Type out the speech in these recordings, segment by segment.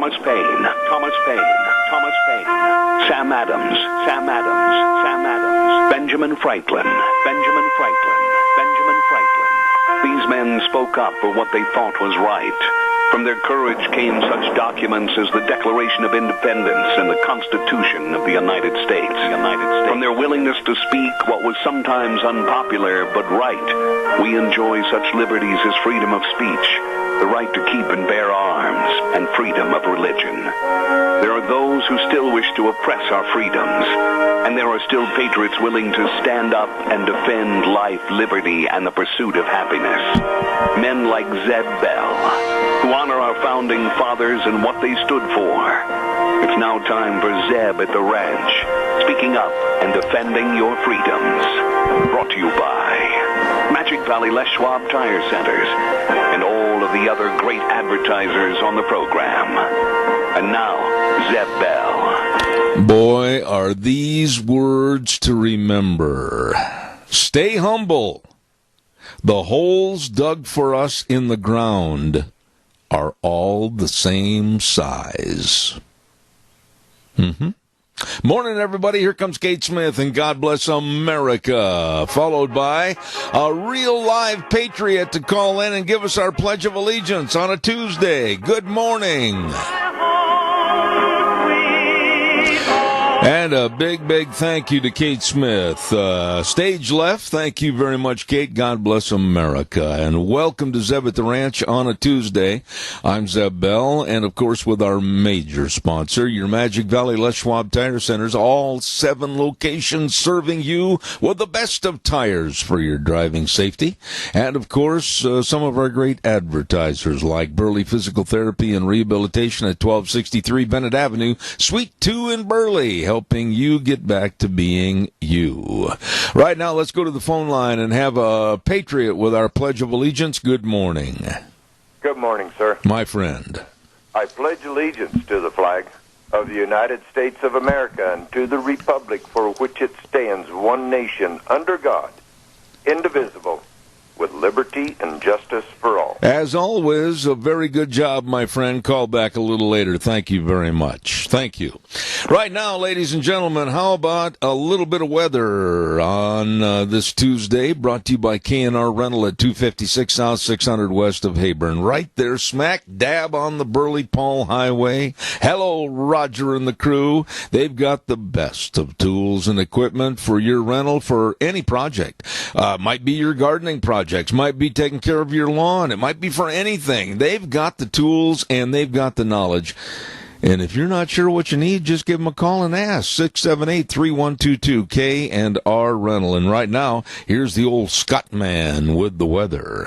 Thomas Paine, Thomas Paine, Thomas Paine, Sam Adams, Sam Adams, Sam Adams, Benjamin Franklin, Benjamin Franklin, Benjamin Franklin. These men spoke up for what they thought was right. From their courage came such documents as the Declaration of Independence and the Constitution of the United States. From their willingness to speak what was sometimes unpopular but right, we enjoy such liberties as freedom of speech, the right to keep and bear arms, and freedom of religion. There are those who still wish to oppress our freedoms, and there are still patriots willing to stand up and defend life, liberty, and the pursuit of happiness. Men like Zeb Bell, who honor our founding fathers and what they stood for. It's now time for Zeb at the Ranch, speaking up and defending your freedoms. Brought to you by Magic Valley Les Schwab Tire Centers and all of the other great advertisers on the program. And now, Zeb Bell. Boy, are these words to remember. Stay humble. The holes dug for us in the ground are all the same size. Morning, everybody. Here comes Kate Smith and God Bless America, followed by a real live patriot to call in and give us our Pledge of Allegiance on a Tuesday. Good morning. And a big, big thank you to Kate Smith. Stage left, thank you very much, Kate. God bless America. And welcome to Zeb at the Ranch on a Tuesday. I'm Zeb Bell, and of course with our major sponsor, your Magic Valley Les Schwab Tire Centers, all 7 locations serving you with the best of tires for your driving safety. And of course, some of our great advertisers like Burley Physical Therapy and Rehabilitation at 1263 Bennett Avenue, Suite 2 in Burley, helping you get back to being you. Right now, let's go to the phone line and have a patriot with our Pledge of Allegiance. Good morning. Good morning, sir. My friend. I pledge allegiance to the flag of the United States of America and to the republic for which it stands, one nation, under God, indivisible, with liberty and justice for all. As always, a very good job, my friend. Call back a little later. Thank you very much. Thank you. Right now, ladies and gentlemen, how about a little bit of weather on this Tuesday, brought to you by K&R Rental at 256 South 600 West of Heyburn. Right there, smack dab on the Burley-Paul Highway. Hello, Roger and the crew. They've got the best of tools and equipment for your rental for any project. Might be your gardening project. Might be taking care of your lawn. It might be for anything. They've got the tools and they've got the knowledge. And if you're not sure what you need, just give them a call and ask. 678-3122, K&R Rental. And right now, here's the old Scott man with the weather.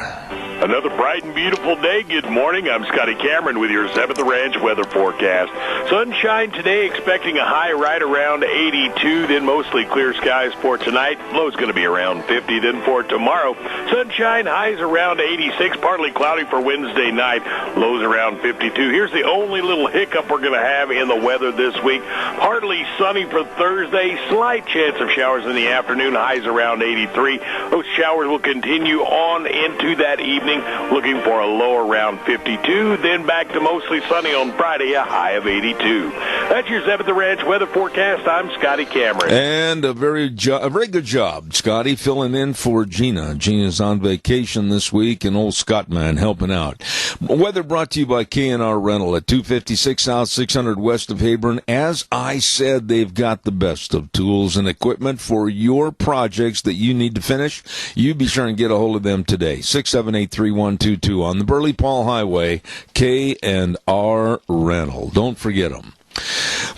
Another bright and beautiful day. Good morning. I'm Scotty Cameron with your Zeb at the Ranch weather forecast. Sunshine today, expecting a high right around 82, then mostly clear skies for tonight. Low's going to be around 50. Then for tomorrow, sunshine, highs around 86, partly cloudy for Wednesday night. Lows around 52. Here's the only little hiccup we're going to have in the weather this week. Partly sunny for Thursday. Slight chance of showers in the afternoon. Highs around 83. Those showers will continue on into that evening. Looking for a low around 52, then back to mostly sunny on Friday, a high of 82. That's your Zeb at the Ranch weather forecast. I'm Scotty Cameron. And a very good job, Scotty, filling in for Gina. Gina's on vacation this week, and old Scottman helping out. Weather brought to you by K&R Rental at 256 South 600 West of Heyburn. As I said, they've got the best of tools and equipment for your projects that you need to finish. You be sure and get a hold of them today. 678-3122 on the Burley-Paul Highway, K&R Rental. Don't forget them.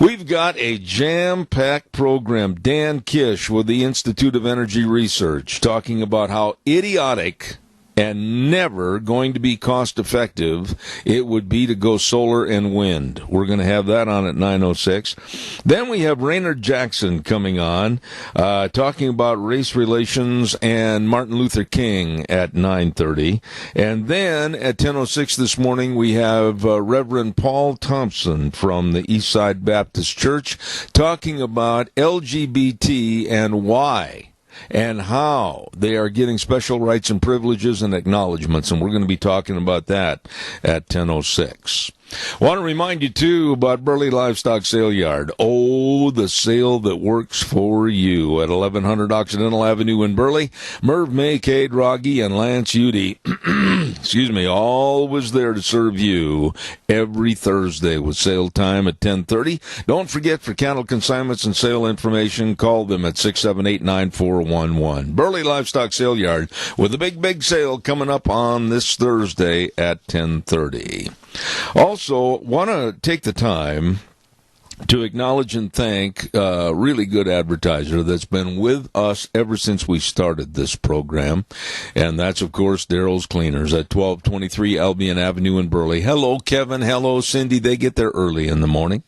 We've got a jam-packed program. Dan Kish with the Institute of Energy Research talking about how idiotic and never going to be cost-effective it would be to go solar and wind. We're going to have that on at 9:06. Then we have Raynard Jackson coming on, talking about race relations and Martin Luther King at 9:30. And then at 10:06 this morning, we have Reverend Paul Thompson from the Eastside Baptist Church talking about LGBT and why and how they are getting special rights and privileges and acknowledgments, and we're going to be talking about that at 10:06. Want to remind you, too, about Burley Livestock Sale Yard. Oh, the sale that works for you at 1100 Occidental Avenue in Burley. Merv May, Cade Rogge, and Lance Udy, excuse me, always there to serve you every Thursday with sale time at 10:30. Don't forget, for cattle consignments and sale information, call them at 678-9411. Burley Livestock Sale Yard with a big sale coming up on this Thursday at 10:30. Also, want to take the time to acknowledge and thank a really good advertiser that's been with us ever since we started this program, and that's, of course, Daryl's Cleaners at 1223 Albion Avenue in Burley. Hello, Kevin. Hello, Cindy. They get there early in the morning,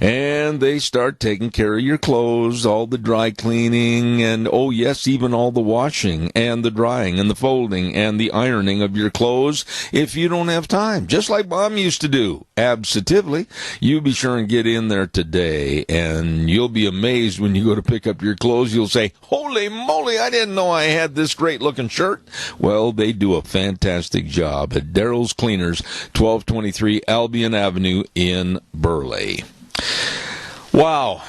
and they start taking care of your clothes, all the dry cleaning, and, oh, yes, even all the washing and the drying and the folding and the ironing of your clothes if you don't have time, just like Mom used to do, absentively. You be sure and get in there today, and you'll be amazed when you go to pick up your clothes. You'll say, holy moly, I didn't know I had this great-looking shirt. Well, they do a fantastic job at Daryl's Cleaners, 1223 Albion Avenue in Burley. Wow.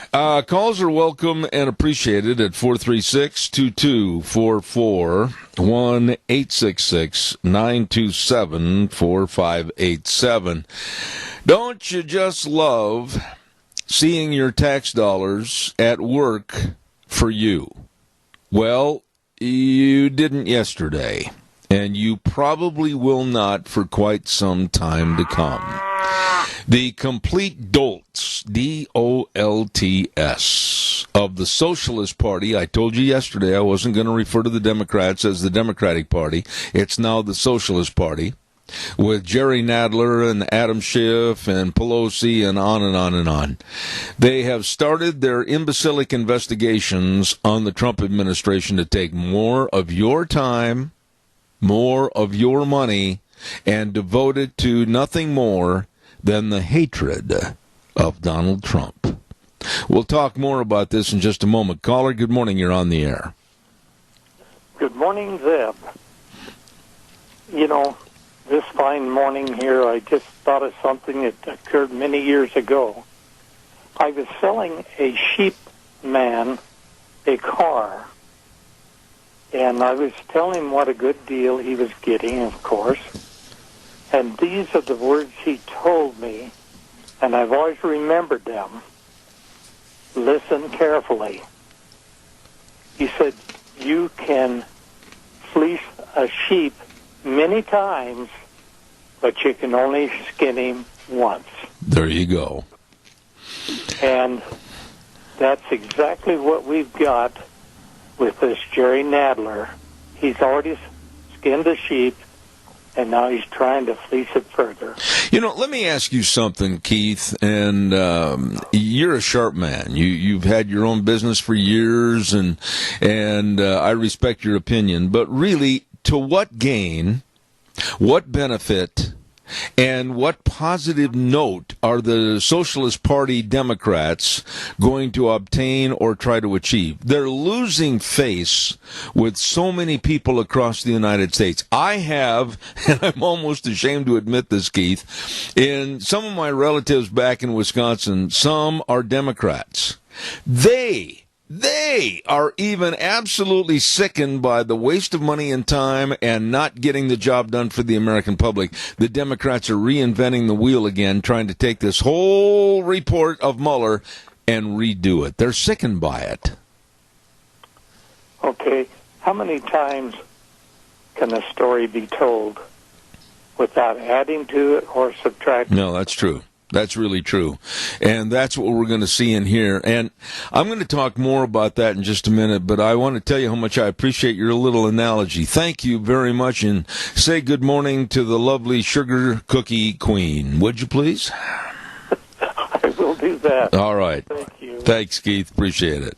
Calls are welcome and appreciated at 436-2244, 1-866-927-4587. Don't you just love seeing your tax dollars at work for you? Well, you didn't yesterday, and you probably will not for quite some time to come. The complete dolts, D-O-L-T-S, of the Socialist Party. I told you yesterday I wasn't going to refer to the Democrats as the Democratic Party. It's now the Socialist Party, with Jerry Nadler and Adam Schiff and Pelosi and on and on and on. They have started their imbecilic investigations on the Trump administration to take more of your time, more of your money, and devote it to nothing more than the hatred of Donald Trump. We'll talk more about this in just a moment. Caller, good morning. You're on the air. Good morning, Zeb. You know, this fine morning here, I just thought of something that occurred many years ago. I was selling a sheep man a car, and I was telling him what a good deal he was getting, of course. And these are the words he told me, and I've always remembered them. Listen carefully. He said, you can fleece a sheep many times, but you can only skin him once. There you go. And that's exactly what we've got with this Jerry Nadler. He's already skinned a sheep, and now he's trying to fleece it further. You know, let me ask you something, Keith, and you're a sharp man. You've had your own business for years, and I respect your opinion. But really, to what gain, what benefit, and what positive note are the Socialist Party Democrats going to obtain or try to achieve? They're losing face with so many people across the United States. I have, and I'm almost ashamed to admit this, Keith, in some of my relatives back in Wisconsin, some are Democrats. They are even absolutely sickened by the waste of money and time and not getting the job done for the American public. The Democrats are reinventing the wheel again, trying to take this whole report of Mueller and redo it. They're sickened by it. Okay, how many times can a story be told without adding to it or subtracting? No, that's true. That's really true. And that's what we're going to see in here. And I'm going to talk more about that in just a minute, but I want to tell you how much I appreciate your little analogy. Thank you very much, and say good morning to the lovely sugar cookie queen. Would you please? I will do that. All right. Thank you. Thanks, Keith. Appreciate it.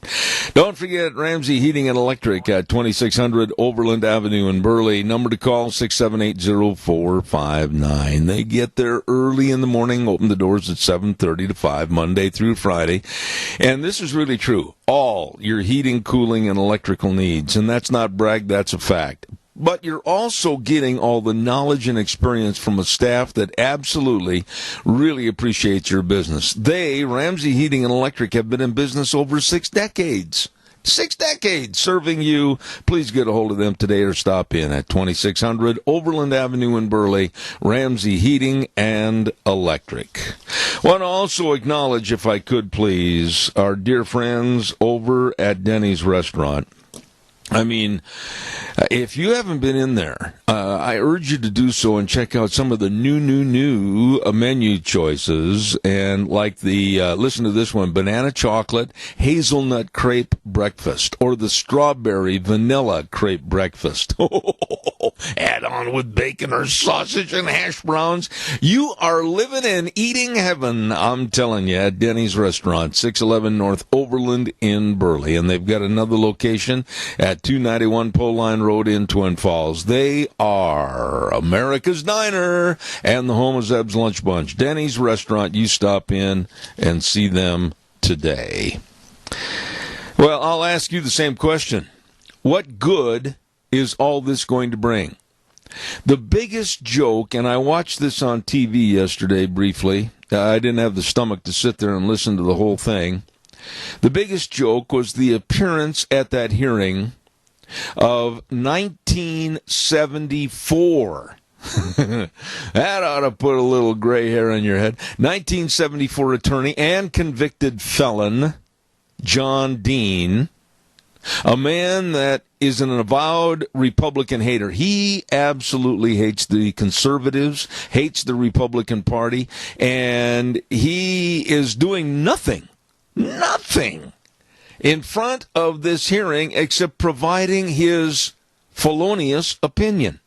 Don't forget Ramsey Heating and Electric at 2600 Overland Avenue in Burley. Number to call, 678-0459. They get there early in the morning, open the doors at 7:30 to 5, Monday through Friday. And this is really true. All your heating, cooling, and electrical needs. And that's not brag, that's a fact. but you're also getting all the knowledge and experience from a staff that absolutely really appreciates your business. They, Ramsey Heating and Electric, have been in business over 6 decades. 6 decades serving you. Please get a hold of them today or stop in at 2600 Overland Avenue in Burley, Ramsey Heating and Electric. Want to also acknowledge, if I could please, our dear friends over at Denny's Restaurant. I mean, if you haven't been in there, I urge you to do so and check out some of the new menu choices. And like listen to this one, banana chocolate, hazelnut crepe breakfast, or the strawberry vanilla crepe breakfast. Add on with bacon or sausage and hash browns. You are living in eating heaven, I'm telling you, at Denny's Restaurant, 611 North Overland in Burley. And they've got another location at 291 Pole Line Road in Twin Falls. They are America's Diner and the home of Zeb's Lunch Bunch. Denny's Restaurant, you stop in and see them today. Well, I'll ask you the same question. What good is all this going to bring? The biggest joke, and I watched this on TV yesterday briefly. I didn't have the stomach to sit there and listen to the whole thing. The biggest joke was the appearance at that hearing of 1974. That ought to put a little gray hair on your head. 1974 attorney and convicted felon John Dean, a man that is an avowed Republican hater. He absolutely hates the conservatives, hates the Republican Party, and he is doing nothing in front of this hearing except providing his felonious opinion.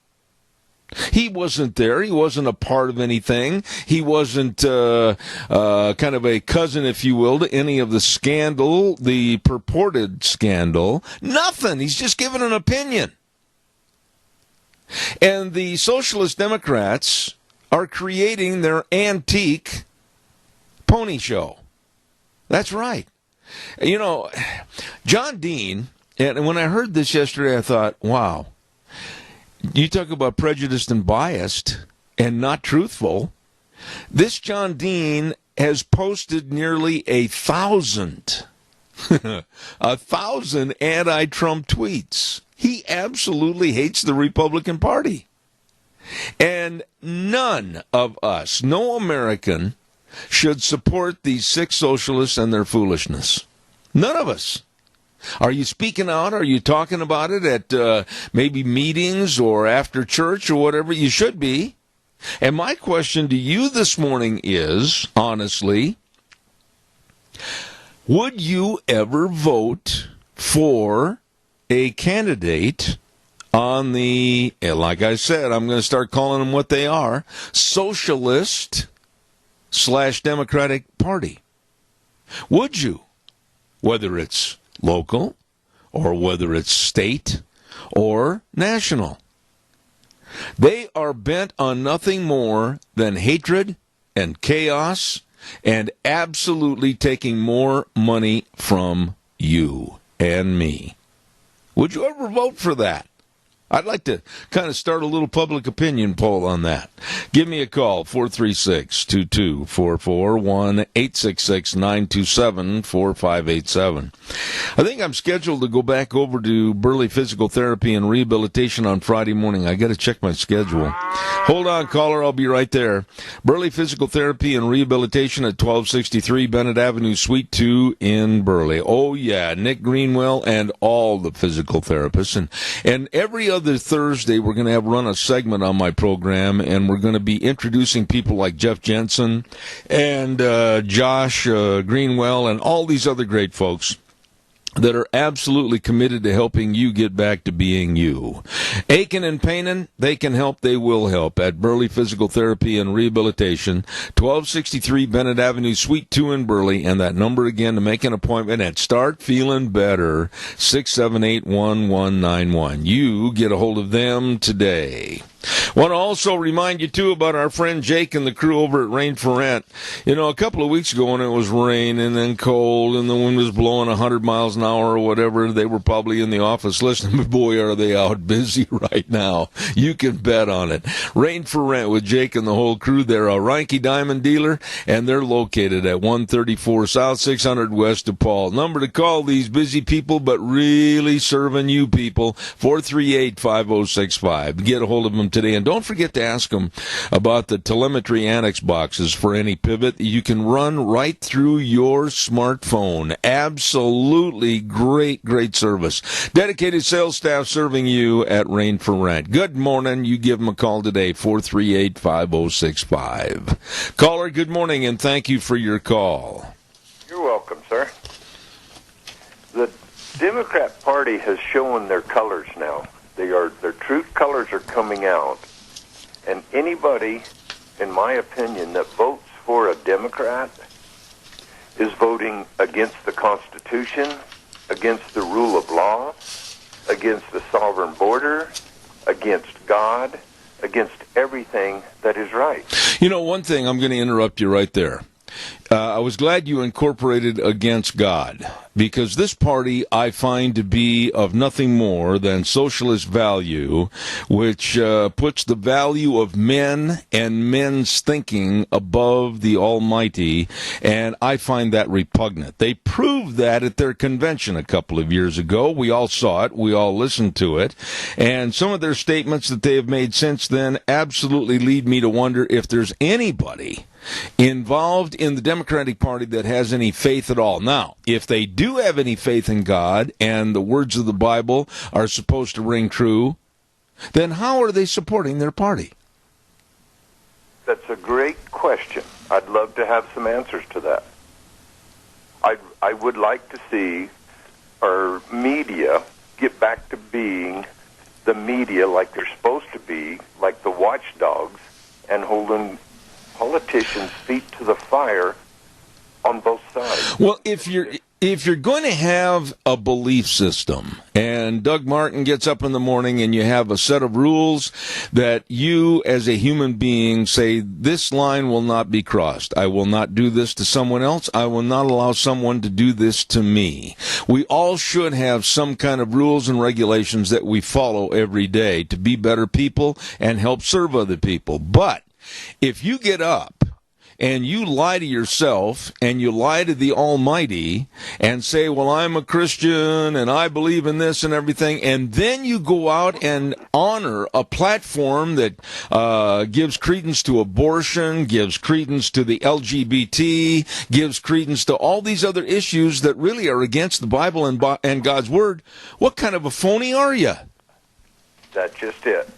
He wasn't there. He wasn't a part of anything. He wasn't kind of a cousin, if you will, to any of the scandal, the purported scandal. Nothing. He's just giving an opinion. And the Socialist Democrats are creating their antique pony show. That's right. You know, John Dean, and when I heard this yesterday, I thought, wow. You talk about prejudiced and biased and not truthful. This John Dean has posted nearly 1,000 anti-Trump tweets. He absolutely hates the Republican Party. And none of us, no American, should support these sick socialists and their foolishness. None of us. Are you speaking out? Are you talking about it at maybe meetings or after church or whatever? You should be. And my question to you this morning is, honestly, would you ever vote for a candidate on the, like I said, I'm going to start calling them what they are, socialist/Democratic Party? Would you? Whether it's local, or whether it's state or national. They are bent on nothing more than hatred and chaos and absolutely taking more money from you and me. Would you ever vote for that? I'd like to kind of start a little public opinion poll on that. Give me a call, 436-2244, 1-866-927-4587. I think I'm scheduled to go back over to Burley Physical Therapy and Rehabilitation on Friday morning. I got to check my schedule. Hold on, caller. I'll be right there. Burley Physical Therapy and Rehabilitation at 1263 Bennett Avenue, Suite 2 in Burley. Oh, yeah, Nick Greenwell and all the physical therapists. And every other Thursday, we're going to run a segment on my program, and we're going to be introducing people like Jeff Jensen and Josh Greenwell and all these other great folks that are absolutely committed to helping you get back to being you. Aching and paining, they can help, they will help at Burley Physical Therapy and Rehabilitation, 1263 Bennett Avenue, Suite 2 in Burley, and that number again to make an appointment at Start Feeling Better, 678-1191. You get a hold of them today. Want to also remind you, too, about our friend Jake and the crew over at Rain for Rent. You know, a couple of weeks ago when it was rain and then cold and the wind was blowing 100 miles an hour or whatever, they were probably in the office listening, but boy, are they out busy right now. You can bet on it. Rain for Rent with Jake and the whole crew. They're a Reinke Diamond dealer, and they're located at 134 South 600 West DePaul. Number to call these busy people, but really serving you people, 438-5065. Get a hold of them today, and don't forget to ask them about the telemetry annex boxes for any pivot. You can run right through your smartphone. Absolutely great service. Dedicated sales staff serving you at Rain for Rent. Good morning. You give them a call today, 438-5065. Caller, good morning, and thank you for your call. You're welcome, sir. The Democrat Party has shown their colors now. Their true colors are coming out. And anybody, in my opinion, that votes for a Democrat is voting against the Constitution, against the rule of law, against the sovereign border, against God, against everything that is right. You know, one thing, I'm going to interrupt you right there. I was glad you incorporated against God, because this party I find to be of nothing more than socialist value, which puts the value of men and men's thinking above the Almighty, and I find that repugnant. They proved that at their convention a couple of years ago. We all saw it. We all listened to it. And some of their statements that they have made since then absolutely lead me to wonder if there's anybody involved in the Democratic Party that has any faith at all. Now, if they do have any faith in God and the words of the Bible are supposed to ring true, then how are they supporting their party? That's a great question. I'd love to have some answers to that. I would like to see our media get back to being the media like they're supposed to be, like the watchdogs, and holding politicians' feet to the fire on both sides. Well, if you're going to have a belief system, and Doug Martin gets up in the morning and you have a set of rules that you as a human being say, this line will not be crossed. I will not do this to someone else. I will not allow someone to do this to me. We all should have some kind of rules and regulations that we follow every day to be better people and help serve other people. But if you get up and you lie to yourself and you lie to the Almighty and say, well, I'm a Christian and I believe in this and everything, and then you go out and honor a platform that gives credence to abortion, gives credence to the LGBT, gives credence to all these other issues that really are against the Bible and God's Word, what kind of a phony are you? That's just it.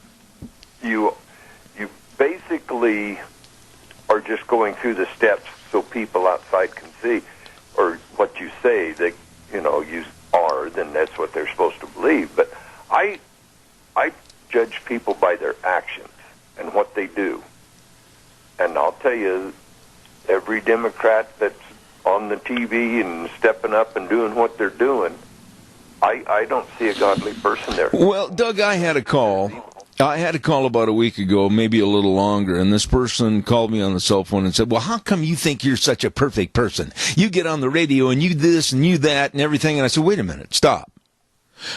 You basically are just going through the steps so people outside can see, or what you say that you are, then that's what they're supposed to believe. But I judge people by their actions and what they do. And I'll tell you, every Democrat that's on the TV and stepping up and doing what they're doing, I don't see a godly person there. Well, Doug, I had a call about a week ago, maybe a little longer, and this person called me on the cell phone and said, well, how come you think you're such a perfect person? You get on the radio and you this and you that and everything. And I said, wait a minute, stop.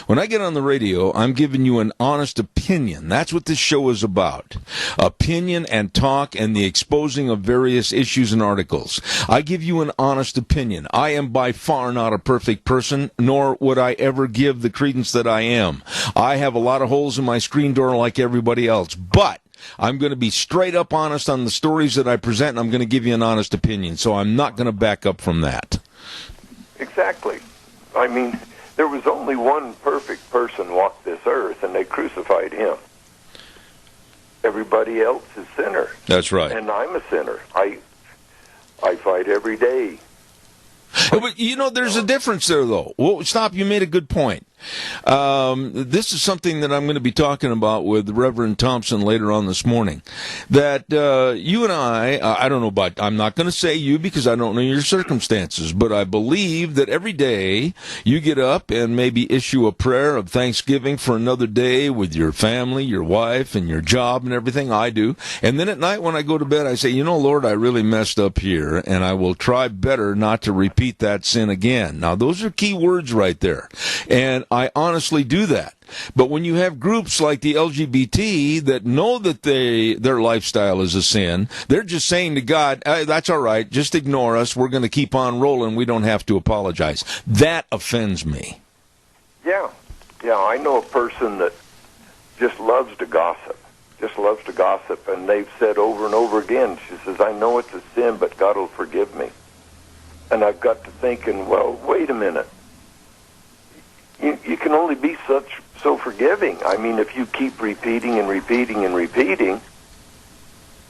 When I get on the radio, I'm giving you an honest opinion. That's what this show is about. Opinion and talk and the exposing of various issues and articles. I give you an honest opinion. I am by far not a perfect person, nor would I ever give the credence that I am. I have a lot of holes in my screen door like everybody else. But I'm going to be straight up honest on the stories that I present, and I'm going to give you an honest opinion. So I'm not going to back up from that. Exactly. I mean, there was only one perfect person walked this earth, and they crucified him. Everybody else is sinner. That's right. And I'm a sinner. I fight every day. But, there's a difference there, though. Well, stop. You made a good point. This is something that I'm going to be talking about with Reverend Thompson later on this morning. That you and I don't know about, I'm not going to say you because I don't know your circumstances, but I believe that every day you get up and maybe issue a prayer of thanksgiving for another day with your family, your wife, and your job and everything. I do. And then at night when I go to bed, I say, Lord, I really messed up here, and I will try better not to repeat that sin again. Now, those are key words right there. And I honestly do that. But when you have groups like the LGBT that know that their lifestyle is a sin, they're just saying to God, that's all right, just ignore us, we're going to keep on rolling, we don't have to apologize. That offends me. Yeah, I know a person that just loves to gossip, and they've said over and over again, she says, I know it's a sin, but God will forgive me. And I've got to thinking, well, wait a minute. You can only be so forgiving. I mean, if you keep repeating and repeating and repeating,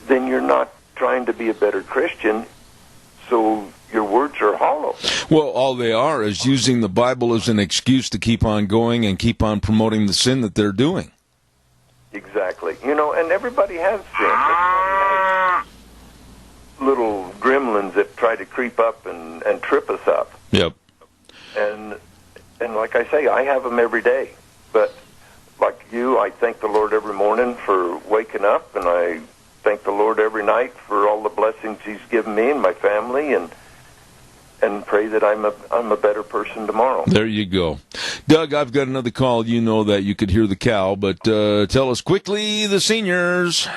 then you're not trying to be a better Christian, so your words are hollow. Well, all they are is using the Bible as an excuse to keep on going and keep on promoting the sin that they're doing. Exactly. And everybody has sin. Everybody has little gremlins that try to creep up and trip us up. Yep. And like I say, I have them every day. But like you, I thank the Lord every morning for waking up, and I thank the Lord every night for all the blessings He's given me and my family, and pray that I'm a better person tomorrow. There you go. Doug, I've got another call. You know that you could hear the cow, but tell us quickly, the seniors.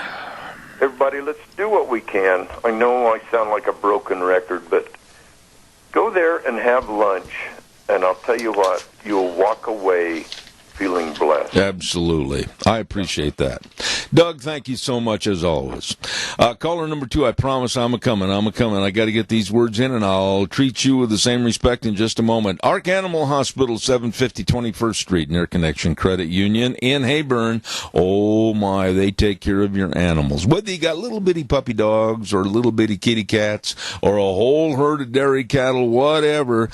Everybody, let's do what we can. I know I sound like a broken record, but go there and have lunch, and I'll tell you what, you'll walk away feeling blessed. Absolutely. I appreciate that. Doug, thank you so much as always. Caller number 2, I promise I'm a-coming. I got to get these words in, and I'll treat you with the same respect in just a moment. Ark Animal Hospital, 750 21st Street, near Connection Credit Union in Hayburn. Oh, my, they take care of your animals. Whether you got little bitty puppy dogs or little bitty kitty cats or a whole herd of dairy cattle, whatever,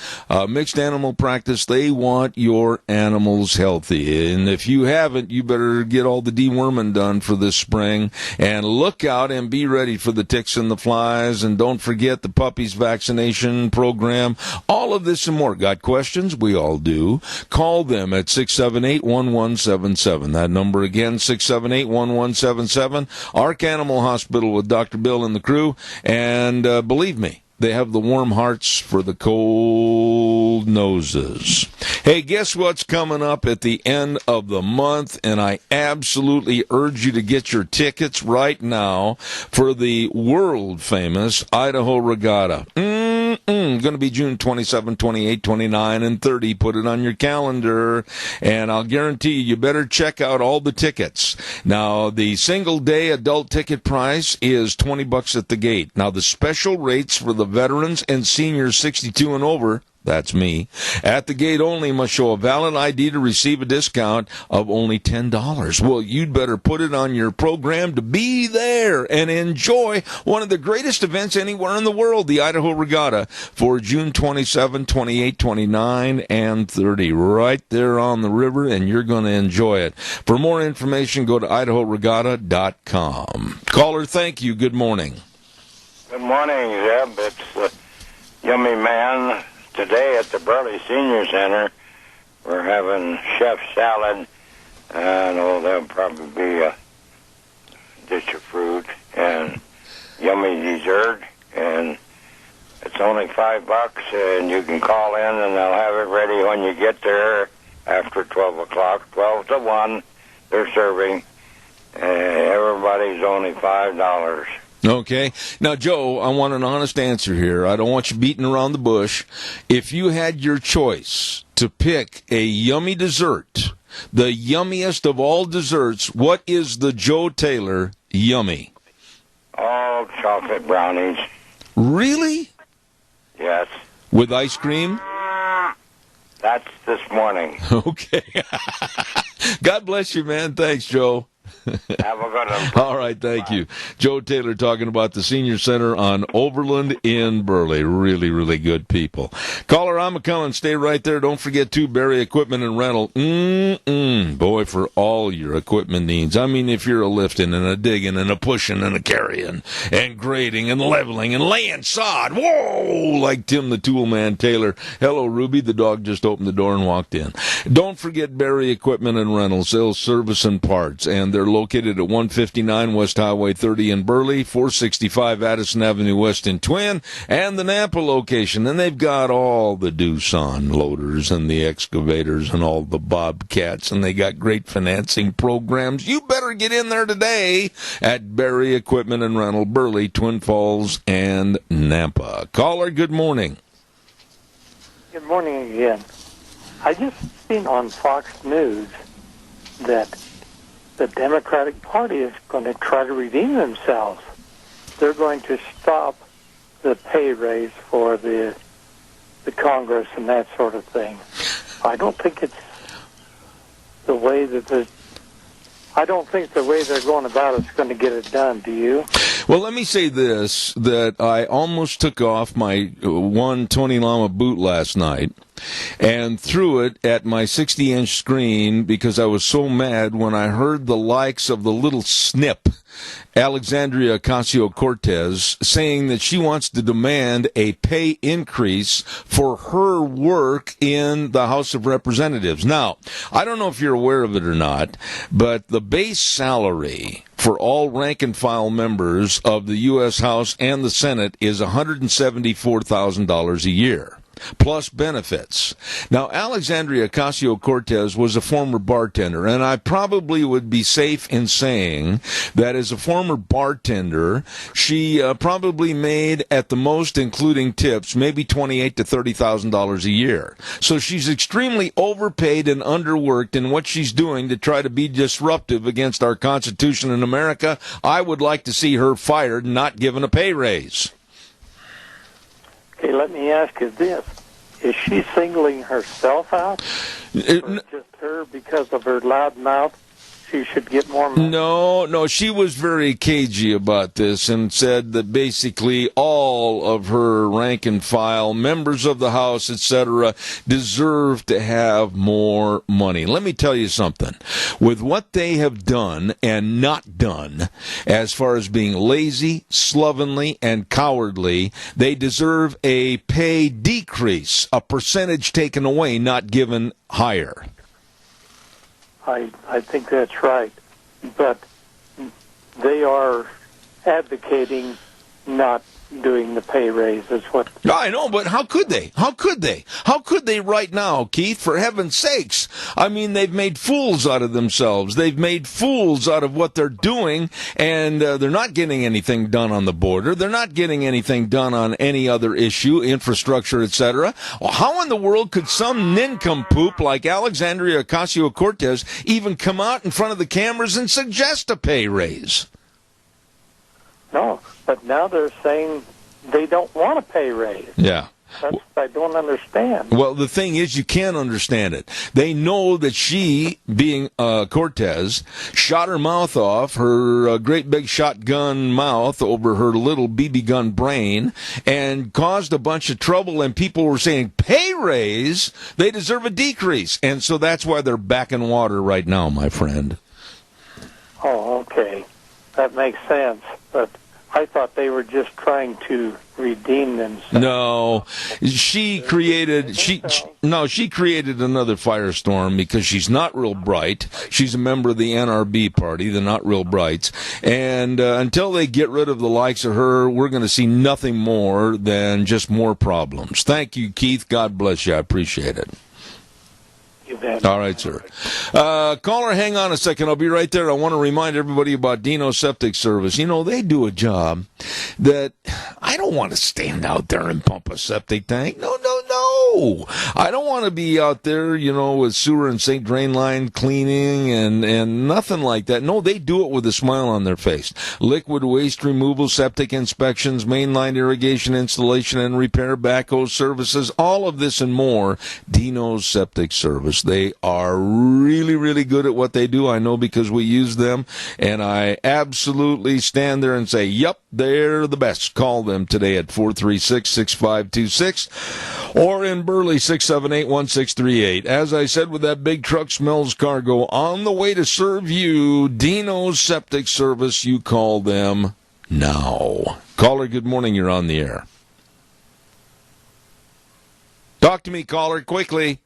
mixed animal practice, they want your animals healthy. And if you haven't, you better get all the deworming done for this spring. And look out and be ready for the ticks and the flies. And don't forget the puppies vaccination program. All of this and more. Got questions? We all do. Call them at 678-1177. That number again, 678-1177. Ark Animal Hospital with Dr. Bill and the crew. And believe me, they have the warm hearts for the cold noses. Hey, guess what's coming up at the end of the month? And I absolutely urge you to get your tickets right now for the world-famous Idaho Regatta. Going to be June 27, 28, 29, and 30. Put it on your calendar, and I'll guarantee you better check out all the tickets. Now, the single-day adult ticket price is $20 at the gate. Now, the special rates for the veterans and seniors 62 and over, that's me, at the gate only must show a valid ID to receive a discount of only $10. Well, you'd better put it on your program to be there and enjoy one of the greatest events anywhere in the world, the Idaho Regatta, for June 27, 28, 29, and 30, right there on the river, and you're going to enjoy it. For more information, go to idahoregatta.com. Caller, thank you. Good morning. Good morning, Zeb. It's Yummy Man. Today at the Burley Senior Center, we're having chef salad. I know there'll probably be a dish of fruit and yummy dessert. And it's only $5, and you can call in, and they'll have it ready when you get there after 12 o'clock. 12 to 1, they're serving. Everybody's only $5. Okay. Now, Joe, I want an honest answer here. I don't want you beating around the bush. If you had your choice to pick a yummy dessert, the yummiest of all desserts, what is the Joe Taylor yummy? All chocolate brownies. Really? Yes. With ice cream? That's this morning. Okay. God bless you, man. Thanks, Joe. Have a good one. All right, thank you. Joe Taylor talking about the Senior Center on Overland in Burley. Really, really good people. Caller, I'm McCullen. Stay right there. Don't forget, too, Barry Equipment and Rental. Boy, for all your equipment needs. I mean, if you're a lifting and a digging and a pushing and a carrying and grading and leveling and laying sod. Whoa! Like Tim the Tool Man Taylor. Hello, Ruby. The dog just opened the door and walked in. Don't forget Barry Equipment and Rental. Sales, service, and parts. And they're located at 159 West Highway 30 in Burley, 465 Addison Avenue West in Twin, and the Nampa location. And they've got all the Doosan loaders and the excavators and all the Bobcats, and they got great financing programs. You better get in there today at Barry Equipment and Rental, Burley, Twin Falls, and Nampa. Caller, good morning. Good morning again. I just seen on Fox News that the Democratic Party is going to try to redeem themselves. They're going to stop the pay raise for the Congress and that sort of thing. I don't think it's the way that I don't think the way they're going about it's going to get it done. Do you? Well, let me say this, that I almost took off my 120 Llama boot last night and threw it at my 60-inch screen because I was so mad when I heard the likes of the little snip, Alexandria Ocasio-Cortez, saying that she wants to demand a pay increase for her work in the House of Representatives. Now, I don't know if you're aware of it or not, but the base salary for all rank-and-file members of the U.S. House and the Senate is $174,000 a year, plus benefits. Now, Alexandria Ocasio-Cortez was a former bartender, and I probably would be safe in saying that as a former bartender, she probably made, at the most, including tips, maybe $28,000 to $30,000 a year. So she's extremely overpaid and underworked in what she's doing to try to be disruptive against our Constitution in America. I would like to see her fired and not given a pay raise. Okay, let me ask you this. Is she singling herself out? Or just her because of her loud mouth? She should get more money? No, she was very cagey about this and said that basically all of her rank and file, members of the House, etc., deserve to have more money. Let me tell you something. With what they have done and not done, as far as being lazy, slovenly, and cowardly, they deserve a pay decrease, a percentage taken away, not given higher. I think that's right. But they are advocating not doing the pay raise is what... I know, but how could they? How could they? How could they right now, Keith, for heaven's sakes? I mean, they've made fools out of themselves. They've made fools out of what they're doing, and they're not getting anything done on the border. They're not getting anything done on any other issue, infrastructure, etc. Well, how in the world could some nincompoop like Alexandria Ocasio-Cortez even come out in front of the cameras and suggest a pay raise? No, but now they're saying they don't want a pay raise. Yeah. That's what I don't understand. Well, the thing is, you can't understand it. They know that she, being Cortez, shot her mouth off, her great big shotgun mouth over her little BB gun brain, and caused a bunch of trouble, and people were saying, pay raise, they deserve a decrease. And so that's why they're back in water right now, my friend. Oh, okay. That makes sense. But I thought they were just trying to redeem themselves. No, she created another firestorm because she's not real bright. She's a member of the NRB party, the Not Real Brights, and until they get rid of the likes of her, we're going to see nothing more than just more problems. Thank you, Keith. God bless you. I appreciate it. All right, sir. Caller, hang on a second. I'll be right there. I want to remind everybody about Dino Septic Service. You know, they do a job that I don't want to stand out there and pump a septic tank. No. No, I don't want to be out there, with sewer and sink drain line cleaning and nothing like that. No, they do it with a smile on their face. Liquid waste removal, septic inspections, mainline irrigation installation and repair, backhoe services, all of this and more. Dino's Septic Service. They are really, really good at what they do. I know because we use them, and I absolutely stand there and say, yep, they're the best. Call them today at 436-6526 or in Burley 678-1638. As I said, with that big truck smells cargo on the way to serve you, Dino's Septic Service, you call them now. Caller, good morning. You're on the air. Talk to me, caller, quickly.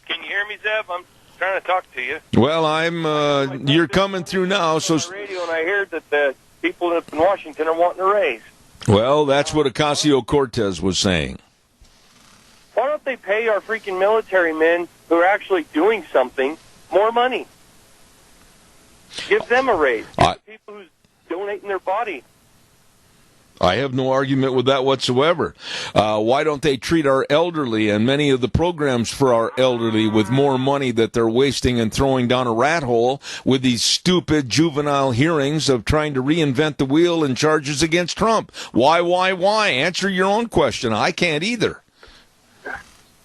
Can you hear me, Zeb? I'm trying to talk to you. Well, you're coming through now, so... On the radio, and I heard that the people in Washington are wanting a raise. Well, that's what Ocasio-Cortez was saying. Why don't they pay our freaking military men who are actually doing something more money? Give them a raise. Give the people who's donating their body. I have no argument with that whatsoever. Why don't they treat our elderly and many of the programs for our elderly with more money that they're wasting and throwing down a rat hole with these stupid juvenile hearings of trying to reinvent the wheel and charges against Trump? Why? Answer your own question. I can't either.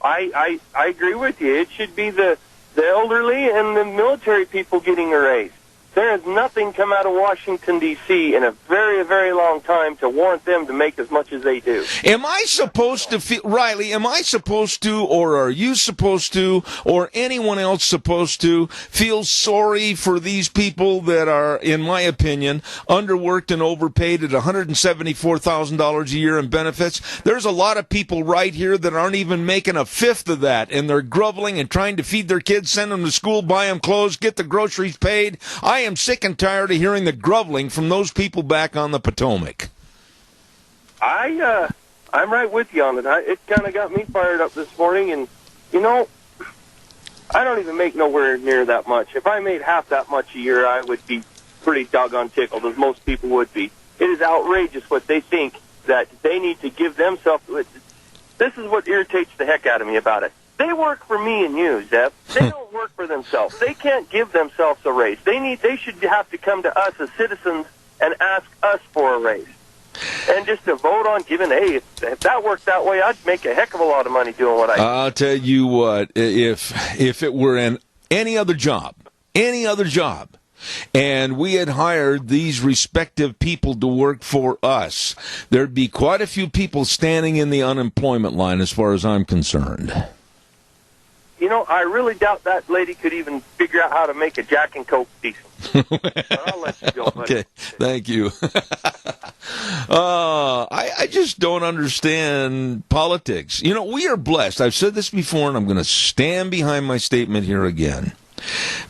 I agree with you. It should be the elderly and the military people getting a raise. There has nothing come out of Washington, D.C. in a very, very long time to warrant them to make as much as they do. Am I supposed to feel, Riley, or are you supposed to, or anyone else supposed to, feel sorry for these people that are, in my opinion, underworked and overpaid at $174,000 a year in benefits? There's a lot of people right here that aren't even making a fifth of that, and they're groveling and trying to feed their kids, send them to school, buy them clothes, get the groceries paid. I am sick and tired of hearing the groveling from those people back on the Potomac. I'm right with you on it. It kind of got me fired up this morning, and, I don't even make nowhere near that much. If I made half that much a year, I would be pretty doggone tickled, as most people would be. It is outrageous what they think that they need to give themselves. This is what irritates the heck out of me about it. They work for me and you, Zeb. They don't work for themselves. They can't give themselves a raise. They should have to come to us as citizens and ask us for a raise. And just to vote on giving, hey, if that worked that way, I'd make a heck of a lot of money doing what I do. I'll tell you what, if it were any other job, and we had hired these respective people to work for us, there'd be quite a few people standing in the unemployment line as far as I'm concerned. I really doubt that lady could even figure out how to make a Jack and Coke decent. But I'll let you go, buddy. Okay, thank you. I just don't understand politics. We are blessed. I've said this before, and I'm going to stand behind my statement here again,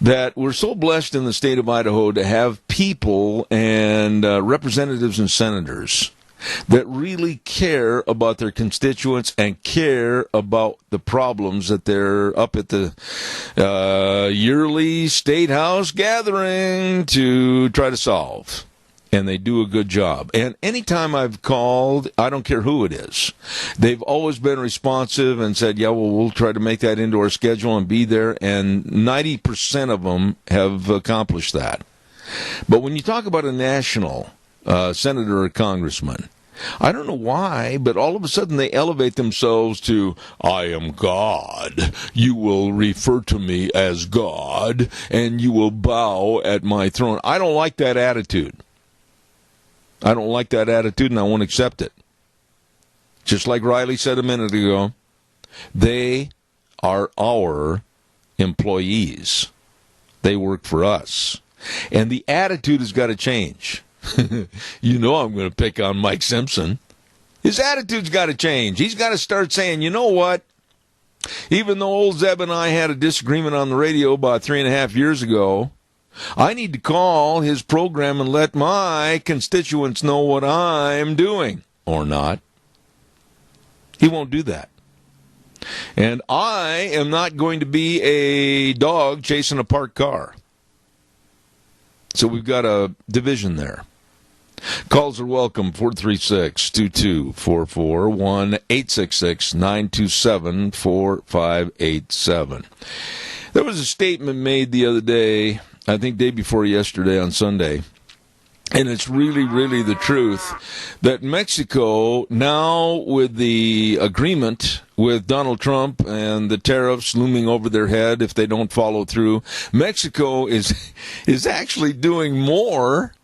that we're so blessed in the state of Idaho to have people and representatives and senators that really care about their constituents and care about the problems that they're up at the yearly State House gathering to try to solve. And they do a good job. And anytime I've called, I don't care who it is, they've always been responsive and said, yeah, well, we'll try to make that into our schedule and be there. And 90% of them have accomplished that. But when you talk about a national senator or congressman, I don't know why, but all of a sudden they elevate themselves to, I am God. You will refer to me as God, and you will bow at my throne. I don't like that attitude. I don't like that attitude, and I won't accept it. Just like Riley said a minute ago, they are our employees. They work for us. And the attitude has got to change. I'm going to pick on Mike Simpson. His attitude's got to change. He's got to start saying, you know what? Even though old Zeb and I had a disagreement on the radio about 3.5 years ago, I need to call his program and let my constituents know what I'm doing, or not. He won't do that. And I am not going to be a dog chasing a parked car. So we've got a division there. Calls are welcome, 436-2244, 1-866-927-4587. There was a statement made the other day, I think day before yesterday on Sunday, and it's really, really the truth, that Mexico, now with the agreement with Donald Trump and the tariffs looming over their head if they don't follow through, Mexico is actually doing more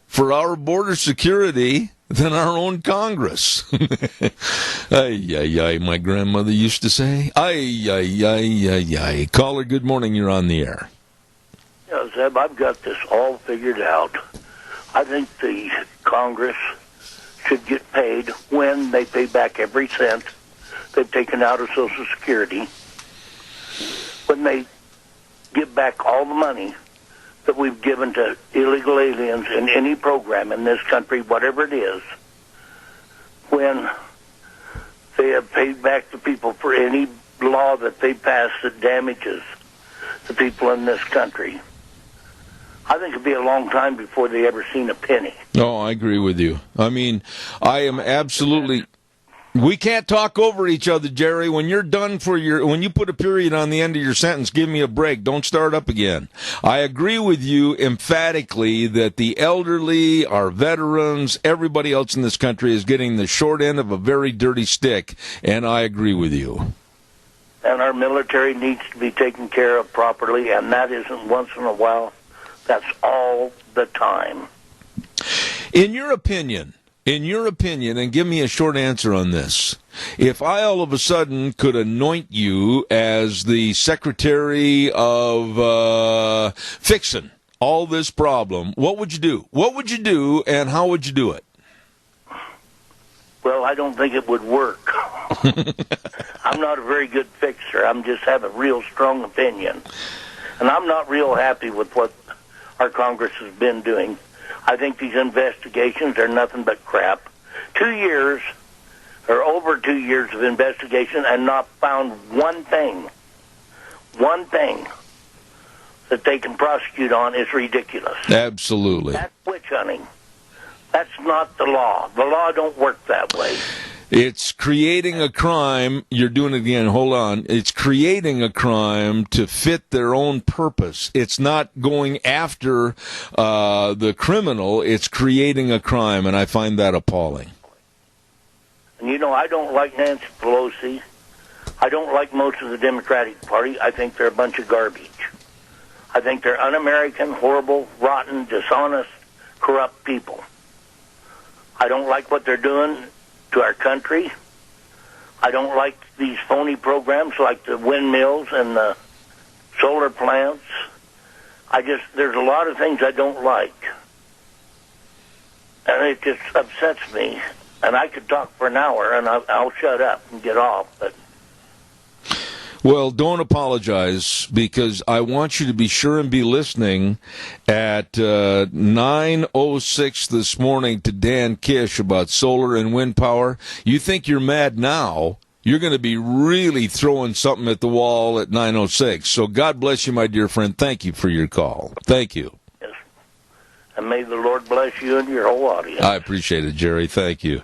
for our border security than our own Congress. Ay, ay, ay, my grandmother used to say. Ay, ay, ay, ay, ay. Caller, good morning, you're on the air. Yeah, Zeb, I've got this all figured out. I think the Congress should get paid when they pay back every cent they've taken out of Social Security, when they give back all the money that we've given to illegal aliens in any program in this country, whatever it is, when they have paid back the people for any law that they pass that damages the people in this country. I think it'd be a long time before they ever seen a penny. No, I agree with you. I mean, I am absolutely... We can't talk over each other, Jerry. When you're done when you put a period on the end of your sentence, give me a break. Don't start up again. I agree with you emphatically that the elderly, our veterans, everybody else in this country is getting the short end of a very dirty stick, and I agree with you. And our military needs to be taken care of properly, and that isn't once in a while. That's all the time. In your opinion, and give me a short answer on this, if I all of a sudden could anoint you as the secretary of fixing all this problem, what would you do? What would you do, and how would you do it? Well, I don't think it would work. I'm not a very good fixer. I'm just have a real strong opinion. And I'm not real happy with what our Congress has been doing. I think these investigations are nothing but crap. 2 years, or over 2 years of investigation, and not found one thing that they can prosecute on is ridiculous. Absolutely. That's witch hunting. That's not the law. The law don't work that way. It's creating a crime. You're doing it again. Hold on. It's creating a crime to fit their own purpose. It's not going after the criminal. It's creating a crime, and I find that appalling. And you know, I don't like Nancy Pelosi. I don't like most of the Democratic Party. I think they're a bunch of garbage. I think they're un-American, horrible, rotten, dishonest, corrupt people. I don't like what they're doing to our country. I don't like these phony programs like the windmills and the solar plants. There's a lot of things I don't like. And it just upsets me. And I could talk for an hour, and I'll shut up and get off, but... Well, don't apologize, because I want you to be sure and be listening at 9:06 this morning to Dan Kish about solar and wind power. You think you're mad now, you're going to be really throwing something at the wall at 9:06. So God bless you, my dear friend. Thank you for your call. Thank you. Yes. And may the Lord bless you and your whole audience. I appreciate it, Jerry. Thank you.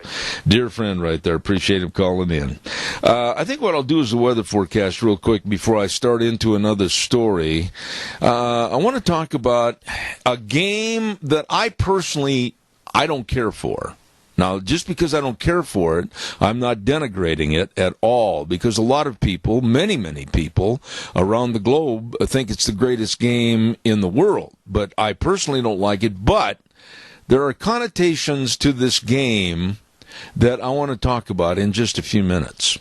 Dear friend right there. Appreciate him calling in. I think what I'll do is the weather forecast real quick before I start into another story. I want to talk about a game that I don't care for. Now, just because I don't care for it, I'm not denigrating it at all, because a lot of people, many, many people around the globe think it's the greatest game in the world. But I personally don't like it. But there are connotations to this game that I want to talk about in just a few minutes.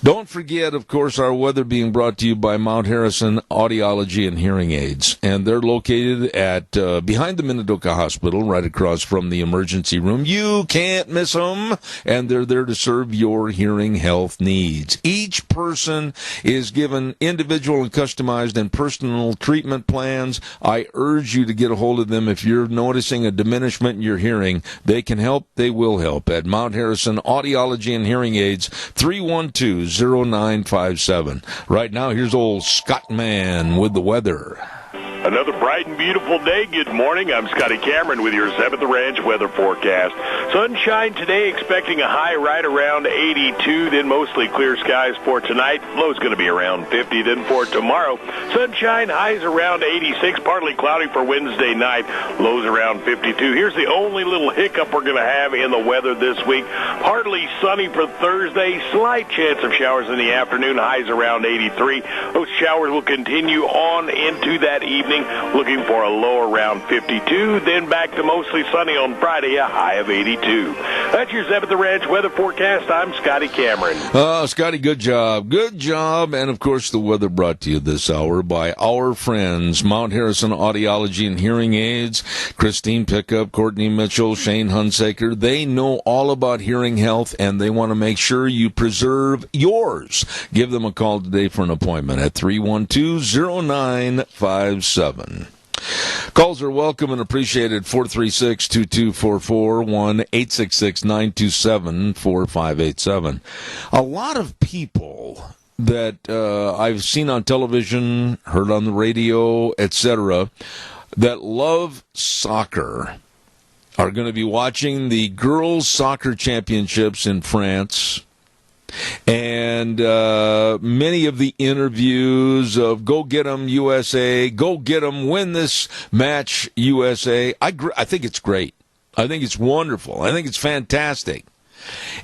Don't forget, of course, our weather being brought to you by Mount Harrison Audiology and Hearing Aids. And they're located at behind the Minidoka Hospital, right across from the emergency room. You can't miss them. And they're there to serve your hearing health needs. Each person is given individual and customized and personal treatment plans. I urge you to get a hold of them if you're noticing a diminishment in your hearing. They can help. They will help at Mount Harrison Audiology and Hearing Aids, 312-0957. Right now, here's old Scott Man with the weather. Another bright and beautiful day. Good morning. I'm Scotty Cameron with your Zeb at the Ranch weather forecast. Sunshine today, expecting a high right around 82, then mostly clear skies for tonight. Low's going to be around 50, then for tomorrow. Sunshine, highs around 86, partly cloudy for Wednesday night. Lows around 52. Here's the only little hiccup we're going to have in the weather this week. Partly sunny for Thursday. Slight chance of showers in the afternoon. Highs around 83. Those showers will continue on into that evening. Looking for a low around 52, then back to mostly sunny on Friday, a high of 82. That's your Zeb at the Ranch weather forecast. I'm Scotty Cameron. Scotty, good job. Good job. And, of course, the weather brought to you this hour by our friends, Mount Harrison Audiology and Hearing Aids, Christine Pickup, Courtney Mitchell, Shane Hunsaker. They know all about hearing health, and they want to make sure you preserve yours. Give them a call today for an appointment at 312-0957. Calls are welcome and appreciated. 436-2244, 1-866-927-4587. A lot of people that I've seen on television, heard on the radio, etc., that love soccer are going to be watching the girls' soccer championships in France. And many of the interviews of "Go get 'em, USA," "Go get 'em, win this match, USA." I think it's great. I think it's wonderful. I think it's fantastic.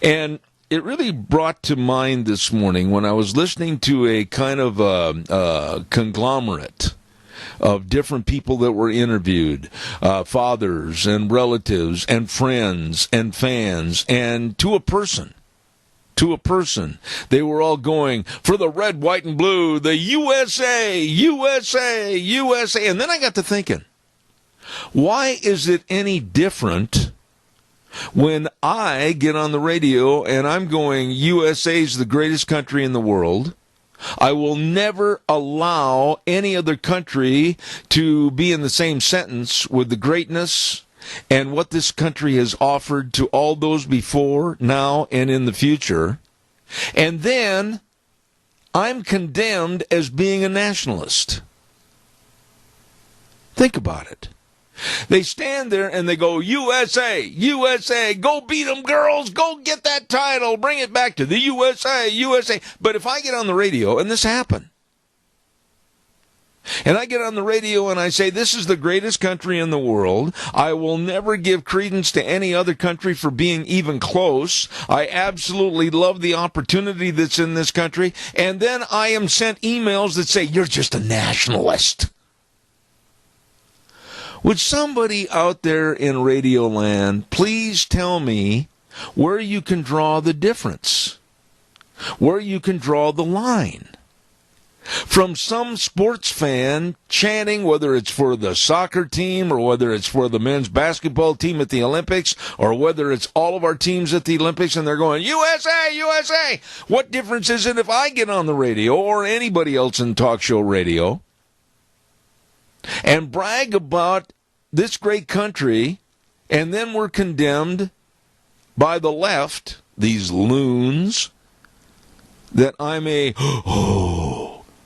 And it really brought to mind this morning when I was listening to a kind of conglomerate of different people that were interviewed, fathers and relatives and friends and fans, and to a person, they were all going for the red, white, and blue, the USA, USA, USA. And then I got to thinking, why is it any different when I get on the radio and I'm going, USA is the greatest country in the world? I will never allow any other country to be in the same sentence with the greatness and what this country has offered to all those before, now, and in the future. And then I'm condemned as being a nationalist. Think about it. They stand there and they go, USA, USA, go beat them, girls, go get that title, bring it back to the USA, USA. But if I get on the radio, and this happened, and I get on the radio and I say, this is the greatest country in the world. I will never give credence to any other country for being even close. I absolutely love the opportunity that's in this country. And then I am sent emails that say, you're just a nationalist. Would somebody out there in Radio Land please tell me where you can draw the difference, where you can draw the line? From some sports fan chanting, whether it's for the soccer team or whether it's for the men's basketball team at the Olympics or whether it's all of our teams at the Olympics, and they're going, USA, USA. What difference is it if I get on the radio or anybody else in talk show radio and brag about this great country, and then we're condemned by the left, these loons, that I'm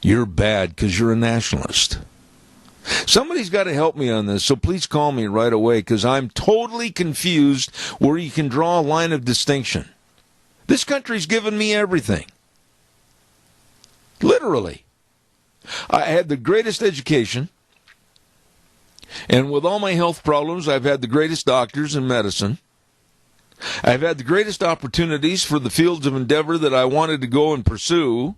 you're bad because you're a nationalist. Somebody's got to help me on this, so please call me right away because I'm totally confused where you can draw a line of distinction. This country's given me everything. Literally. I had the greatest education, and with all my health problems, I've had the greatest doctors in medicine. I've had the greatest opportunities for the fields of endeavor that I wanted to go and pursue.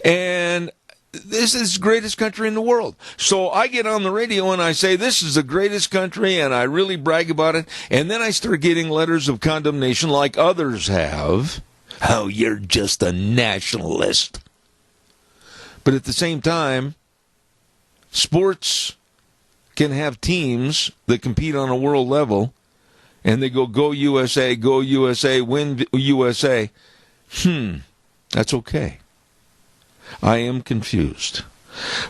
And this is the greatest country in the world. So I get on the radio and I say, this is the greatest country, and I really brag about it. And then I start getting letters of condemnation like others have. Oh, you're just a nationalist. But at the same time, sports can have teams that compete on a world level, and they go USA, win USA. That's okay. I am confused.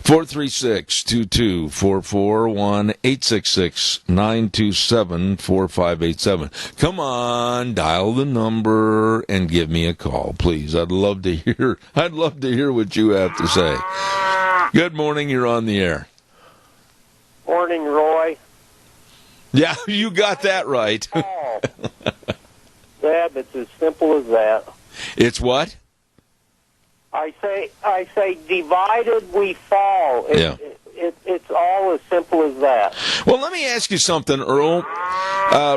436-2244, 1-866-927-4587. Come on, dial the number and give me a call, please. I'd love to hear what you have to say. Good morning, you're on the air. Morning, Roy. Yeah, you got that right. Oh. Dad, it's as simple as that. It's what? I say, divided we fall. It's all as simple as that. Well, let me ask you something, Earl,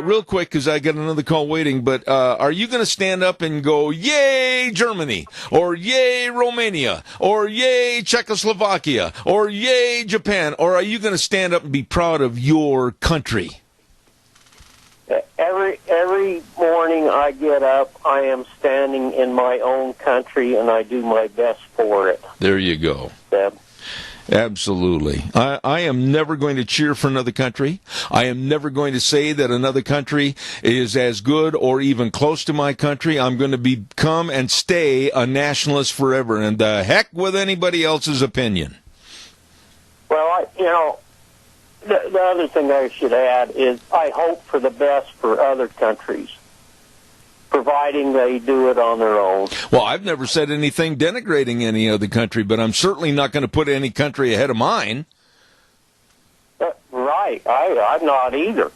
real quick, because I got another call waiting. But are you going to stand up and go, "Yay, Germany," or "Yay, Romania," or "Yay, Czechoslovakia," or "Yay, Japan," or are you going to stand up and be proud of your country? Every morning I get up, I am standing in my own country, and I do my best for it. There you go. Deb. Absolutely. I am never going to cheer for another country. I am never going to say that another country is as good or even close to my country. I'm going to become and stay a nationalist forever, and the heck with anybody else's opinion. Well, the other thing I should add is I hope for the best for other countries, providing they do it on their own. Well, I've never said anything denigrating any other country, but I'm certainly not going to put any country ahead of mine. Right. I'm not either.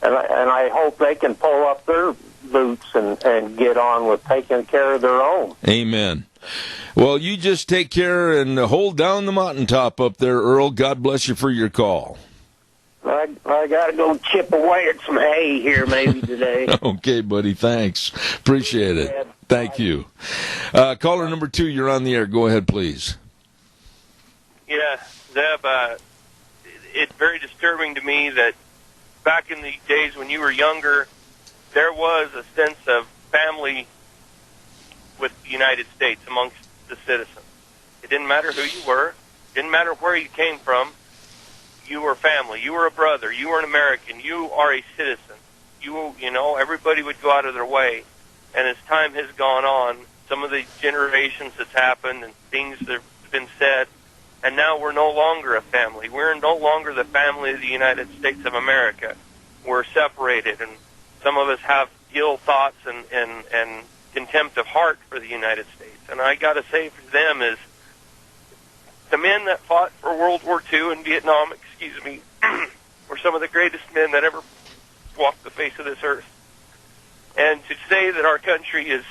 And I hope they can pull up their boots and get on with taking care of their own. Amen. Well, you just take care and hold down the mountaintop up there, Earl. God bless you for your call. I got to go chip away at some hay here maybe today. Okay, buddy. Thanks. Appreciate it. Thank you. Caller number 2, you're on the air. Go ahead, please. Yeah, Zeb, it's very disturbing to me that back in the days when you were younger, there was a sense of family with the United States amongst the citizens. It didn't matter who you were. It didn't matter where you came from. You were family. You were a brother. You were an American. You are a citizen. Everybody would go out of their way. And as time has gone on, some of the generations that's happened and things that have been said, and now we're no longer a family. We're no longer the family of the United States of America. We're separated, and some of us have ill thoughts and contempt of heart for the United States. And I got to say for them is the men that fought for World War II and Vietnam, were some of the greatest men that ever walked the face of this earth. And to say that our country is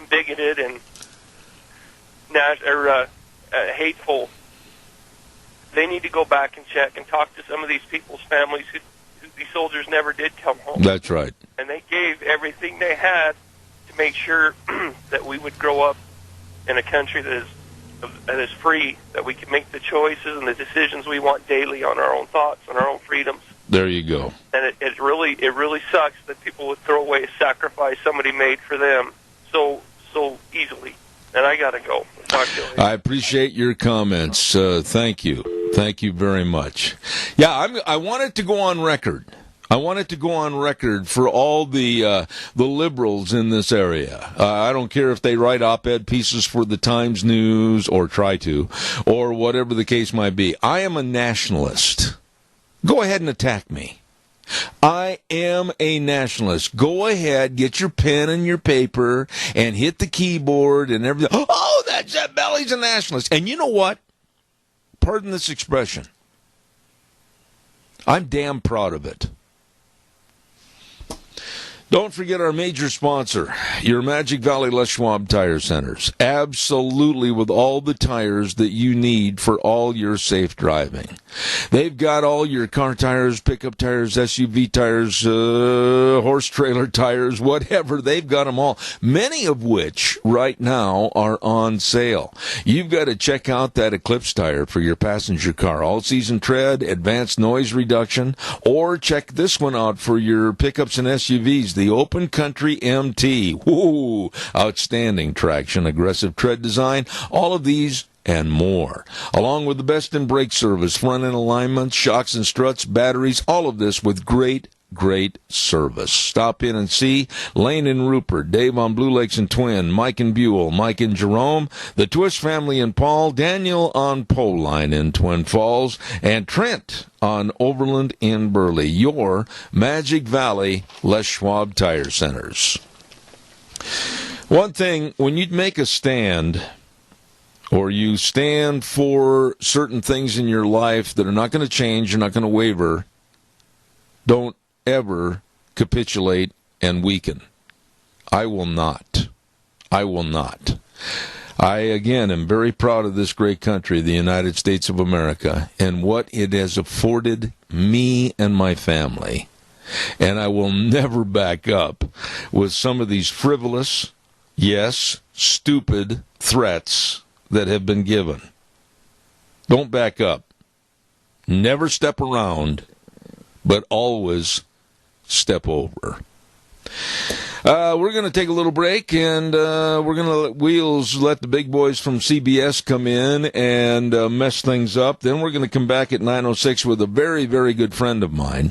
bigoted and hateful, they need to go back and check and talk to some of these people's families who these soldiers never did come home. That's right. And they gave everything they had to make sure that we would grow up in a country that is free, that we can make the choices and the decisions we want daily on our own thoughts and our own freedoms. There you go. And it really sucks that people would throw away a sacrifice somebody made for them so easily. And I got to go. Talk to you later. I appreciate your comments. Thank you. Thank you very much. Yeah, I want it to go on record. I want it to go on record for all the liberals in this area. I don't care if they write op-ed pieces for the Times News or try to, or whatever the case might be. I am a nationalist. Go ahead and attack me. I am a nationalist. Go ahead, get your pen and your paper, and hit the keyboard and everything. Oh, that's Zeb Belly's a nationalist. And you know what? Pardon this expression. I'm damn proud of it. Don't forget our major sponsor, your Magic Valley Les Schwab Tire Centers. Absolutely with all the tires that you need for all your safe driving. They've got all your car tires, pickup tires, SUV tires, horse trailer tires, whatever. They've got them all, many of which right now are on sale. You've got to check out that Eclipse tire for your passenger car. All-season tread, advanced noise reduction, or check this one out for your pickups and SUVs. The Open Country MT. Woo! Outstanding traction, aggressive tread design, all of these and more. Along with the best in brake service, front end alignment, shocks and struts, batteries, all of this with great great service. Stop in and see Lane and Rupert, Dave on Blue Lakes and Twin, Mike and Buell, Mike and Jerome, the Twist family in Paul, Daniel on Pole Line in Twin Falls, and Trent on Overland in Burley. Your Magic Valley Les Schwab Tire Centers. One thing, when you make a stand, or you stand for certain things in your life that are not going to change, you're not going to waver, don't ever capitulate and weaken. I will not. I will not. I, again, am very proud of this great country, the United States of America, and what it has afforded me and my family. And I will never back up with some of these frivolous, yes, stupid threats that have been given. Don't back up. Never step around, but always step over. We're going to take a little break, and we're going to let Wheels, let the big boys from CBS come in and mess things up. Then we're going to come back at 9:06 with a very, very good friend of mine,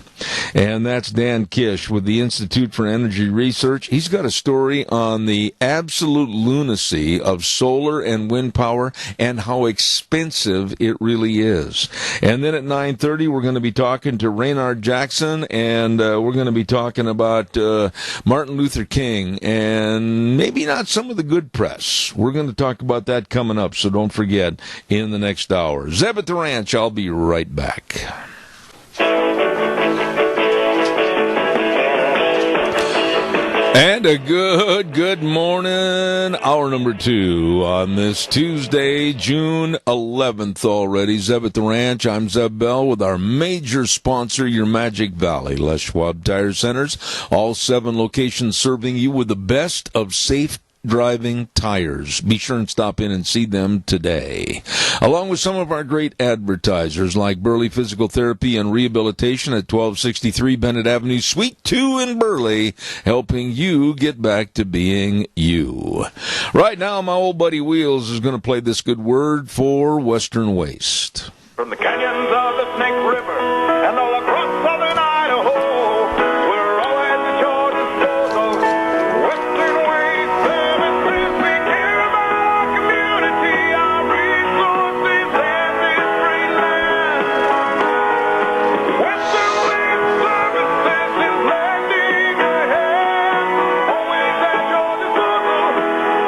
and that's Dan Kish with the Institute for Energy Research. He's got a story on the absolute lunacy of solar and wind power and how expensive it really is. And then at 9:30, we're going to be talking to Raynard Jackson, and we're going to be talking about Martin Luther King, and maybe not some of the good press. We're going to talk about that coming up, so don't forget, in the next hour. Zeb at the Ranch, I'll be right back. And a good morning. Hour number 2 on this Tuesday, June 11th already. Zeb at the Ranch. I'm Zeb Bell with our major sponsor, your Magic Valley, Les Schwab Tire Centers. All 7 locations serving you with the best of safe driving tires. Be sure and stop in and see them today. Along with some of our great advertisers like Burley Physical Therapy and Rehabilitation at 1263 Bennett Avenue, Suite 2 in Burley, helping you get back to being you. Right now, my old buddy Wheels is going to play this good word for Western Waste. From the canyons of the Snake River and all across southern Idaho, we're always at your disposal. Western Waste Services, we care about our community, our resources, and this great land. Western Waste Services is lending a hand, always at your disposal.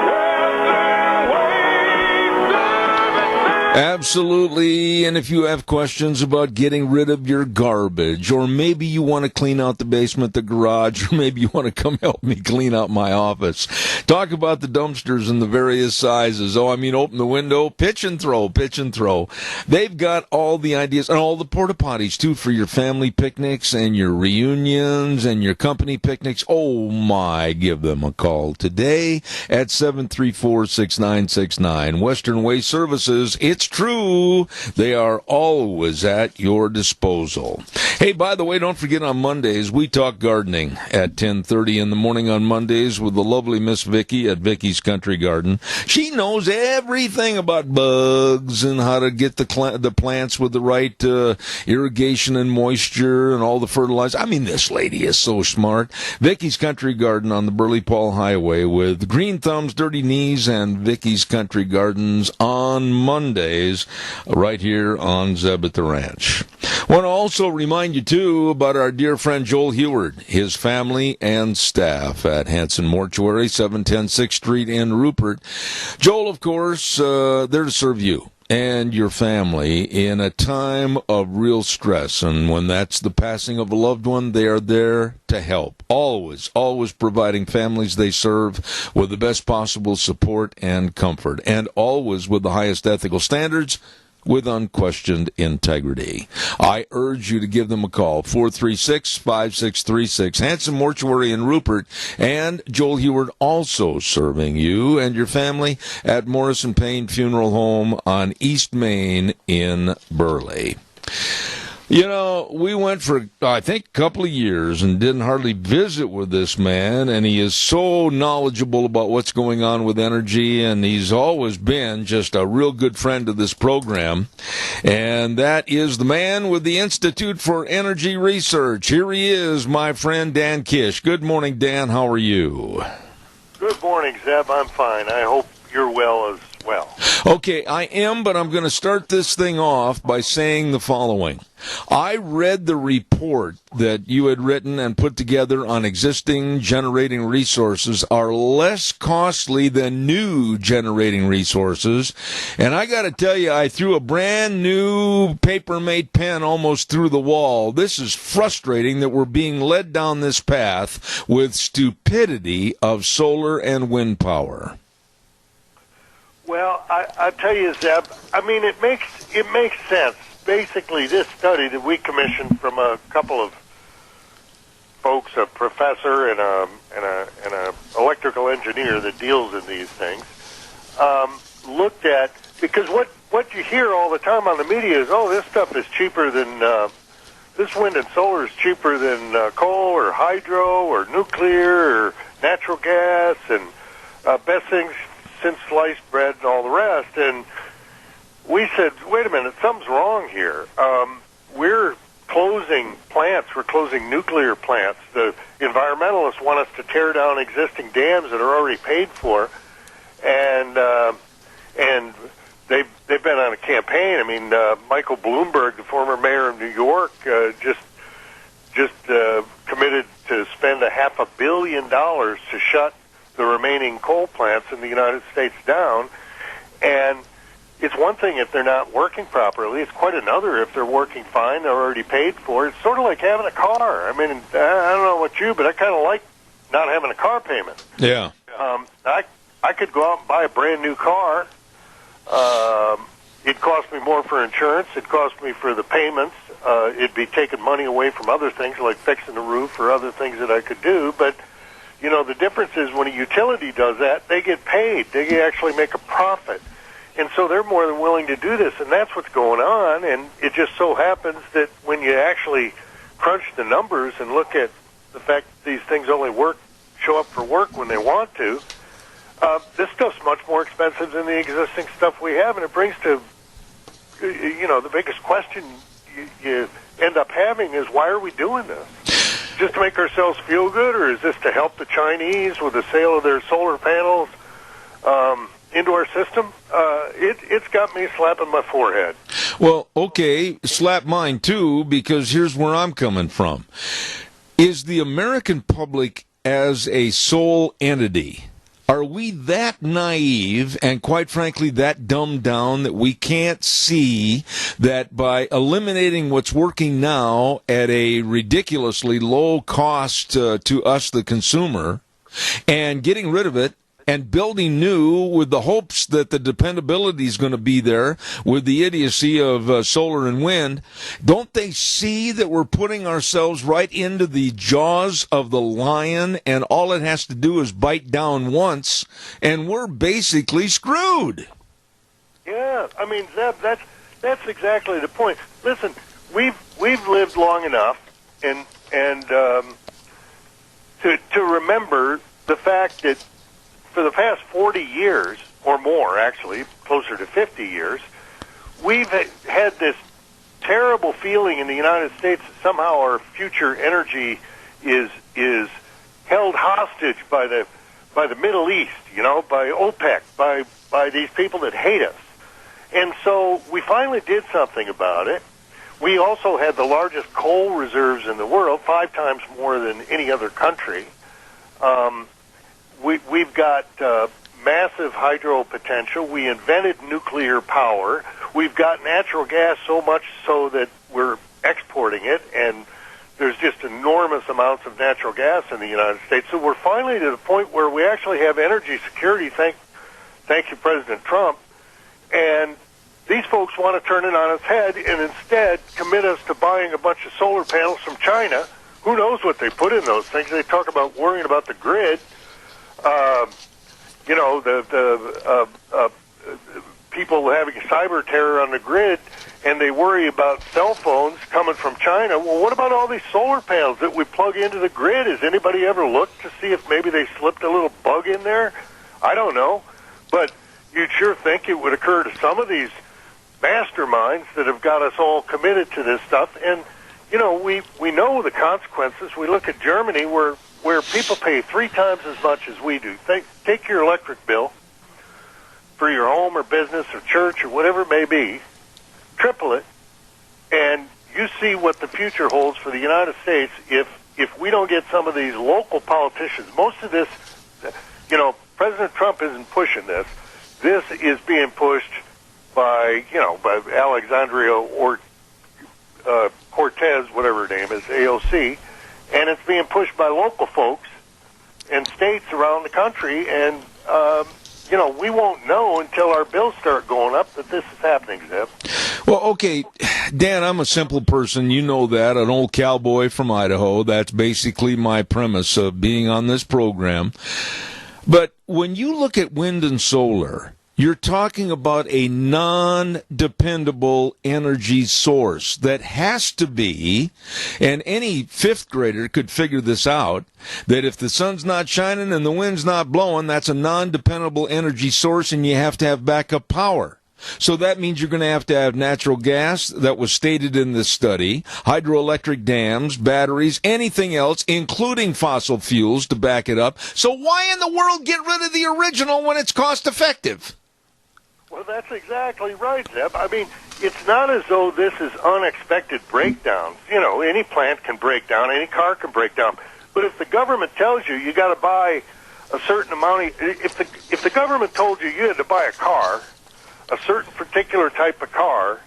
Western Waste Services. Absolutely, and if you have questions about getting rid of your garbage, or maybe you want to clean out the basement, the garage, or maybe you want to come help me clean out my office, talk about the dumpsters and the various sizes. Open the window, pitch and throw. They've got all the ideas, and all the porta potties, too, for your family picnics and your reunions and your company picnics. Oh, my, give them a call today at 734-6969. Western Waste Services, it's true. They are always at your disposal. Hey, by the way, don't forget on Mondays, we talk gardening at 10:30 in the morning on Mondays with the lovely Miss Vicky at Vicky's Country Garden. She knows everything about bugs and how to get the plants with the right irrigation and moisture and all the fertilizer. This lady is so smart. Vicky's Country Garden on the Burley-Paul Highway with Green Thumbs, Dirty Knees, and Vicky's Country Gardens on Mondays right here on Zeb at the Ranch. Want to also remind you, too, about our dear friend Joel Heward, his family and staff at Hanson Mortuary, 710 6th Street in Rupert. Joel, of course, there to serve you and your family in a time of real stress. And when that's the passing of a loved one, they are there to help. Always providing families they serve with the best possible support and comfort. And always with the highest ethical standards, with unquestioned integrity. I urge you to give them a call, 436-5636. Hanson Mortuary in Rupert, and Joel Heward also serving you and your family at Morrison Payne Funeral Home on East Main in Burley. You know, we went for, I think, a couple of years and didn't hardly visit with this man, and he is so knowledgeable about what's going on with energy, and he's always been just a real good friend of this program. And that is the man with the Institute for Energy Research. Here he is, my friend Dan Kish. Good morning, Dan. How are you? Good morning, Zeb. I'm fine. I hope you're well as well. Okay, I am, but I'm going to start this thing off by saying the following. I read the report that you had written and put together on existing generating resources are less costly than new generating resources. And I got to tell you, I threw a brand new Papermate pen almost through the wall. This is frustrating that we're being led down this path with stupidity of solar and wind power. Well, I tell you, Zeb, I mean, it makes sense. Basically, this study that we commissioned from a couple of folks, a professor and a electrical engineer that deals in these things, looked at, because what you hear all the time on the media is, oh, this stuff is cheaper than this wind and solar is cheaper than coal or hydro or nuclear or natural gas and best things since sliced bread and all the rest. And we said, wait a minute, something's wrong here. We're closing plants. We're closing nuclear plants. The environmentalists want us to tear down existing dams that are already paid for, and they've been on a campaign. I mean, Michael Bloomberg, the former mayor of New York, just committed to spend $500 million to shut the remaining coal plants in the United States down. And it's one thing if they're not working properly. It's quite another if they're working fine, they're already paid for. It's sort of like having a car. I mean, I don't know about you, but I kind of like not having a car payment. Yeah. I could go out and buy a brand new car. It'd cost me more for insurance. It'd cost me for the payments. It'd be taking money away from other things like fixing the roof or other things that I could do. But you know, the difference is when a utility does that, they get paid. They actually make a profit. And so they're more than willing to do this, and that's what's going on. And it just so happens that when you actually crunch the numbers and look at the fact that these things only show up for work when they want to, this stuff's much more expensive than the existing stuff we have. And it brings to, you know, the biggest question you end up having is, why are we doing this? Just to make ourselves feel good, or is this to help the Chinese with the sale of their solar panels into our system? It's got me slapping my forehead. Well, okay, slap mine too, because here's where I'm coming from. Is the American public as a sole entity, are we that naive and, quite frankly, that dumbed down that we can't see that by eliminating what's working now at a ridiculously low cost to us, the consumer, and getting rid of it and building new with the hopes that the dependability is going to be there with the idiocy of solar and wind, don't they see that we're putting ourselves right into the jaws of the lion, and all it has to do is bite down once, and we're basically screwed? Yeah, I mean, Zeb, that's exactly the point. Listen, we've lived long enough, and to remember the fact that for the past 40 years, or more actually, closer to 50 years, we've had this terrible feeling in the United States that somehow our future energy is held hostage by the Middle East, you know, by OPEC, by these people that hate us. And so we finally did something about it. We also had the largest coal reserves in the world, 5 times more than any other country. We've got massive hydro potential. We invented nuclear power. We've got natural gas so much so that we're exporting it, and there's just enormous amounts of natural gas in the United States. So we're finally to the point where we actually have energy security, thank you, President Trump. And these folks want to turn it on its head and instead commit us to buying a bunch of solar panels from China. Who knows what they put in those things? They talk about worrying about the grid. You know, the people having cyber terror on the grid, and they worry about cell phones coming from China. Well, what about all these solar panels that we plug into the grid? Has anybody ever looked to see if maybe they slipped a little bug in there? I don't know, but you'd sure think it would occur to some of these masterminds that have got us all committed to this stuff. And, you know, we know the consequences. We look at Germany where people pay 3 times as much as we do. Take your electric bill for your home or business or church or whatever it may be, triple it, and you see what the future holds for the United States if we don't get some of these local politicians. Most of this, you know, President Trump isn't pushing this. This is being pushed by Alexandria or Cortez, whatever her name is, AOC, and it's being pushed by local folks and states around the country, and we won't know until our bills start going up that this is happening, Zeb. Well, okay, Dan, I'm a simple person. You know that. An old cowboy from Idaho. That's basically my premise of being on this program. But when you look at wind and solar, you're talking about a non-dependable energy source that has to be, and any fifth grader could figure this out, that if the sun's not shining and the wind's not blowing, that's a non-dependable energy source, and you have to have backup power. So that means you're going to have natural gas that was stated in this study, hydroelectric dams, batteries, anything else, including fossil fuels to back it up. So why in the world get rid of the original when it's cost effective? Well, that's exactly right, Zeb. I mean, it's not as though this is unexpected breakdowns. You know, any plant can break down, any car can break down. But if the government tells you got to buy a certain amount, if the government told you had to buy a car, a certain particular type of car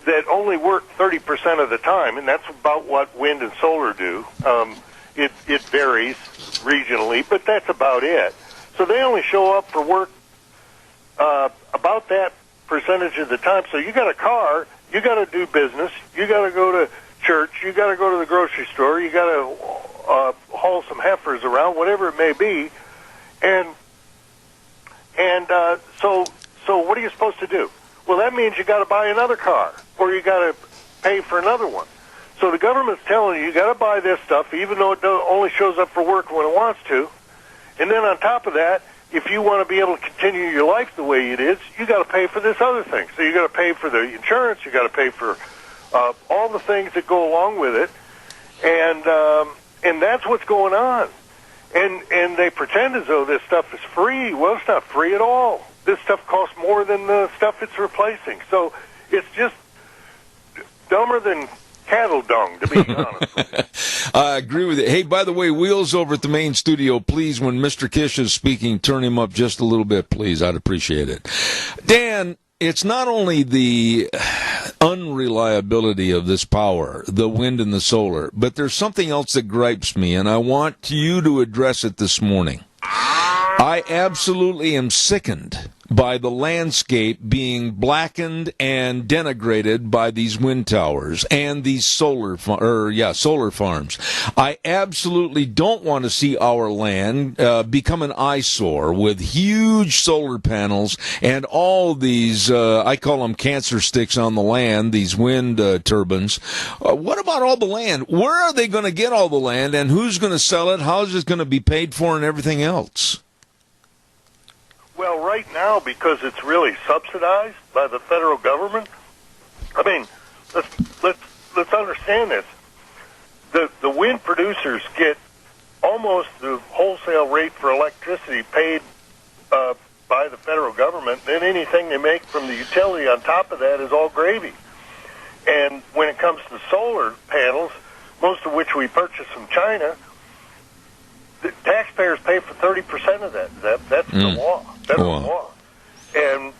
that only worked 30% of the time, and that's about what wind and solar do. It varies regionally, but that's about it. So they only show up for work about that percentage of the time. So you got a car, you got to do business, you got to go to church, you got to go to the grocery store, you got to haul some heifers around, whatever it may be, and so what are you supposed to do? Well, that means you got to buy another car, or you got to pay for another one. So the government's telling you got to buy this stuff, even though it only shows up for work when it wants to. And then on top of that, if you want to be able to continue your life the way it is, you got to pay for this other thing. So you got to pay for the insurance, you got to pay for all the things that go along with it, and that's what's going on. And they pretend as though this stuff is free. Well, it's not free at all. This stuff costs more than the stuff it's replacing. So it's just dumber than cattle dung, to be honest with you. I agree with it. Hey, by the way, Wheels over at the main studio, please, when Mr. Kish is speaking, turn him up just a little bit, please. I'd appreciate it. Dan, it's not only the unreliability of this power, the wind and the solar, but there's something else that gripes me, and I want you to address it this morning. I absolutely am sickened by the landscape being blackened and denigrated by these wind towers and these solar farms. I absolutely don't want to see our land become an eyesore with huge solar panels and all these, I call them cancer sticks on the land, these wind turbines. What about all the land? Where are they going to get all the land, and who's going to sell it? How is it going to be paid for, and everything else? Well, right now, because it's really subsidized by the federal government, I mean, let's understand this. The wind producers get almost the wholesale rate for electricity paid by the federal government. Then anything they make from the utility on top of that is all gravy. And when it comes to solar panels, most of which we purchase from China, the taxpayers pay for 30% of that. That's the law, federal law. And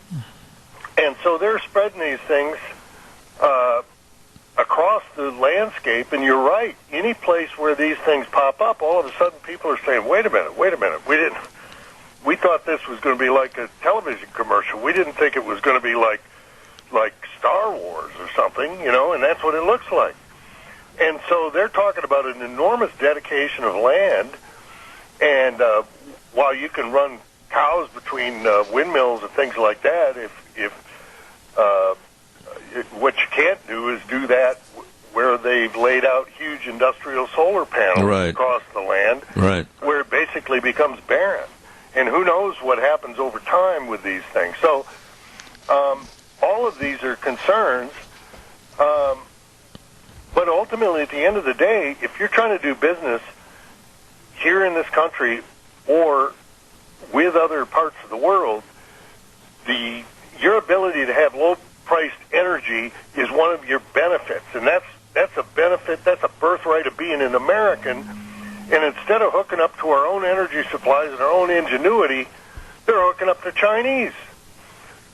so they're spreading these things across the landscape, and you're right. Any place where these things pop up, all of a sudden people are saying, wait a minute, we thought this was going to be like a television commercial. We didn't think it was going to be like Star Wars or something, and that's what it looks like. And so they're talking about an enormous dedication of land. And while you can run cows between windmills and things like that, if what you can't do is do that where they've laid out huge industrial solar panels across the land, where it basically becomes barren. And who knows what happens over time with these things. So all of these are concerns. But ultimately, at the end of the day, if you're trying to do business here in this country or with other parts of the world, your ability to have low-priced energy is one of your benefits, and that's a benefit, that's a birthright of being an American. And instead of hooking up to our own energy supplies and our own ingenuity, they're hooking up to Chinese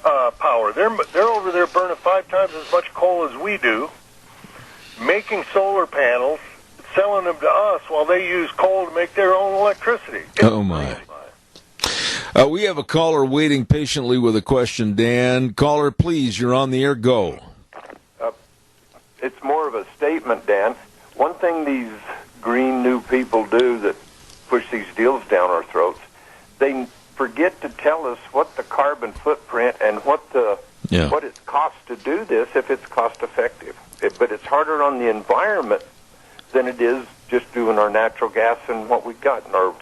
power. They're over there burning 5 times as much coal as we do, making solar panels, selling them to us while they use coal to make their own electricity. Oh, my. We have a caller waiting patiently with a question, Dan. Caller, please, you're on the air. Go. It's more of a statement, Dan. One thing these green new people do that push these deals down our throats, they forget to tell us what the carbon footprint and what it costs to do this if it's cost effective. But it's harder on the environment than it is just doing our natural gas and what we've got in our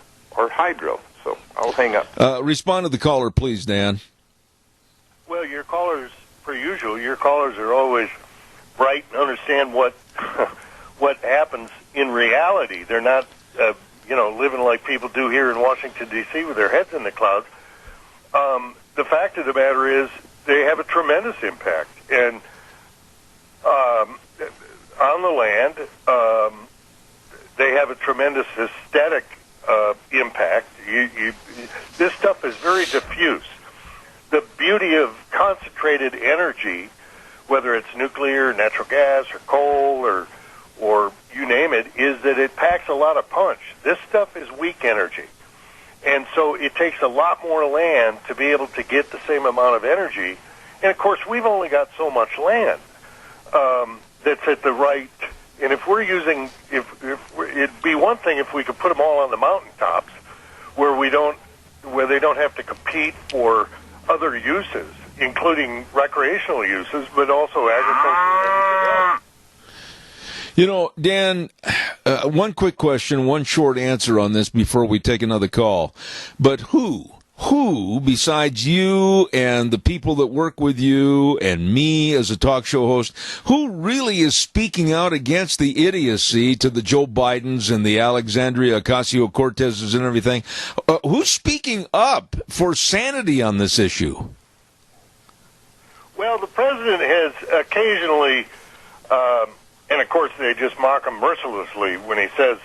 hydro. So I'll hang up. Respond to the caller, please, Dan. Well, your callers, per usual, your callers are always bright and understand what what happens in reality. They're not, living like people do here in Washington, D.C. with their heads in the clouds. The fact of the matter is they have a tremendous impact. And on the land, they have a tremendous aesthetic impact. This stuff is very diffuse. The beauty of concentrated energy, whether it's nuclear, natural gas, or coal, or you name it, is that it packs a lot of punch. This stuff is weak energy. And so it takes a lot more land to be able to get the same amount of energy. And, of course, we've only got so much land that's at the right. And if we're using, it'd be one thing if we could put them all on the mountaintops where they don't have to compete for other uses, including recreational uses, but also agriculture and everything else. Dan, one quick question, one short answer on this before we take another call. But who besides you and the people that work with you and me as a talk show host, who really is speaking out against the idiocy to the Joe Bidens and the Alexandria Ocasio-Cortezes and everything? Who's speaking up for sanity on this issue? Well, the president has occasionally, and of course they just mock him mercilessly when he says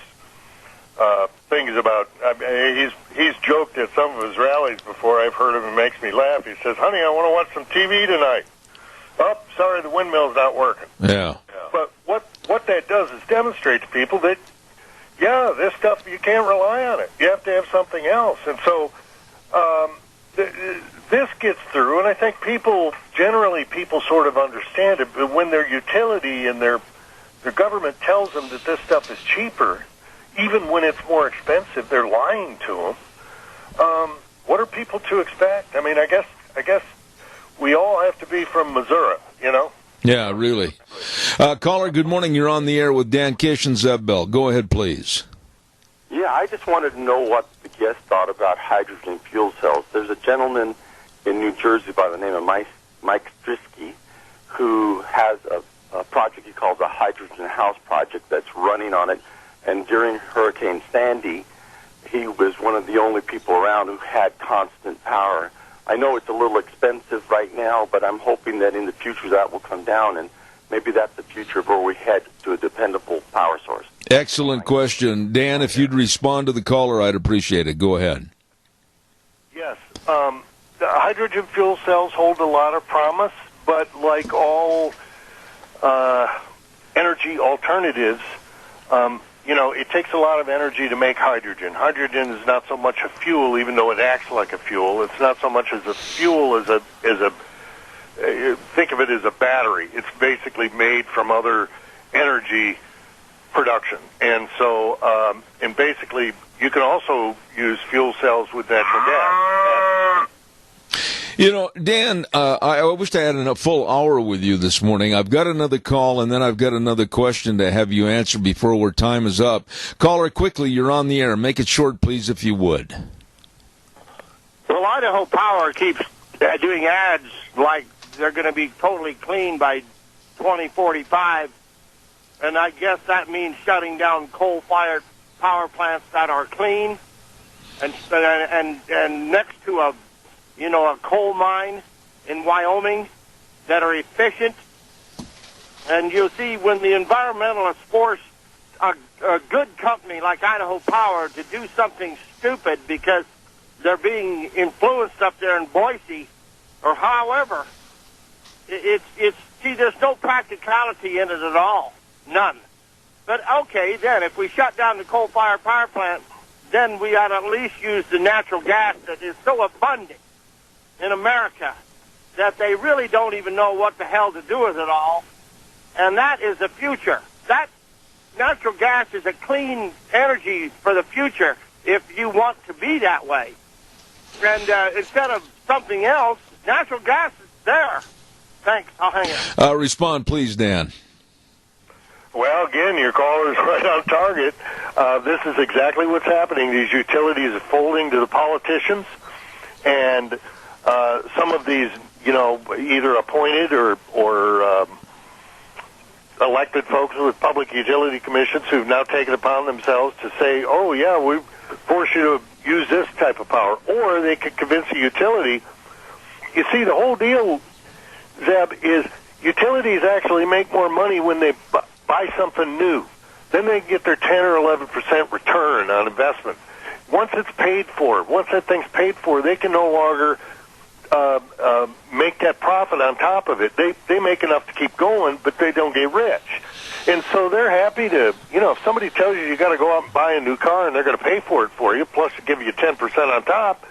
things about. He's joked at some of his rallies before. I've heard him. It makes me laugh. He says, "Honey, I want to watch some TV tonight." Oh, sorry, the windmill's not working. Yeah. But what that does is demonstrate to people that, this stuff, you can't rely on it. You have to have something else. And so this gets through, and I think people sort of understand it. But when their utility and their government tells them that this stuff is cheaper, even when it's more expensive, they're lying to them. What are people to expect? I mean, I guess we all have to be from Missouri, Yeah, really. Caller, good morning. You're on the air with Dan Kish and Zeb Bell. Go ahead, please. Yeah, I just wanted to know what the guest thought about hydrogen fuel cells. There's a gentleman in New Jersey by the name of Mike Strisky who has a project he calls a Hydrogen House Project that's running on it. And during Hurricane Sandy, he was one of the only people around who had constant power. I know it's a little expensive right now, but I'm hoping that in the future that will come down, and maybe that's the future where we head to a dependable power source. Excellent question. Dan, if you'd respond to the caller, I'd appreciate it. Go ahead. Yes. The hydrogen fuel cells hold a lot of promise, but like all energy alternatives, it takes a lot of energy to make hydrogen. Hydrogen is not so much a fuel, even though it acts like a fuel. It's not so much as a fuel as a think of it as a battery. It's basically made from other energy production. And so, and basically, you can also use fuel cells with natural gas. You know, Dan, I wished I had a full hour with you this morning. I've got another call, and then I've got another question to have you answer before our time is up. Caller, quickly, you're on the air. Make it short, please, if you would. Well, Idaho Power keeps doing ads like they're going to be totally clean by 2045, and I guess that means shutting down coal-fired power plants that are clean, and next to a coal mine in Wyoming that are efficient. And you'll see when the environmentalists force a good company like Idaho Power to do something stupid because they're being influenced up there in Boise, or however, there's no practicality in it at all. None. But okay, then, if we shut down the coal-fired power plant, then we ought to at least use the natural gas that is so abundant in America that they really don't even know what the hell to do with it all. And that is the future. That natural gas is a clean energy for the future if you want to be that way. And instead of something else, natural gas is there. Thanks. I'll hang up. Respond, please, Dan. Well, again, your caller's right on target. This is exactly what's happening. These utilities are folding to the politicians, and some of these, either appointed or elected folks with public utility commissions who've now taken upon themselves to say, oh, yeah, we force you to use this type of power. Or they could convince a utility. You see, the whole deal, Zeb, is utilities actually make more money when they buy something new. Then they get their 10 or 11% return on investment. Once it's paid for, once that thing's paid for, they can no longer make that profit on top of it. They make enough to keep going, but they don't get rich. And so they're happy to, if somebody tells you got to go out and buy a new car and they're going to pay for it for you, plus give you 10% on top,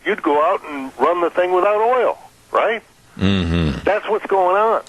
you'd go out and run the thing without oil, right? Mm-hmm. That's what's going on.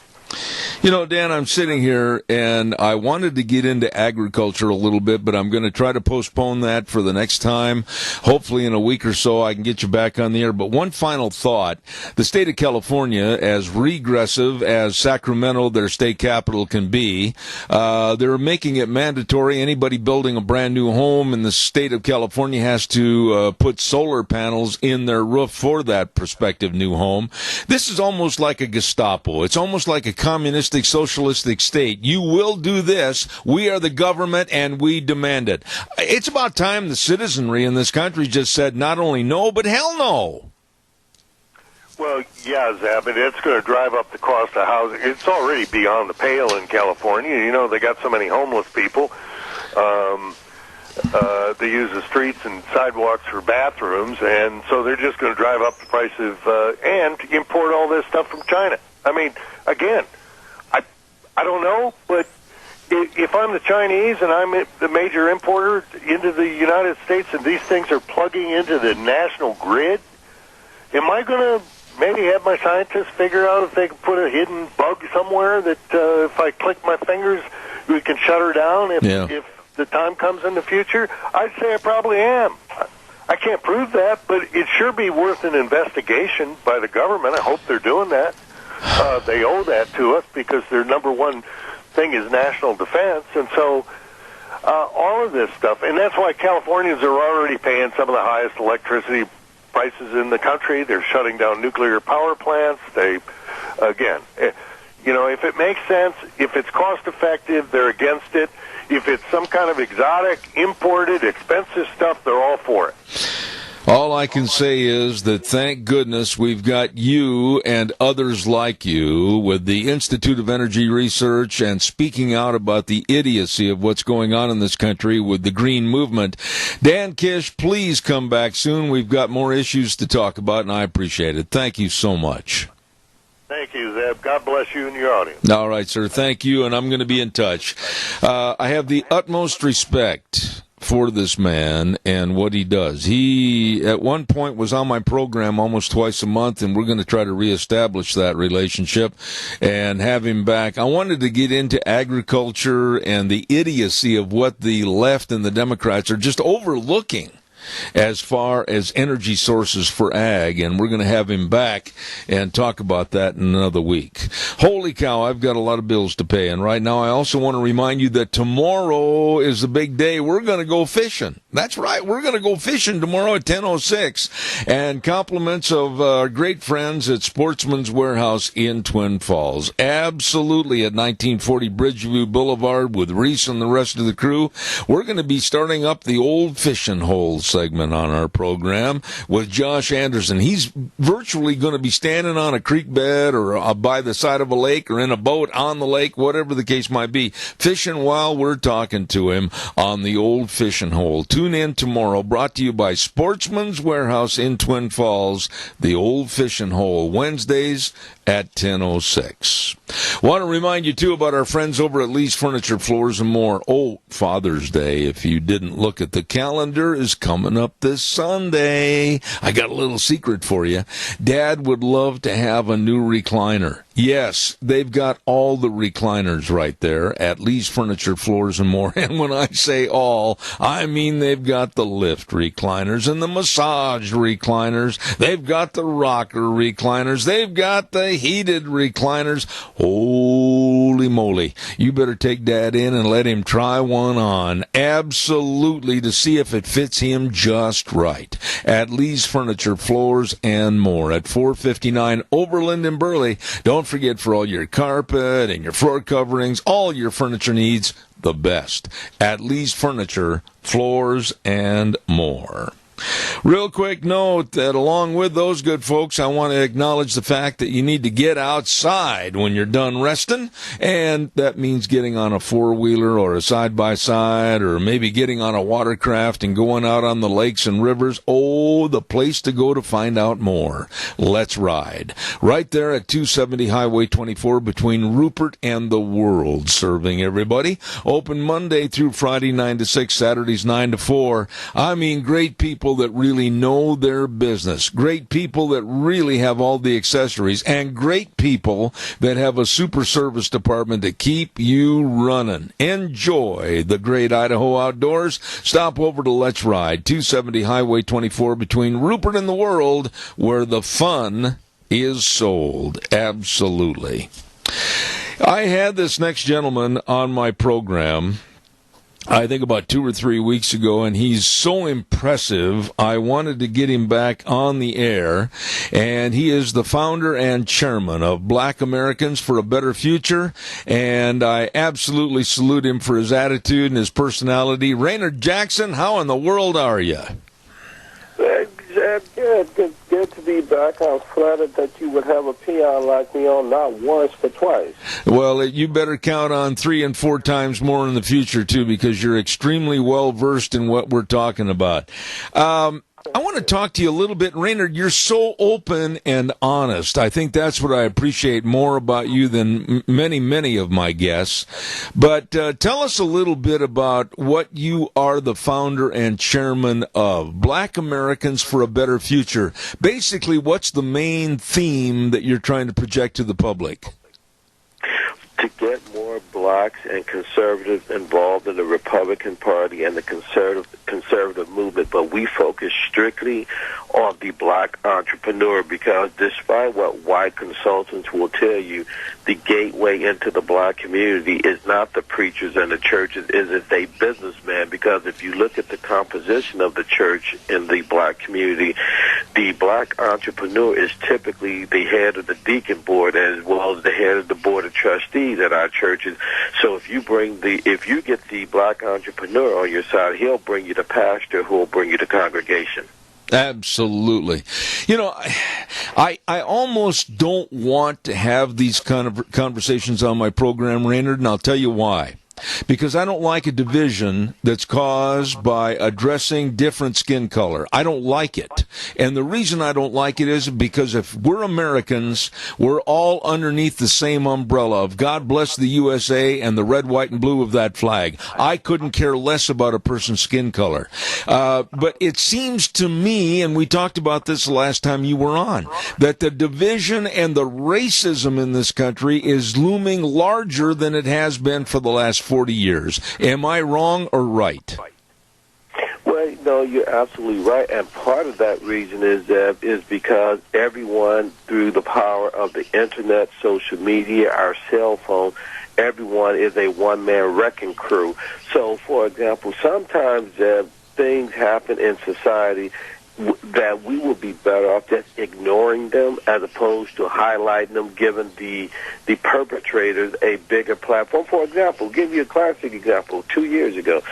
Dan, I'm sitting here, and I wanted to get into agriculture a little bit, but I'm going to try to postpone that for the next time. Hopefully in a week or so I can get you back on the air. But one final thought. The state of California, as regressive as Sacramento, their state capital, can be, they're making it mandatory. Anybody building a brand new home in the state of California has to put solar panels in their roof for that prospective new home. This is almost like a Gestapo. It's almost like a communistic, socialistic state. You will do this. We are the government, and we demand it. It's about time the citizenry in this country just said not only no, but hell no. Well, yeah, Zab, and it's going to drive up the cost of housing. It's already beyond the pale in California. They got so many homeless people. They use the streets and sidewalks for bathrooms, and so they're just going to drive up the price of and import all this stuff from China. I mean, again, I don't know, but if I'm the Chinese and I'm the major importer into the United States and these things are plugging into the national grid, am I going to maybe have my scientists figure out if they can put a hidden bug somewhere that if I click my fingers, we can shut her down if the time comes in the future? I'd say I probably am. I can't prove that, but it sure be worth an investigation by the government. I hope they're doing that. They owe that to us because their number one thing is national defense. And so all of this stuff, and that's why Californians are already paying some of the highest electricity prices in the country. They're shutting down nuclear power plants. Again, if it makes sense, if it's cost effective, they're against it. If it's some kind of exotic, imported, expensive stuff, they're all for it. All I can say is that thank goodness we've got you and others like you with the Institute of Energy Research and speaking out about the idiocy of what's going on in this country with the green movement. Dan Kish, please come back soon. We've got more issues to talk about, and I appreciate it. Thank you so much. Thank you, Zeb. God bless you and your audience. All right, sir. Thank you, and I'm going to be in touch. I have the utmost respect for this man and what he does. He, at one point, was on my program almost twice a month, and we're going to try to reestablish that relationship and have him back. I wanted to get into agriculture and the idiocy of what the left and the Democrats are just overlooking. as far as energy sources for ag, and we're going to have him back and talk about that in another week. Holy cow, I've got a lot of bills to pay, and right now I also want to remind you that tomorrow is the big day. We're going to go fishing. That's right, we're going to go fishing tomorrow at 10:06, and compliments of our great friends at Sportsman's Warehouse in Twin Falls. Absolutely, at 1940 Bridgeview Boulevard with Reese and the rest of the crew. We're going to be starting up the old fishing holes segment on our program with Josh Anderson. He's virtually going to be standing on a creek bed or by the side of a lake or in a boat on the lake, whatever the case might be, fishing while we're talking to him on the old fishing hole. Tune in tomorrow, brought to you by Sportsman's Warehouse in Twin Falls, the old fishing hole, Wednesdays at 10:06. Want to remind you, too, about our friends over at Lee's Furniture, Floors, and More. Oh, Father's Day, if you didn't look at the calendar, is coming up this Sunday. I got a little secret for you. Dad would love to have a new recliner. Yes, they've got all the recliners right there at Lee's Furniture, Floors, and More. And when I say all, I mean they've got the lift recliners and the massage recliners. They've got the rocker recliners. They've got the heated recliners. Holy moly. You better take Dad in and let him try one on. Absolutely, to see if it fits him just right. At Lee's Furniture, Floors, and More at 459 Overland in Burley. Don't forget, for all your carpet and your floor coverings, all your furniture needs, the best at Lee's Furniture, Floors, and More. Real quick note that along with those good folks, I want to acknowledge the fact that you need to get outside when you're done resting, and that means getting on a four-wheeler or a side-by-side, or maybe getting on a watercraft and going out on the lakes and rivers. Oh, the place to go to find out more. Let's Ride. Right there at 270 Highway 24 between Rupert and the World, serving everybody. Open Monday through Friday 9 to 6, Saturdays 9 to 4. I mean, great people that really know their business, great people that really have all the accessories, and great people that have a super service department to keep you running. Enjoy the great Idaho outdoors. Stop over to Let's Ride, 270 Highway 24 between Rupert and the World, where the fun is sold. Absolutely. I had this next gentleman on my program, I think about 2 or 3 weeks ago, and he's so impressive, I wanted to get him back on the air. And he is the founder and chairman of Black Americans for a Better Future, and I absolutely salute him for his attitude and his personality. Raynard Jackson, how in the world are you? Good to be back. I was flattered that you would have a peon like me on not once but twice. Well, you better count on 3 and 4 times more in the future, too, because you're extremely well-versed in what we're talking about. I want to talk to you a little bit, Raynard. You're so open and honest. I think that's what I appreciate more about you than many of my guests. But tell us a little bit about what you are the founder and chairman of. Black Americans for a Better Future. Basically, what's the main theme that you're trying to project to the public? To get more blacks and conservatives involved in the Republican Party and the conservative movement, but we focus strictly on the black entrepreneur, because despite what white consultants will tell you, the gateway into the black community is not the preachers and the churches, it's a businessman. Because if you look at the composition of the church in the black community, the black entrepreneur is typically the head of the deacon board as well as the head of the board of trustees at our churches. So if you get the black entrepreneur on your side, he'll bring you the pastor who will bring you the congregation. Absolutely. You know, I almost don't want to have these kind of conversations on my program, Raynard, and I'll tell you why. Because I don't like a division that's caused by addressing different skin color. I don't like it. And the reason I don't like it is because if we're Americans, we're all underneath the same umbrella of God bless the USA and the red, white, and blue of that flag. I couldn't care less about a person's skin color. But it seems to me, and we talked about this the last time you were on, that the division and the racism in this country is looming larger than it has been for the last 40 years. Am I wrong or right? Well, Well, no, you're absolutely right, and part of that reason is because everyone, through the power of the internet, social media, our cell phone, everyone is a one-man wrecking crew. So, for example, sometimes things happen in society that we would be better off just ignoring them as opposed to highlighting them, giving the perpetrators a bigger platform. For example, give you a classic example. 2 years ago,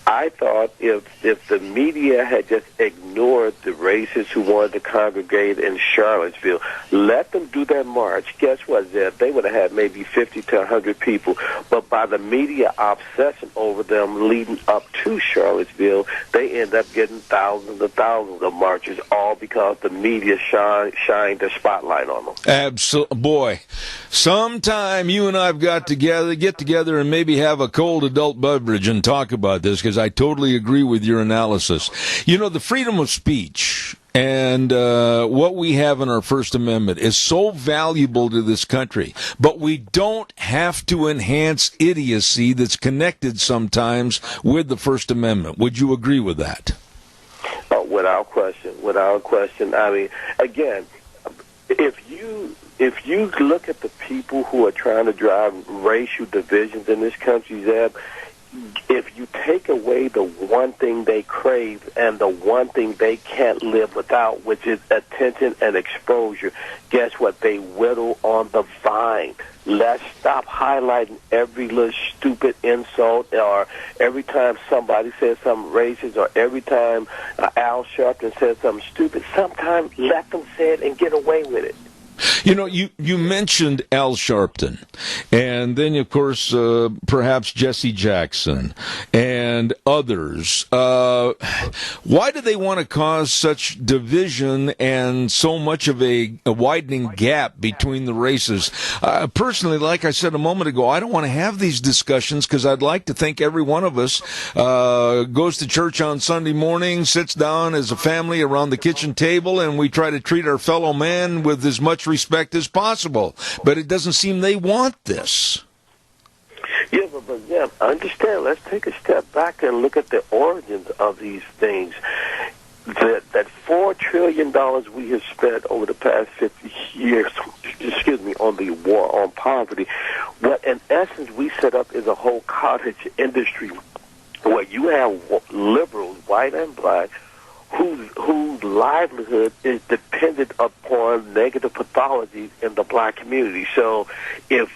I thought if the media had just ignored the racists who wanted to congregate in Charlottesville, let them do their march, guess what, Zeb? They would have had maybe 50 to 100 people. But by the media obsession over them leading up to Charlottesville, they end up getting thousands and thousands of marches, all because the media shined the spotlight on them. Absolutely. Boy, sometime you and I've got to get together and maybe have a cold adult beverage and talk about this, because I totally agree with your analysis. You know, the freedom of speech and what we have in our First Amendment is so valuable to this country, but we don't have to enhance idiocy that's connected sometimes with the First Amendment. Would you agree with that? Without question. I mean, again, if you look at the people who are trying to drive racial divisions in this country, Zeb, if you take away the one thing they crave and the one thing they can't live without, which is attention and exposure, guess what? They whittle on the vine. Let's stop highlighting every little stupid insult, or every time somebody says something racist, or every time Al Sharpton says something stupid. Sometimes let them say it and get away with it. You know, you mentioned Al Sharpton, and then, of course, perhaps Jesse Jackson and others. Why do they want to cause such division and so much of a widening gap between the races? Personally, like I said a moment ago, I don't want to have these discussions because I'd like to think every one of us goes to church on Sunday morning, sits down as a family around the kitchen table, and we try to treat our fellow man with as much respect as possible. But it doesn't seem they want this. Yeah, but yeah, understand. Let's take a step back and look at the origins of these things. That $4 trillion we have spent over the past 50 years, on the war on poverty, what in essence we set up is a whole cottage industry where you have liberals, white and black, whose livelihood is dependent upon negative pathologies in the black community. So if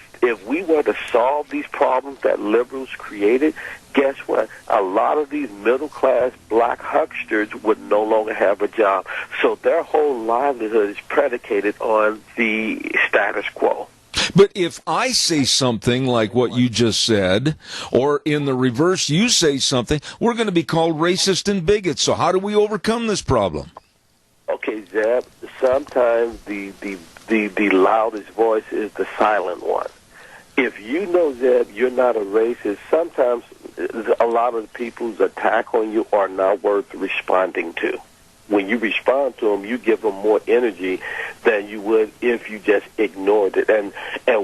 we were to solve these problems that liberals created, guess what? A lot of these middle-class black hucksters would no longer have a job. So their whole livelihood is predicated on the status quo. But if I say something like what you just said, or in the reverse, you say something, we're going to be called racist and bigots. So how do we overcome this problem? Okay, Zeb, sometimes the loudest voice is the silent one. If you know, Zeb, you're not a racist, sometimes a lot of the people's attack on you are not worth responding to. When you respond to them, you give them more energy than you would if you just ignored it. And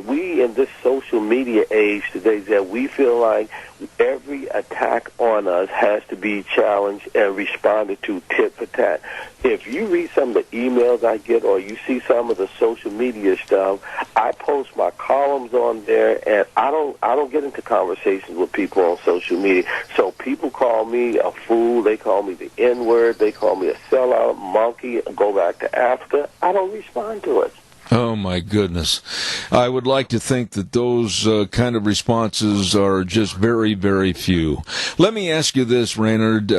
we in this social media age today, that we feel like every attack on us has to be challenged and responded to tit for tat. If you read some of the emails I get, or you see some of the social media stuff, I post my columns on there, and I don't get into conversations with people on social media. So people call me a fool, they call me the N-word, they call me a sellout, monkey, go back to Africa. I don't respond to it. Oh, my goodness. I would like to think that those kind of responses are just very, very few. Let me ask you this, Raynard.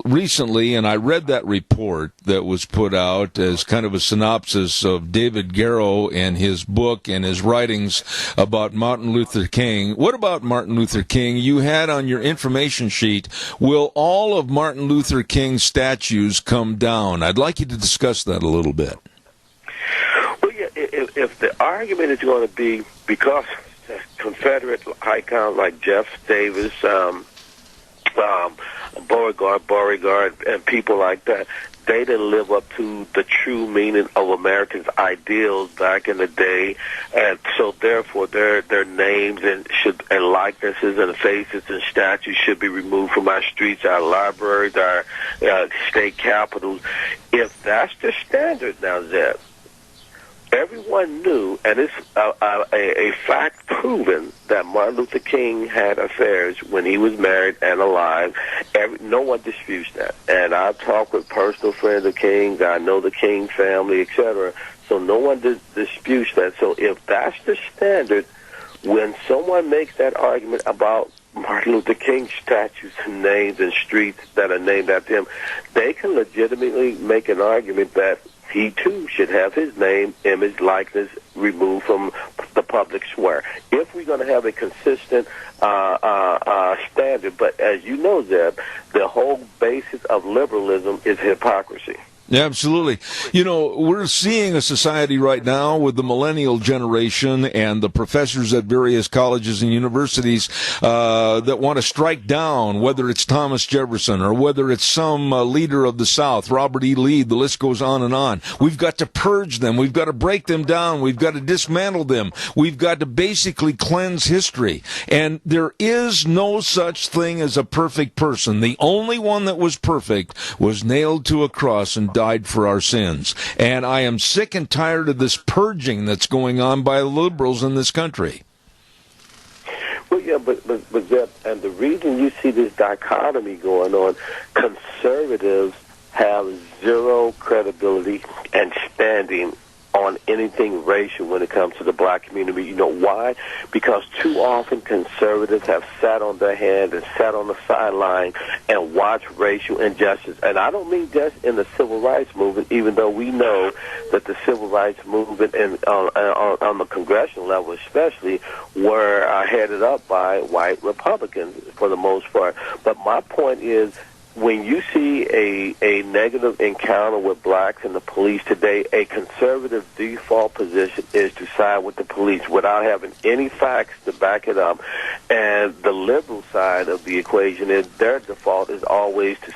Recently, and I read that report that was put out as kind of a synopsis of David Garrow and his book and his writings about Martin Luther King. What about Martin Luther King? You had on your information sheet, will all of Martin Luther King's statues come down? I'd like you to discuss that a little bit. If the argument is going to be because Confederate icons like Jeff Davis, Beauregard, and people like that, they didn't live up to the true meaning of Americans' ideals back in the day, and so therefore their names and likenesses and faces and statues should be removed from our streets, our libraries, our state capitals. If that's the standard now, Zeb, everyone knew, and it's a fact proven, that Martin Luther King had affairs when he was married and alive. No one disputes that. And I've talked with personal friends of King's. I know the King family, etc. So no one disputes that. So if that's the standard, when someone makes that argument about Martin Luther King statues and names and streets that are named after him, they can legitimately make an argument that he too should have his name, image, likeness removed from the public square. If we're going to have a consistent standard, but as you know, Zeb, the whole basis of liberalism is hypocrisy. Yeah, absolutely. You know, we're seeing a society right now with the millennial generation and the professors at various colleges and universities that want to strike down, whether it's Thomas Jefferson or whether it's some leader of the South, Robert E. Lee, the list goes on and on. We've got to purge them. We've got to break them down. We've got to dismantle them. We've got to basically cleanse history. And there is no such thing as a perfect person. The only one that was perfect was nailed to a cross and died for our sins. And I am sick and tired of this purging that's going on by the liberals in this country. Well, yeah, but Zeb, and the reason you see this dichotomy going on, conservatives have zero credibility and standing on anything racial when it comes to the black community. You know why? Because too often conservatives have sat on their hands and sat on the sideline and watched racial injustice. And I don't mean just in the civil rights movement, even though we know that the civil rights movement and on the congressional level especially were headed up by white Republicans for the most part. But my point is, when you see a negative encounter with blacks and the police today, a conservative default position is to side with the police without having any facts to back it up. And the liberal side of the equation is their default is always to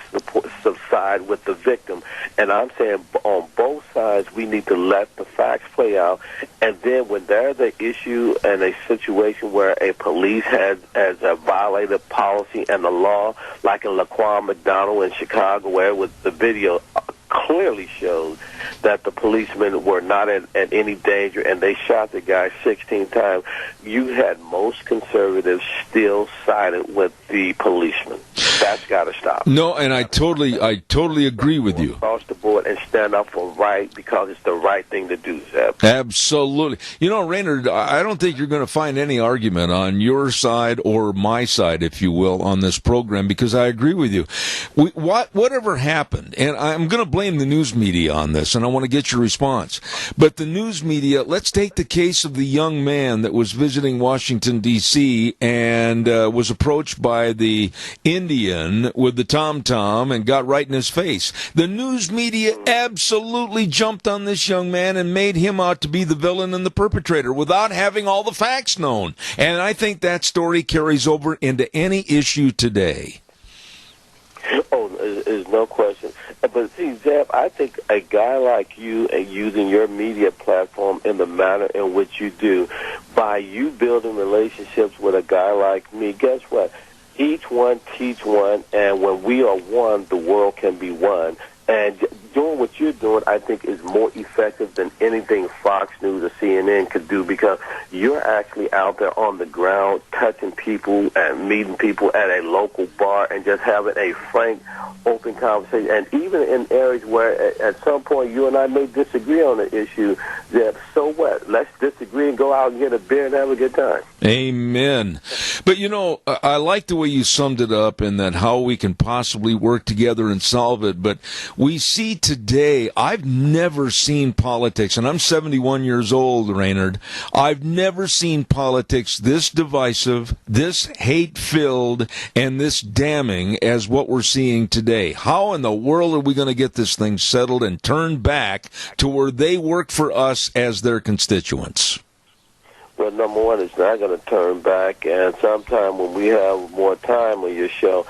side with the victim. And I'm saying on both sides, we need to let the facts play out. And then when there's an issue and a situation where a police has violated policy and the law, like in Laquan McDonald in Chicago, where the video clearly showed that the policemen were not at any danger and they shot the guy 16 times, you had most conservatives still sided with the policemen. That's got to stop. No, and I totally agree with you. Across the board and stand up for right because it's the right thing to do, Zeb. Absolutely. You know, Raynard, I don't think you're going to find any argument on your side or my side, if you will, on this program, because I agree with you. Whatever happened, and I'm going to blame the news media on this, and I want to get your response. But the news media, let's take the case of the young man that was visiting Washington, D.C., and was approached by the Indian with the tom-tom and got right in his face. The news media absolutely jumped on this young man and made him out to be the villain and the perpetrator without having all the facts known. And I think that story carries over into any issue today. Oh, there's no question. But see, Zeb, I think a guy like you and using your media platform in the manner in which you do, by you building relationships with a guy like me, guess what? Each one teach one, and when we are one, the world can be one. And doing what you're doing, I think, is more effective than anything Fox News or CNN could do, because you're actually out there on the ground touching people and meeting people at a local bar and just having a frank, open conversation. And even in areas where at some point you and I may disagree on the issue, that so what? Let's disagree and go out and get a beer and have a good time. Amen. But, you know, I like the way you summed it up in that how we can possibly work together and solve it. But we see today, I've never seen politics, and I'm 71 years old, Raynard. I've never seen politics this divisive, this hate-filled, and this damning as what we're seeing today. How in the world are we going to get this thing settled and turned back to where they work for us as their constituents? Well, number one, it's not going to turn back, and sometime when we have more time on your show,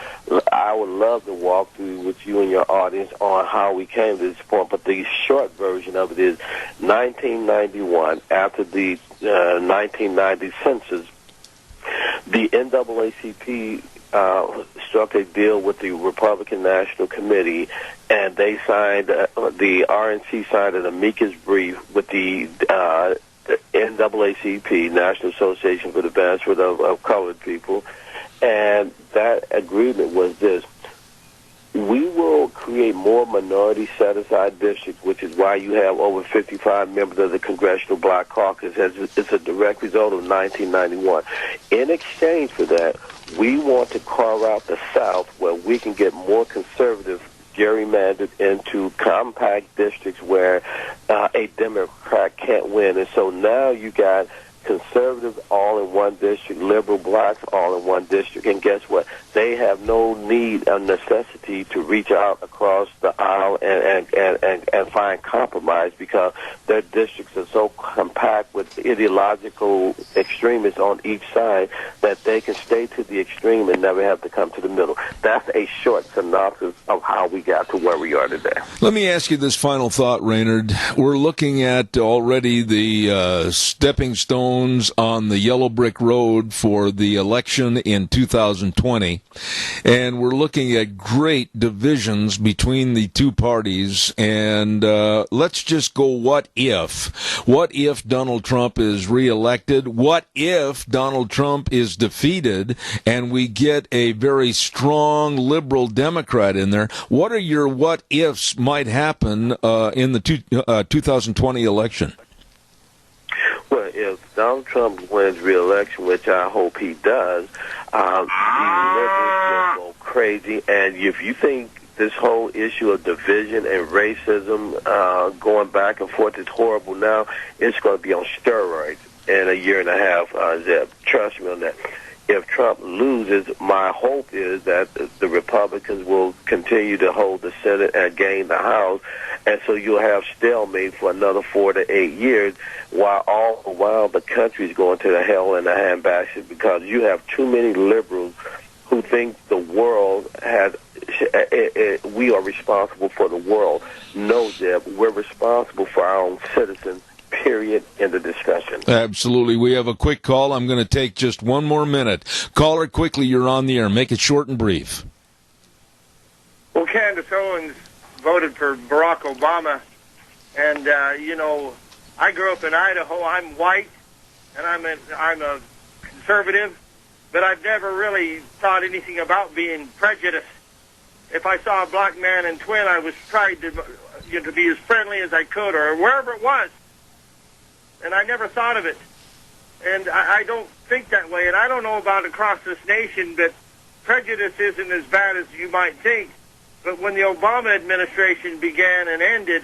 I would love to walk through with you and your audience on how we came to this point. But the short version of it is 1991, after the 1990 census, the NAACP struck a deal with the Republican National Committee, and they signed, the RNC signed an amicus brief with the NAACP, National Association for the Advancement of Colored People, and that agreement was this: we will create more minority set-aside districts, which is why you have over 55 members of the Congressional Black Caucus. It's a direct result of 1991. In exchange for that, we want to carve out the South where we can get more conservative gerrymandered into compact districts where a Democrat can't win. And so now you got conservatives all in one district, liberal blacks all in one district, and guess what? They have no need or necessity to reach out across the aisle and find compromise, because their districts are so compact with ideological extremists on each side that they can stay to the extreme and never have to come to the middle. That's a short synopsis of how we got to where we are today. Let me ask you this final thought, Raynard. We're looking at already the stepping stones on the yellow brick road for the election in 2020, and we're looking at great divisions between the two parties. And let's just go, what if? What if Donald Trump is reelected? What if Donald Trump is defeated and we get a very strong liberal Democrat in there? What are your what ifs might happen in the 2020 election? Well, if Donald Trump wins re-election, which I hope he does, the liberals will go crazy. And if you think this whole issue of division and racism going back and forth is horrible now, it's going to be on steroids in a year and a half, Zeb. Trust me on that. If Trump loses, my hope is that the Republicans will continue to hold the Senate and gain the House, and so you'll have stalemate for another 4 to 8 years, while all the while the country's going to the hell in a handbasket, because you have too many liberals who think the world has, we are responsible for the world. No, Zeb, we're responsible for our own citizens. Period. In the discussion. Absolutely. We have a quick call. I'm going to take just one more minute. Caller, quickly, you're on the air. Make it short and brief. Well, Candace Owens voted for Barack Obama, and I grew up in Idaho. I'm white, and I'm a conservative, but I've never really thought anything about being prejudiced. If I saw a black man in Twin, I was trying to be as friendly as I could, or wherever it was. And I never thought of it. And I don't think that way. And I don't know about across this nation, but prejudice isn't as bad as you might think. But when the Obama administration began and ended,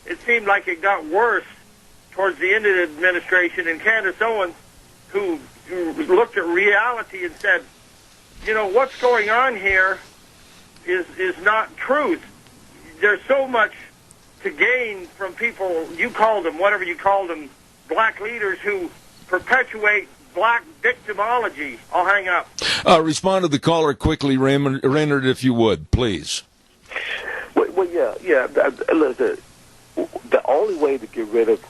it seemed like it got worse towards the end of the administration. And Candace Owens, who looked at reality and said, what's going on here is not truth. There's so much to gain from people, you called them, whatever you called them, black leaders who perpetuate black victimology. I'll hang up. Respond to the caller quickly, Raynard, if you would, please. Well, yeah. Listen, the only way to get rid of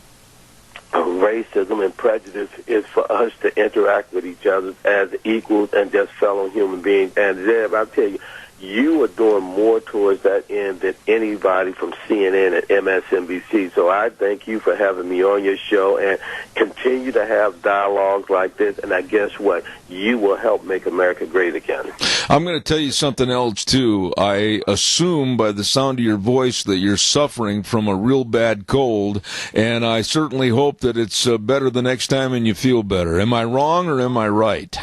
racism and prejudice is for us to interact with each other as equals and just fellow human beings. And Zeb, I'll tell you, you are doing more towards that end than anybody from CNN and MSNBC. So I thank you for having me on your show, and continue to have dialogues like this. And I guess what? You will help make America great again. I'm going to tell you something else, too. I assume by the sound of your voice that you're suffering from a real bad cold, and I certainly hope that it's better the next time and you feel better. Am I wrong or am I right?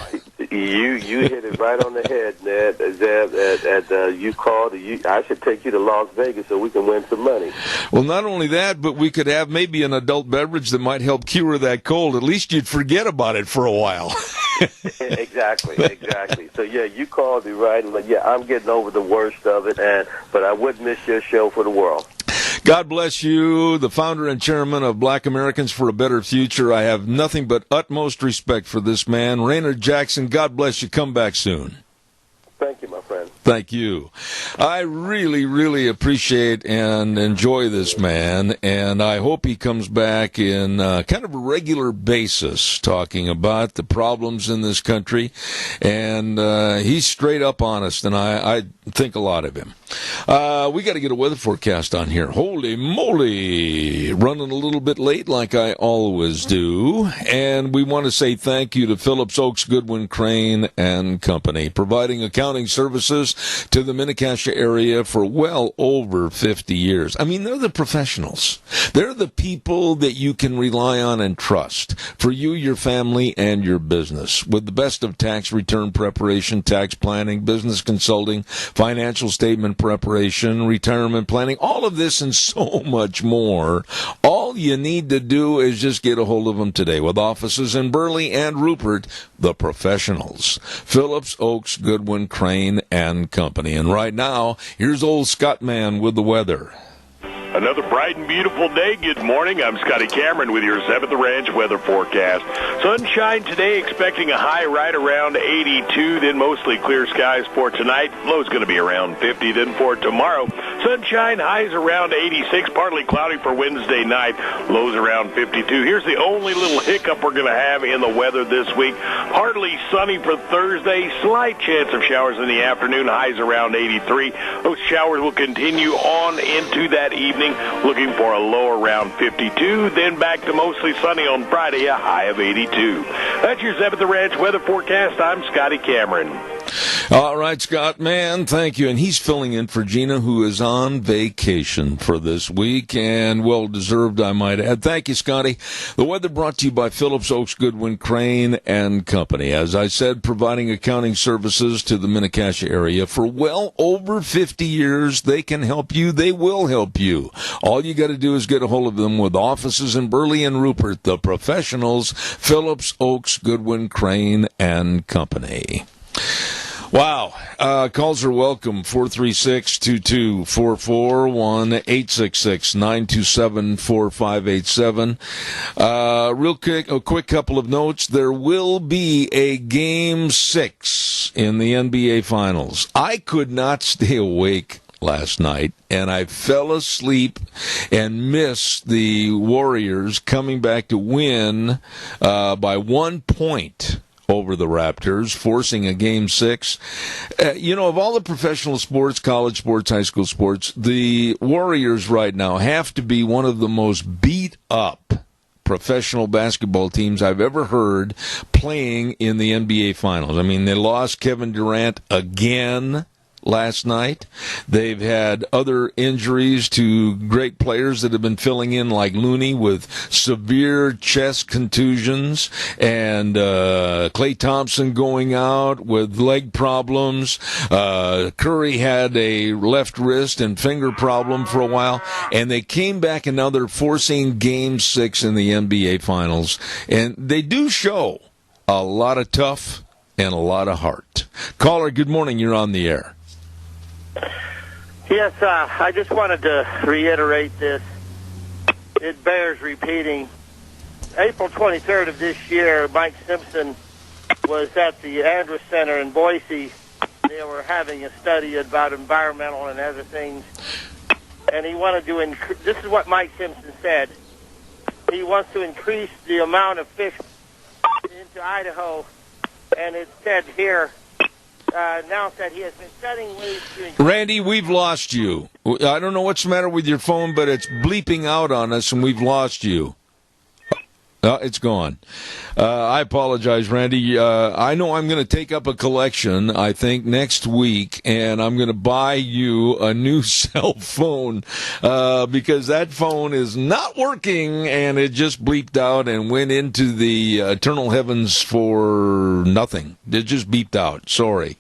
You hit it right on the head, Ned. Zeb, you called. I should take you to Las Vegas so we can win some money. Well, not only that, but we could have maybe an adult beverage that might help cure that cold. At least you'd forget about it for a while. Exactly. So, yeah, you called me right. And, yeah, I'm getting over the worst of it, but I wouldn't miss your show for the world. God bless you, the founder and chairman of Black Americans for a Better Future. I have nothing but utmost respect for this man. Raynard Jackson, God bless you. Come back soon. Thank you, my friend. Thank you. I really, really appreciate and enjoy this man, and I hope he comes back in kind of a regular basis talking about the problems in this country, and he's straight up honest, and I think a lot of him. We got to get a weather forecast on here. Holy moly! Running a little bit late like I always do, and we want to say thank you to Phillips Oaks Goodwin Crane and Company, providing accounting services to the Mini-Cassia area for well over 50 years. I mean, they're the professionals. They're the people that you can rely on and trust for you, your family, and your business. With the best of tax return preparation, tax planning, business consulting, financial statement preparation, retirement planning, all of this and so much more. All you need to do is just get a hold of them today with offices in Burley and Rupert, the professionals. Phillips Oaks Goodwin Crane and Company. And right now, here's old Scott Man with the weather. Another bright and beautiful day. Good morning. I'm Scotty Cameron with your 7th Ranch weather forecast. Sunshine today, expecting a high right around 82, then mostly clear skies for tonight. Low's going to be around 50, then for tomorrow. Sunshine, highs around 86, partly cloudy for Wednesday night. Lows around 52. Here's the only little hiccup we're going to have in the weather this week. Partly sunny for Thursday. Slight chance of showers in the afternoon. Highs around 83. Those showers will continue on into that evening. Looking for a low around 52, then back to mostly sunny on Friday, a high of 82. That's your 7th Ranch weather forecast. I'm Scotty Cameron. All right, Scott, man, thank you. And he's filling in for Gina, who is on vacation for this week, and well-deserved, I might add. Thank you, Scotty. The weather brought to you by Phillips Oaks Goodwin Crane and Company. As I said, providing accounting services to the Mini-Cassia area for well over 50 years. They can help you. They will help you. All you got to do is get a hold of them with offices in Burley and Rupert, the professionals, Phillips Oaks Goodwin Crane and Company. Wow. Calls are welcome. 436-2244, 1-866-927-4587. Real quick, a quick couple of notes. There will be a Game 6 in the NBA Finals. I could not stay awake last night, and I fell asleep and missed the Warriors coming back to win by 1 point over the Raptors, forcing a Game 6. Of all the professional sports, college sports, high school sports, the Warriors right now have to be one of the most beat-up professional basketball teams I've ever heard playing in the NBA Finals. I mean, they lost Kevin Durant again last night. They've had other injuries to great players that have been filling in, like Looney with severe chest contusions, and Klay Thompson going out with leg problems. Curry had a left wrist and finger problem for a while, and they came back, and now they're forcing Game 6 in the NBA Finals. And they do show a lot of tough and a lot of heart. Caller, good morning. You're on the air. Yes, I just wanted to reiterate this. It bears repeating. April 23rd of this year, Mike Simpson was at the Andrews Center in Boise. They were having a study about environmental and other things. And he wanted to this is what Mike Simpson said. He wants to increase the amount of fish into Idaho. And it said here, announced that he has been studying ways to increase. Randy, we've lost you. I don't know what's the matter with your phone, but it's bleeping out on us, and we've lost you. It's gone. I apologize, Randy. I know I'm going to take up a collection, I think, next week, and I'm going to buy you a new cell phone because that phone is not working, and it just bleeped out and went into the eternal heavens for nothing. It just beeped out. Sorry.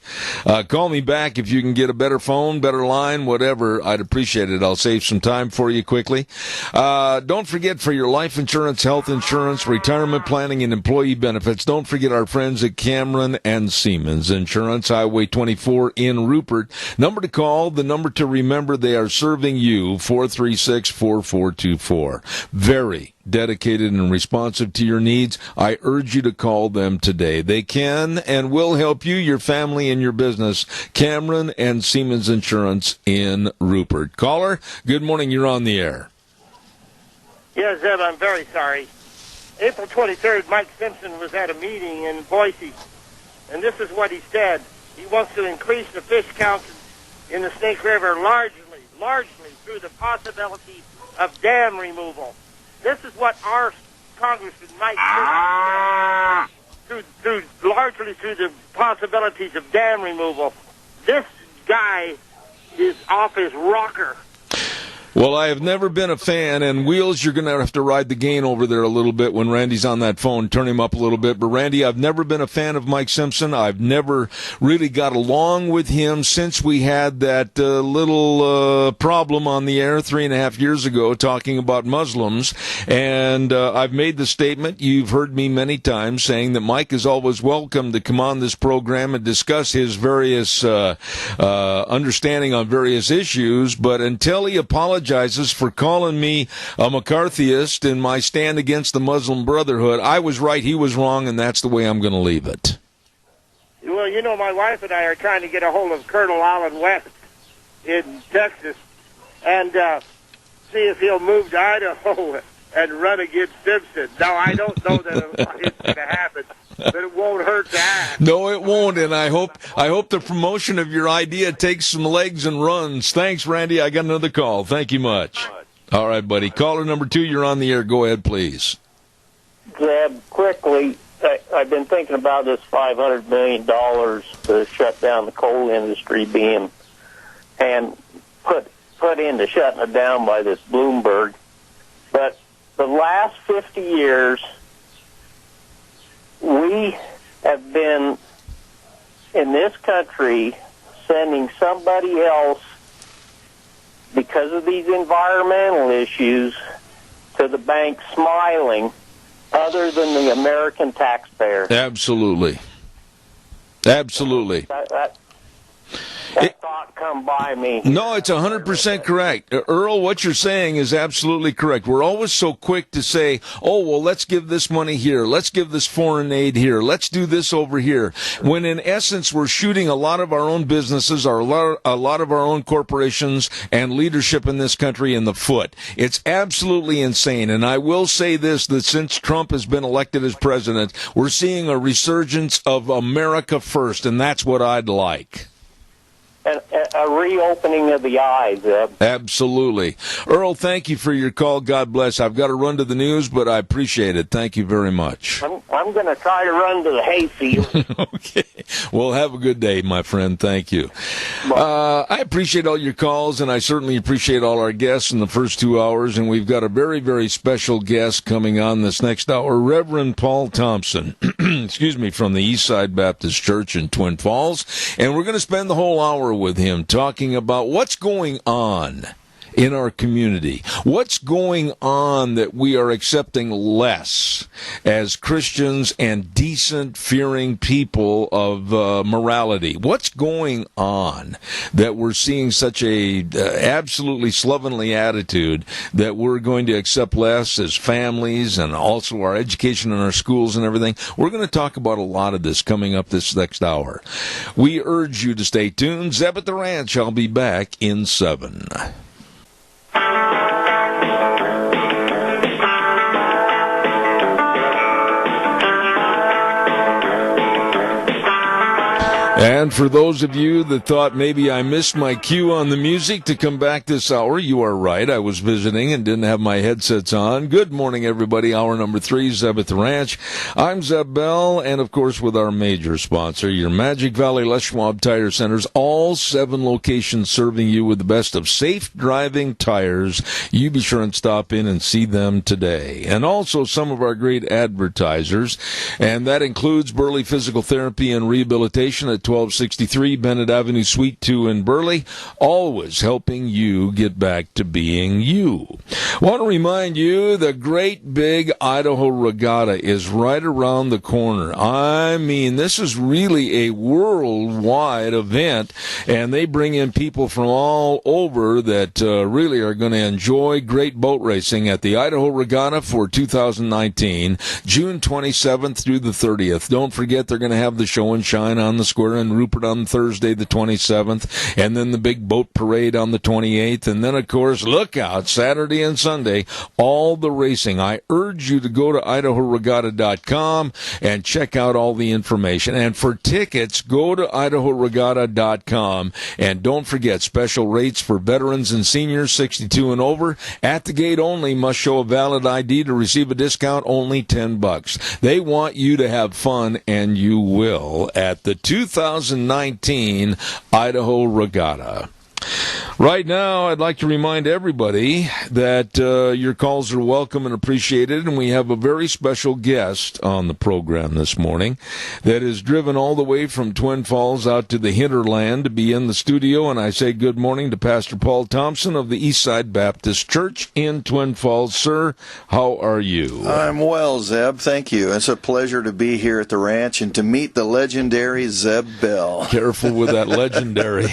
Call me back if you can get a better phone, better line, whatever. I'd appreciate it. I'll save some time for you quickly. Don't forget, for your life insurance, health insurance, insurance, retirement planning, and employee benefits. Don't forget our friends at Cameron and Siemens Insurance, Highway 24 in Rupert. Number to call, the number to remember, they are serving you, 436-4424. Very dedicated and responsive to your needs. I urge you to call them today. They can and will help you, your family, and your business. Cameron and Siemens Insurance in Rupert. Caller, good morning. You're on the air. Yeah, Zeb, I'm very sorry. April 23rd, Mike Simpson was at a meeting in Boise, and this is what he said. He wants to increase the fish counts in the Snake River largely through the possibility of dam removal. This is what our Congressman Mike Simpson said, largely through the possibilities of dam removal. This guy is off his rocker. Well, I have never been a fan, and Wheels, you're going to have to ride the gain over there a little bit when Randy's on that phone. Turn him up a little bit. But, Randy, I've never been a fan of Mike Simpson. I've never really got along with him since we had that little problem on the air 3.5 years ago talking about Muslims. And I've made the statement, you've heard me many times, saying that Mike is always welcome to come on this program and discuss his various understanding on various issues. But until he apologizes for calling me a McCarthyist in my stand against the Muslim Brotherhood, I was right, he was wrong, and that's the way I'm going to leave it. Well, you know, my wife and I are trying to get a hold of Colonel Allen West in Texas and see if he'll move to Idaho and run against Simpson. Now, I don't know that it's going to happen, but it won't hurt to ask. No, it won't, and I hope the promotion of your idea takes some legs and runs. Thanks, Randy. I got another call. Thank you much. All right, buddy. Caller number 2, you're on the air. Go ahead, please. Zeb, quickly, I've been thinking about this $500 million to shut down the coal industry and put into shutting it down by this Bloomberg. But the last 50 years, we have been, in this country, sending somebody else, because of these environmental issues, to the bank smiling, other than the American taxpayer. Absolutely. Absolutely. That thought come by me. No, it's 100% correct. Earl, what you're saying is absolutely correct. We're always so quick to say, oh, well, let's give this money here. Let's give this foreign aid here. Let's do this over here. When in essence, we're shooting a lot of our own businesses, a lot of our own corporations and leadership in this country in the foot. It's absolutely insane. And I will say this, that since Trump has been elected as president, we're seeing a resurgence of America first, and that's what I'd like. A reopening of the eyes. Absolutely. Earl, thank you for your call. God bless. I've got to run to the news, but I appreciate it. Thank you very much. I'm going to try to run to the hayfield. Okay. Well, have a good day, my friend. Thank you. I appreciate all your calls, and I certainly appreciate all our guests in the first 2 hours, and we've got a very, very special guest coming on this next hour, Reverend Paul Thompson, from the Eastside Baptist Church in Twin Falls, and we're going to spend the whole hour with him talking about what's going on in our community. What's going on that we are accepting less as Christians and decent, fearing people of morality? What's going on that we're seeing such a absolutely slovenly attitude that we're going to accept less as families and also our education in our schools and everything? We're going to talk about a lot of this coming up this next hour. We urge you to stay tuned. Zeb at the Ranch. I'll be back in 7. And for those of you that thought maybe I missed my cue on the music to come back this hour, you are right. I was visiting and didn't have my headsets on. Good morning, everybody. Hour number 3, Zeb at the Ranch. I'm Zeb Bell, and of course with our major sponsor, your Magic Valley Les Schwab Tire Centers, all 7 locations serving you with the best of safe driving tires. You be sure and stop in and see them today. And also some of our great advertisers, and that includes Burley Physical Therapy and Rehabilitation at 1263 Bennett Avenue, Suite 2 in Burley, always helping you get back to being you. Want to remind you, the great big Idaho Regatta is right around the corner. I mean, this is really a worldwide event, and they bring in people from all over that really are going to enjoy great boat racing at the Idaho Regatta for 2019, June 27th through the 30th. Don't forget, they're going to have the show and shine on the square in Rupert on Thursday the 27th, and then the big boat parade on the 28th, and then, of course, look out, Saturday and Sunday, all the racing. I urge you to go to idahoregatta.com and check out all the information. And for tickets, go to idahoregatta.com, and don't forget, special rates for veterans and seniors 62 and over. At the gate only, must show a valid ID to receive a discount, only $10. They want you to have fun, and you will, at the 2019 Idaho Regatta. Right now, I'd like to remind everybody that your calls are welcome and appreciated, and we have a very special guest on the program this morning that is driven all the way from Twin Falls out to the hinterland to be in the studio, and I say good morning to Pastor Paul Thompson of the Eastside Baptist Church in Twin Falls. Sir, how are you? I'm well, Zeb. Thank you. It's a pleasure to be here at the ranch and to meet the legendary Zeb Bell. Careful with that legendary.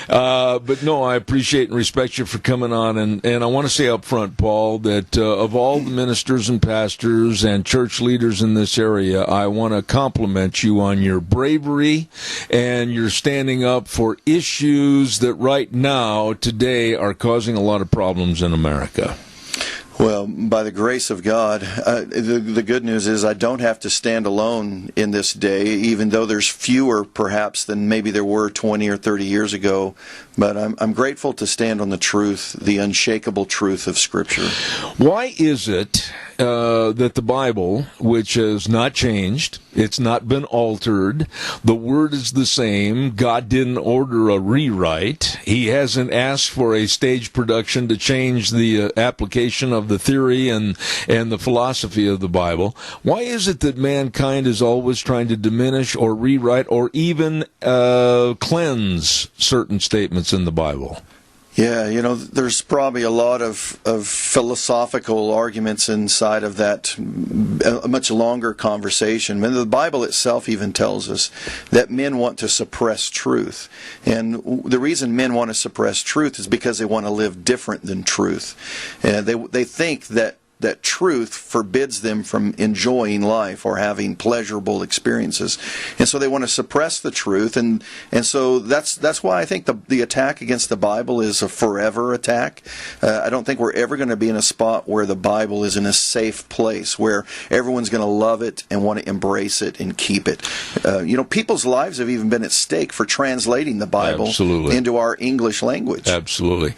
But no, I appreciate and respect you for coming on, and I want to say up front, Paul, that of all the ministers and pastors and church leaders in this area, I want to compliment you on your bravery and your standing up for issues that right now, today, are causing a lot of problems in America. Well, by the grace of God, the good news is I don't have to stand alone in this day, even though there's fewer, perhaps, than maybe there were 20 or 30 years ago. But I'm grateful to stand on the truth, the unshakable truth of Scripture. Why is it that the Bible, which has not changed, it's not been altered, the Word is the same, God didn't order a rewrite, He hasn't asked for a stage production to change the application of the theory and the philosophy of the Bible, why is it that mankind is always trying to diminish or rewrite or even cleanse certain statements in the Bible? Yeah, there's probably a lot of philosophical arguments inside of that, a much longer conversation. And the Bible itself even tells us that men want to suppress truth. And the reason men want to suppress truth is because they want to live different than truth. And they think that truth forbids them from enjoying life or having pleasurable experiences. And so they want to suppress the truth, and so that's why I think the attack against the Bible is a forever attack. I don't think we're ever going to be in a spot where the Bible is in a safe place, where everyone's going to love it and want to embrace it and keep it. People's lives have even been at stake for translating the Bible into our English language. Absolutely.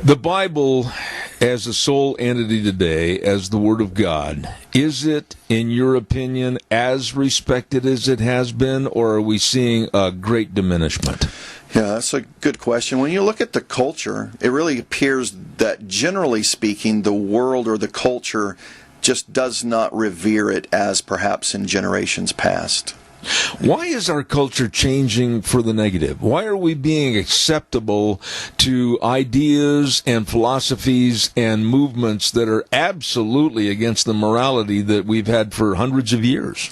The Bible, as a sole entity today, as the Word of God, is it, in your opinion, as respected as it has been, or are we seeing a great diminishment? Yeah, that's a good question. When you look at the culture, it really appears that, generally speaking, the world or the culture just does not revere it as perhaps in generations past. Why is our culture changing for the negative? Why are we being acceptable to ideas and philosophies and movements that are absolutely against the morality that we've had for hundreds of years?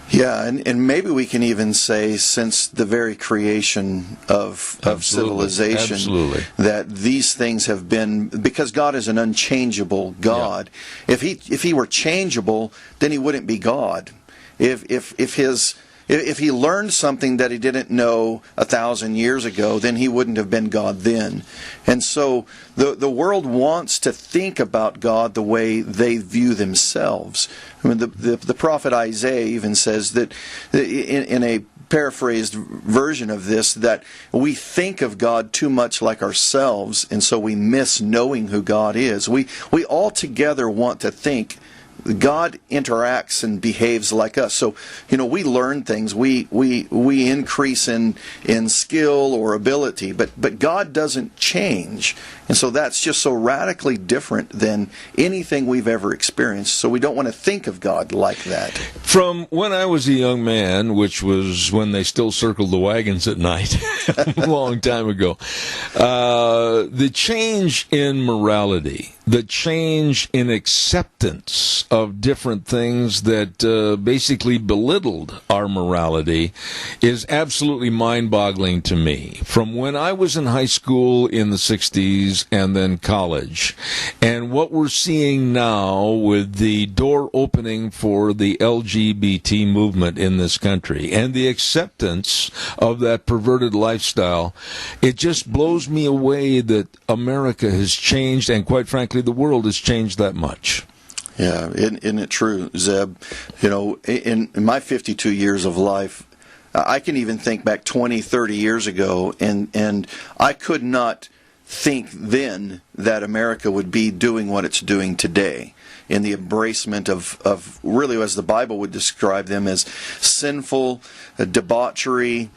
Yeah, and maybe we can even say since the very creation of civilization that these things have been, because God is an unchangeable God. Yeah. If he were changeable, then he wouldn't be God. If he learned something that he didn't know 1,000 years ago, then he wouldn't have been God then. And so the world wants to think about God the way they view themselves. I mean, the prophet Isaiah even says that in a paraphrased version of this, that we think of God too much like ourselves, and so we miss knowing who God is. We all together want to think God interacts and behaves like us. So, we learn things, we increase in skill or ability, but God doesn't change. And so that's just so radically different than anything we've ever experienced. So we don't want to think of God like that. From when I was a young man, which was when they still circled the wagons at night, a long time ago, the change in morality, the change in acceptance of different things that basically belittled our morality is absolutely mind-boggling to me. From when I was in high school in the 60s and then college, and what we're seeing now with the door opening for the LGBT movement in this country and the acceptance of that perverted lifestyle, it just blows me away that America has changed, and quite frankly, the world has changed that much. Yeah, isn't it true, Zeb? In my 52 years of life, I can even think back 20, 30 years ago, and I could not think then that America would be doing what it's doing today, in the embracement of really, as the Bible would describe them, as sinful, debauchery,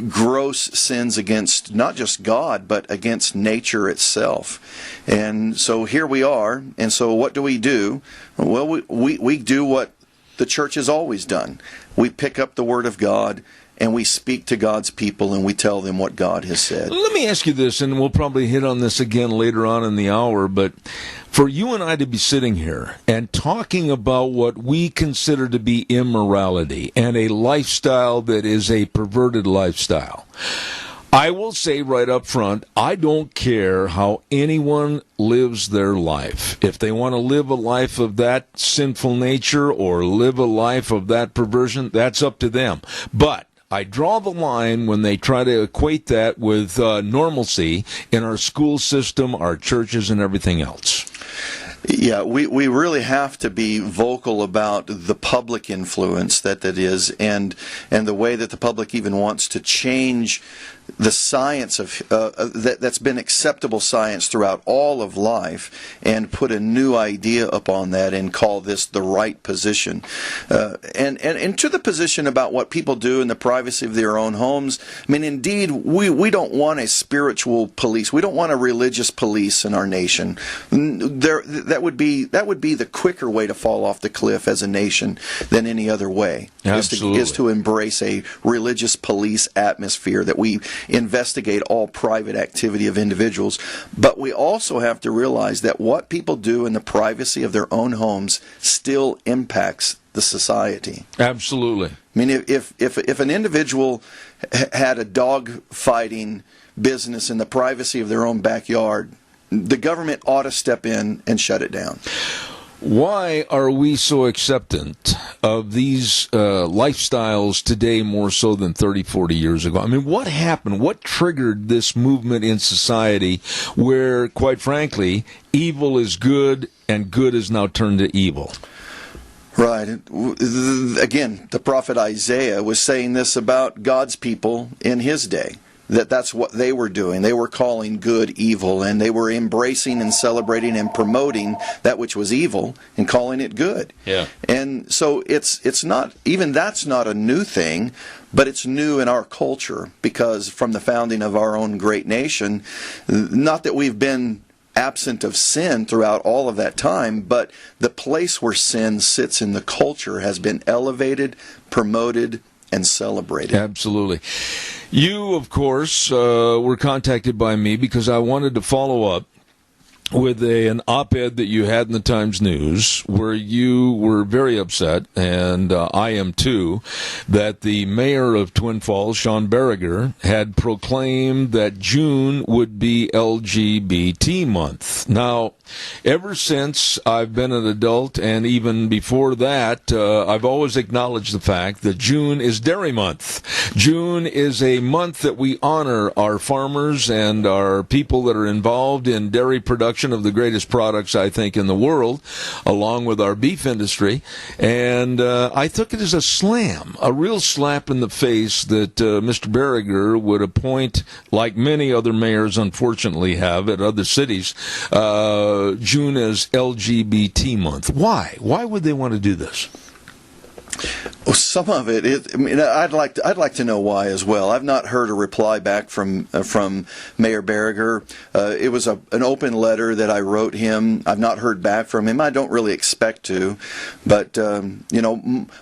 gross sins against not just God, but against nature itself. And so here we are, and so what do? Well, we do what the church has always done. We pick up the Word of God, and we speak to God's people, and we tell them what God has said. Let me ask you this, and we'll probably hit on this again later on in the hour, but for you and I to be sitting here and talking about what we consider to be immorality and a lifestyle that is a perverted lifestyle, I will say right up front, I don't care how anyone lives their life. If they want to live a life of that sinful nature or live a life of that perversion, that's up to them. But I draw the line when they try to equate that with normalcy in our school system, our churches, and everything else. Yeah, we really have to be vocal about the public influence that is, and the way that the public even wants to change the science of that's been acceptable science throughout all of life, and put a new idea upon that and call this the right position, and to the position about what people do in the privacy of their own homes. I mean, indeed, we don't want a spiritual police. We don't want a religious police in our nation. That would be the quicker way to fall off the cliff as a nation than any other way. Absolutely. Is to embrace a religious police atmosphere, that we investigate all private activity of individuals. But we also have to realize that what people do in the privacy of their own homes still impacts the society. Absolutely. I mean, if an individual had a dog fighting business in the privacy of their own backyard, the government ought to step in and shut it down. Why are we so acceptant of these lifestyles today more so than 30, 40 years ago? I mean, what happened? What triggered this movement in society where, quite frankly, evil is good and good is now turned to evil? Right. Again, the prophet Isaiah was saying this about God's people in his day. That's what they were doing. They were calling good evil, and they were embracing and celebrating and promoting that which was evil and calling it good. Yeah. And so it's not, even that's not a new thing, but it's new in our culture, because from the founding of our own great nation, not that we've been absent of sin throughout all of that time, but the place where sin sits in the culture has been elevated, promoted, and celebrated. Absolutely. You, of course, were contacted by me because I wanted to follow up with an op-ed that you had in the Times News where you were very upset, and I am too, that the mayor of Twin Falls, Sean Berriger, had proclaimed that June would be LGBT month. Now, ever since I've been an adult, and even before that, I've always acknowledged the fact that June is Dairy Month. June is a month that we honor our farmers and our people that are involved in dairy production production of the greatest products, I think, in the world, along with our beef industry. And I took it as a slam, a real slap in the face that Mr. Berriger would appoint, like many other mayors unfortunately have at other cities, June as LGBT month. Why? Why would they want to do this? Well, some of it is. I mean, I'd like to know why as well. I've not heard a reply back from Mayor Berriger. It was an open letter that I wrote him. I've not heard back from him. I don't really expect to, but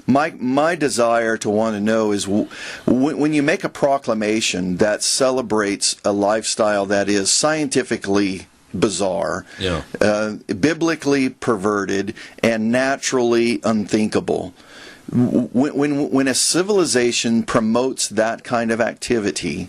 my desire to want to know is when you make a proclamation that celebrates a lifestyle that is scientifically bizarre, biblically perverted, and naturally unthinkable. When a civilization promotes that kind of activity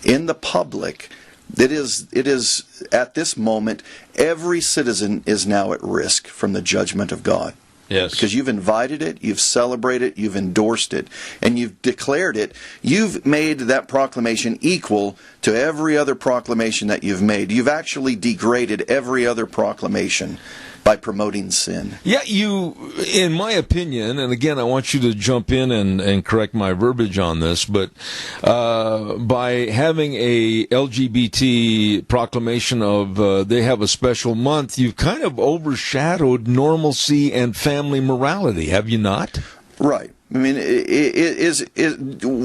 in the public, it is at this moment every citizen is now at risk from the judgment of God. Yes. Because you've invited it, you've celebrated it, you've endorsed it, and you've declared it. You've made that proclamation equal to every other proclamation that you've made. You've actually degraded every other proclamation by promoting sin. Yeah, you, in my opinion, and again, I want you to jump in and correct my verbiage on this, but by having a LGBT proclamation of they have a special month, you've kind of overshadowed normalcy and family morality, have you not? Right. I mean,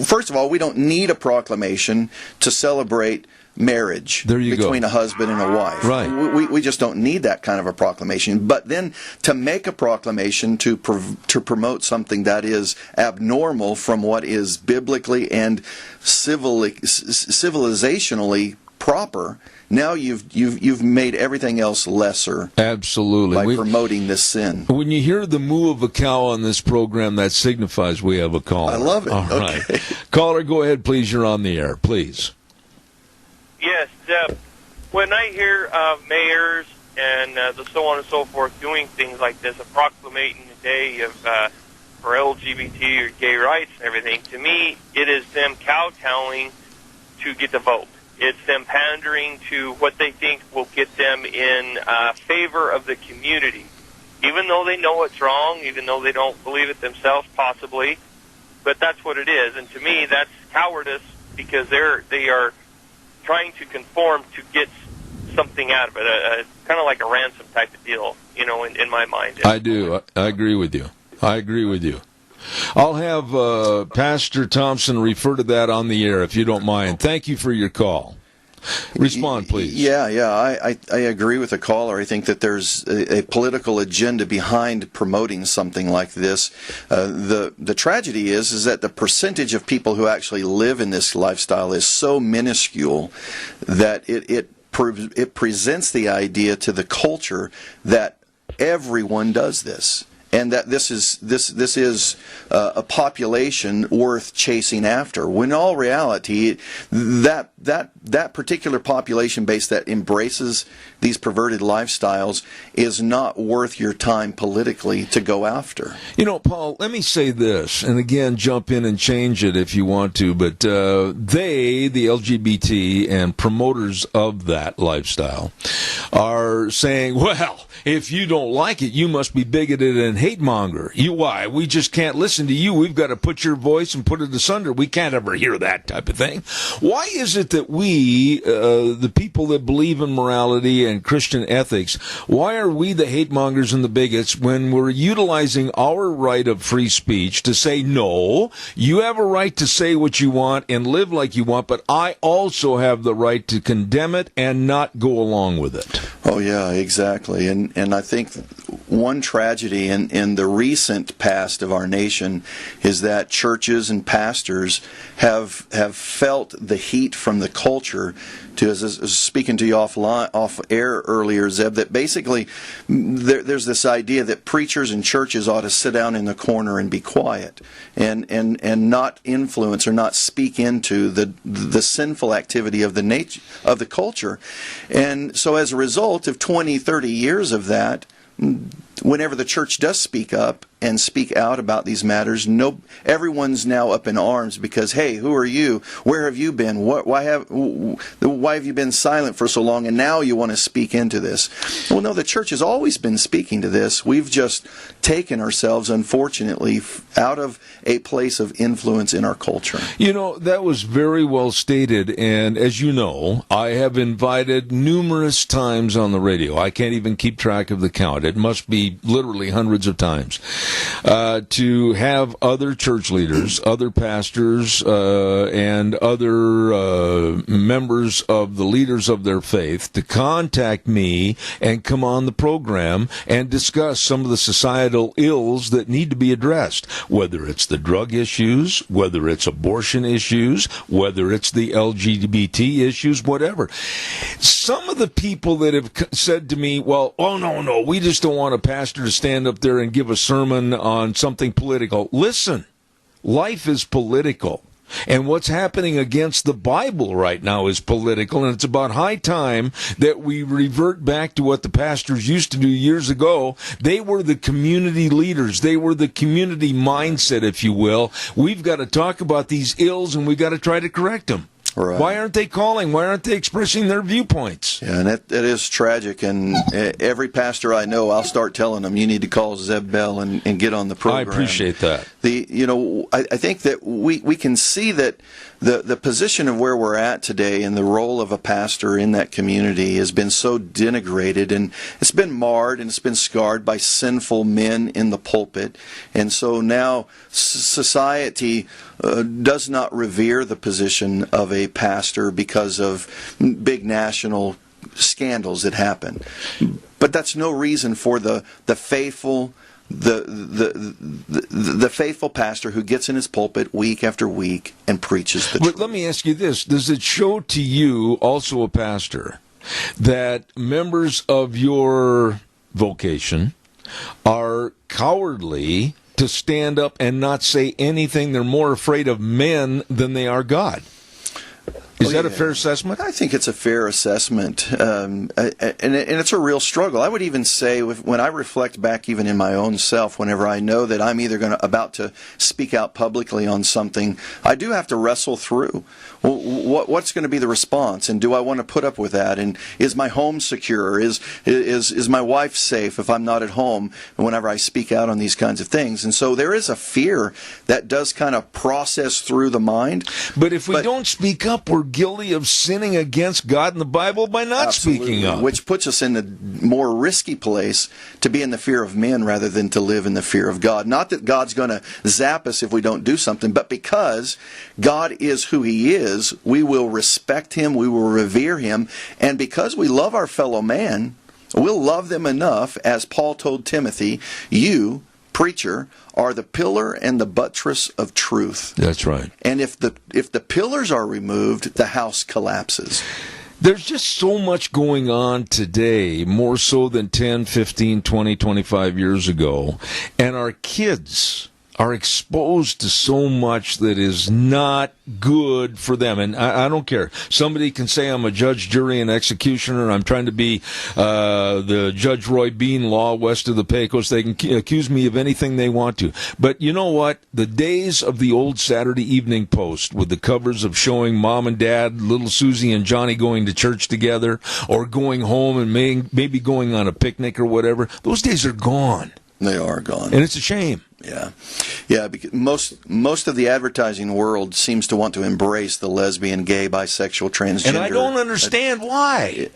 first of all, we don't need a proclamation to celebrate marriage between a husband and a wife. Right. We just don't need that kind of a proclamation. But then to make a proclamation to promote something that is abnormal from what is biblically and civilizationally proper, now you've made everything else lesser. Absolutely. By promoting this sin. When you hear the moo of a cow on this program, that signifies we have a caller. I love it. All right. Caller, go ahead, please. You're on the air. Please. Yes, Deb. When I hear mayors and the so on and so forth doing things like this, a proclamating the day of for LGBT or gay rights and everything, to me, it is them kowtowing to get the vote. It's them pandering to what they think will get them in favor of the community, even though they know it's wrong, even though they don't believe it themselves, possibly. But that's what it is, and to me, that's cowardice because they are trying to conform to get something out of it, kind of like a ransom type of deal, in my mind. I do. I agree with you. I'll have Pastor Thompson refer to that on the air, if you don't mind. Thank you for your call. Respond, please. Yeah, I agree with the caller. I think that there's a political agenda behind promoting something like this. The tragedy is that the percentage of people who actually live in this lifestyle is so minuscule that it presents the idea to the culture that everyone does this. And that this is a population worth chasing after. When in all reality, that particular population base that embraces these perverted lifestyles is not worth your time politically to go after. Paul, let me say this, and again, jump in and change it if you want to, but they, the LGBT and promoters of that lifestyle, are saying, well, if you don't like it, you must be bigoted and hate monger. Why? We just can't listen to you. We've got to put your voice and put it asunder. We can't ever hear that type of thing. Why is it that we, the people that believe in morality and Christian ethics, why are we the hate mongers and the bigots when we're utilizing our right of free speech to say, no, you have a right to say what you want and live like you want, but I also have the right to condemn it and not go along with it? Oh, yeah, exactly. And I think one tragedy in the recent past of our nation is that churches and pastors have felt the heat from the culture. As I was speaking to you off air earlier, Zeb, that basically there's this idea that preachers and churches ought to sit down in the corner and be quiet and not influence or not speak into the sinful activity of the culture. And so as a result of 20, 30 years of that, whenever the church does speak up and speak out about these matters, everyone's now up in arms because, hey, who are you? Where have you been? Why have you been silent for so long? And now you want to speak into this? Well, no, the church has always been speaking to this. We've just taken ourselves, unfortunately, out of a place of influence in our culture. You know, that was very well stated, and as you know, I have invited numerous times on the radio. I can't even keep track of the count. It must be literally hundreds of times. To have other church leaders, other pastors, and other members of the leaders of their faith to contact me and come on the program and discuss some of the societal ills that need to be addressed, whether it's the drug issues, whether it's abortion issues, whether it's the LGBT issues, whatever. Some of the people that have said to me, well, oh, no, we just don't want a pastor to stand up there and give a sermon on something political. Listen, life is political. And what's happening against the Bible right now is political, and it's about high time that we revert back to what the pastors used to do years ago. They were the community leaders. They were the community mindset, if you will. We've got to talk about these ills, and we've got to try to correct them. Right. Why aren't they calling? Why aren't they expressing their viewpoints? Yeah, and that is tragic. And every pastor I know, I'll start telling them, you need to call Zeb Bell and get on the program. I appreciate that. I think that we can see that the position of where we're at today and the role of a pastor in that community has been so denigrated, and it's been marred and it's been scarred by sinful men in the pulpit. And so now society does not revere the position of a pastor because of big national scandals that happen. But that's no reason for the faithful the faithful pastor who gets in his pulpit week after week and preaches the truth. Let me ask you this. Does it show to you, also a pastor, that members of your vocation are cowardly to stand up and not say anything? They're more afraid of men than they are God. Is that a fair assessment? I think it's a fair assessment, and it's a real struggle. I would even say, when I reflect back even in my own self, whenever I know that I'm either about to speak out publicly on something, I do have to wrestle through. Well, what's going to be the response, and do I want to put up with that? And is my home secure? Is my wife safe if I'm not at home whenever I speak out on these kinds of things? And so there is a fear that does kind of process through the mind. But if we don't speak up, we're guilty of sinning against God and the Bible by not speaking up. Which puts us in a more risky place to be in the fear of men rather than to live in the fear of God. Not that God's going to zap us if we don't do something, but because God is who He is, we will respect Him, we will revere Him, and because we love our fellow man, we'll love them enough, as Paul told Timothy, you, preacher, are the pillar and the buttress of truth. That's right. And if the pillars are removed, the house collapses. There's just so much going on today, more so than 10, 15, 20, 25 years ago, and our kids are exposed to so much that is not good for them. And I don't care. Somebody can say I'm a judge, jury, and executioner. I'm trying to be the Judge Roy Bean law west of the Pecos. They can accuse me of anything they want to. But you know what? The days of the old Saturday Evening Post with the covers of showing mom and dad, little Susie and Johnny going to church together, or going home and maybe going on a picnic or whatever, those days are gone. They are gone. And it's a shame. Yeah, because most of the advertising world seems to want to embrace the lesbian, gay, bisexual, transgender. And I don't understand why.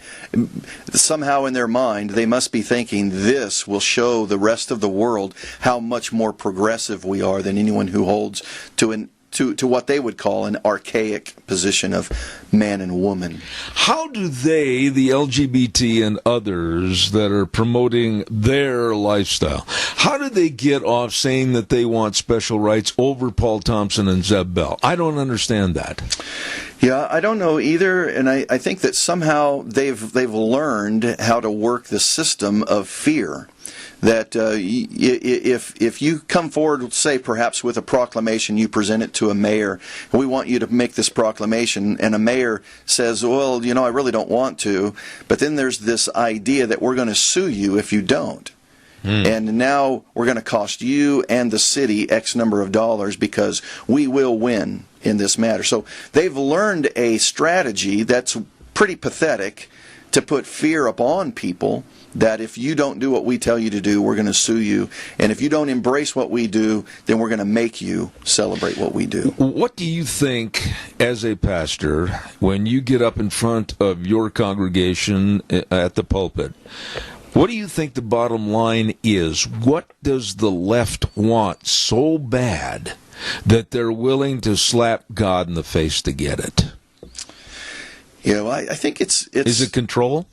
Somehow in their mind, they must be thinking this will show the rest of the world how much more progressive we are than anyone who holds to what they would call an archaic position of man and woman. How do they, the LGBT and others that are promoting their lifestyle, how do they get off saying that they want special rights over Paul Thompson and Zeb Bell? I don't understand that. Yeah, I don't know either, and I think that somehow they've learned how to work the system of fear. That if you come forward, say perhaps with a proclamation, you present it to a mayor, we want you to make this proclamation, and a mayor says, well, I really don't want to, but then there's this idea that we're going to sue you if you don't. And now we're going to cost you and the city X number of dollars because we will win in this matter. So they've learned a strategy that's pretty pathetic to put fear upon people that if you don't do what we tell you to do, we're going to sue you. And if you don't embrace what we do, then we're going to make you celebrate what we do. What do you think, as a pastor, when you get up in front of your congregation at the pulpit, what do you think the bottom line is? What does the left want so bad that they're willing to slap God in the face to get it? I think it's... Is it control?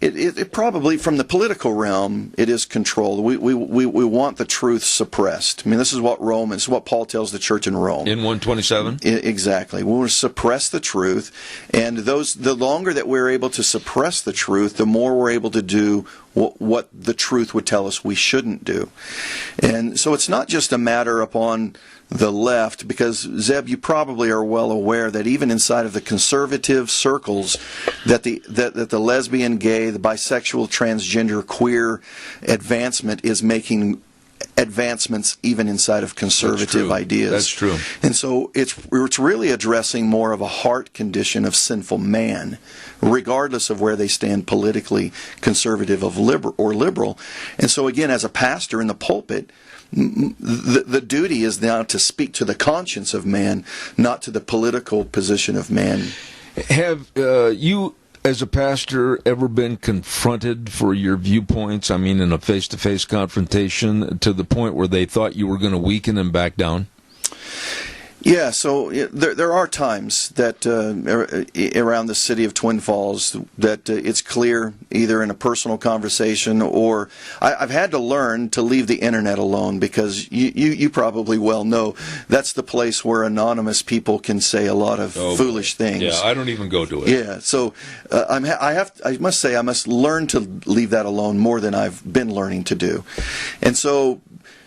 It probably, from the political realm, it is controlled. We want the truth suppressed. I mean, this is what Paul tells the church in Rome. In 127? Exactly. We want to suppress the truth, and the longer that we're able to suppress the truth, the more we're able to do what the truth would tell us we shouldn't do. And so it's not just a matter upon the left, because, Zeb, you probably are well aware that even inside of the conservative circles, that the lesbian, gay, the bisexual, transgender, queer advancement is making advancements even inside of conservative ideas. That's true. And so it's really addressing more of a heart condition of sinful man, regardless of where they stand politically, conservative or liberal. And so again, as a pastor in the pulpit, the duty is now to speak to the conscience of man, not to the political position of man. Have you, as a pastor, ever been confronted for your viewpoints, I mean, in a face-to-face confrontation, to the point where they thought you were going to weaken and back down? Yeah, so there are times that around the city of Twin Falls that it's clear, either in a personal conversation or I've had to learn to leave the internet alone, because you probably well know that's the place where anonymous people can say a lot of foolish things. Yeah, I don't even go to it. Yeah, so I must say I must learn to leave that alone more than I've been learning to do, and so.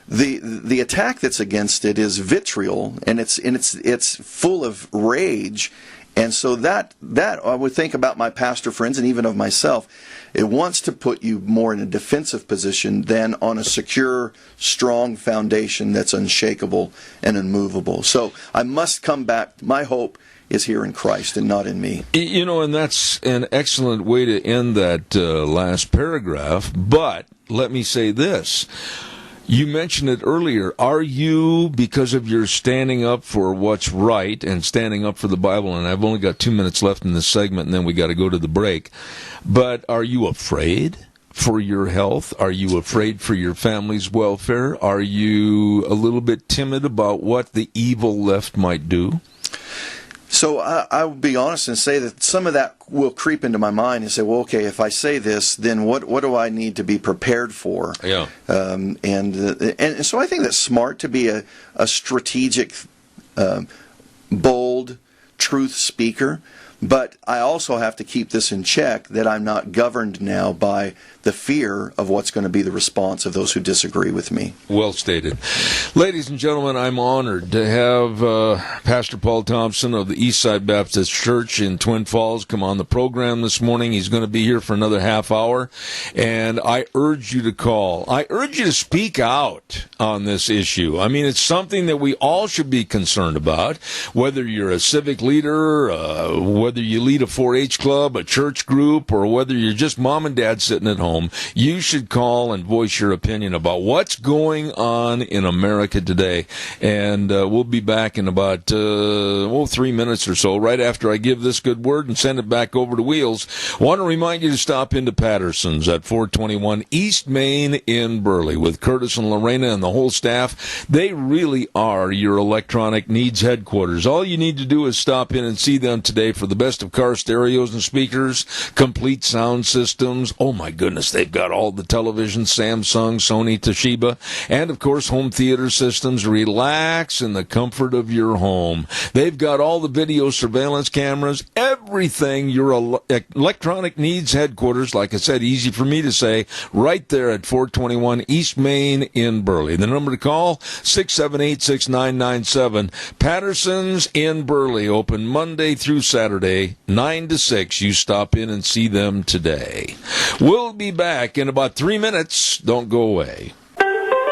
The attack that's against it is vitriol, and it's full of rage, and so that I would think about my pastor friends and even of myself. It wants to put you more in a defensive position than on a secure, strong foundation that's unshakable and unmovable. So I must come back. My hope is here in Christ and not in me. And that's an excellent way to end that last paragraph. But let me say this. You mentioned it earlier. Are you, because of your standing up for what's right and standing up for the Bible, and I've only got 2 minutes left in this segment, and then we got to go to the break, but are you afraid for your health? Are you afraid for your family's welfare? Are you a little bit timid about what the evil left might do? So I will be honest and say that some of that will creep into my mind and say, well, okay, if I say this, then what do I need to be prepared for? Yeah. And so I think that's smart to be a strategic, bold truth speaker. But I also have to keep this in check, that I'm not governed now by the fear of what's going to be the response of those who disagree with me. Well stated. Ladies and gentlemen, I'm honored to have Pastor Paul Thompson of the Eastside Baptist Church in Twin Falls come on the program this morning. He's going to be here for another half hour, and I urge you to call. I urge you to speak out on this issue. I mean, it's something that we all should be concerned about, whether you're a civic leader, whether you lead a 4-H club, a church group, or whether you're just mom and dad sitting at home. You should call and voice your opinion about what's going on in America today. And we'll be back in about 3 minutes or so, right after I give this good word and send it back over to Wheels. I want to remind you to stop into Patterson's at 421 East Main in Burley with Curtis and Lorena and the whole staff. They really are your electronic needs headquarters. All you need to do is stop in and see them today for the best of car stereos and speakers, complete sound systems. Oh my goodness, they've got all the televisions, Samsung, Sony, Toshiba, and of course home theater systems. Relax in the comfort of your home. They've got all the video surveillance cameras, everything your electronic needs headquarters. Like I said, easy for me to say, right there at 421 East Main in Burley. The number to call, 678-6997. Patterson's in Burley, open Monday through Saturday. Saturday, 9 to 6. You stop in and see them today. We'll be back in about 3 minutes. Don't go away.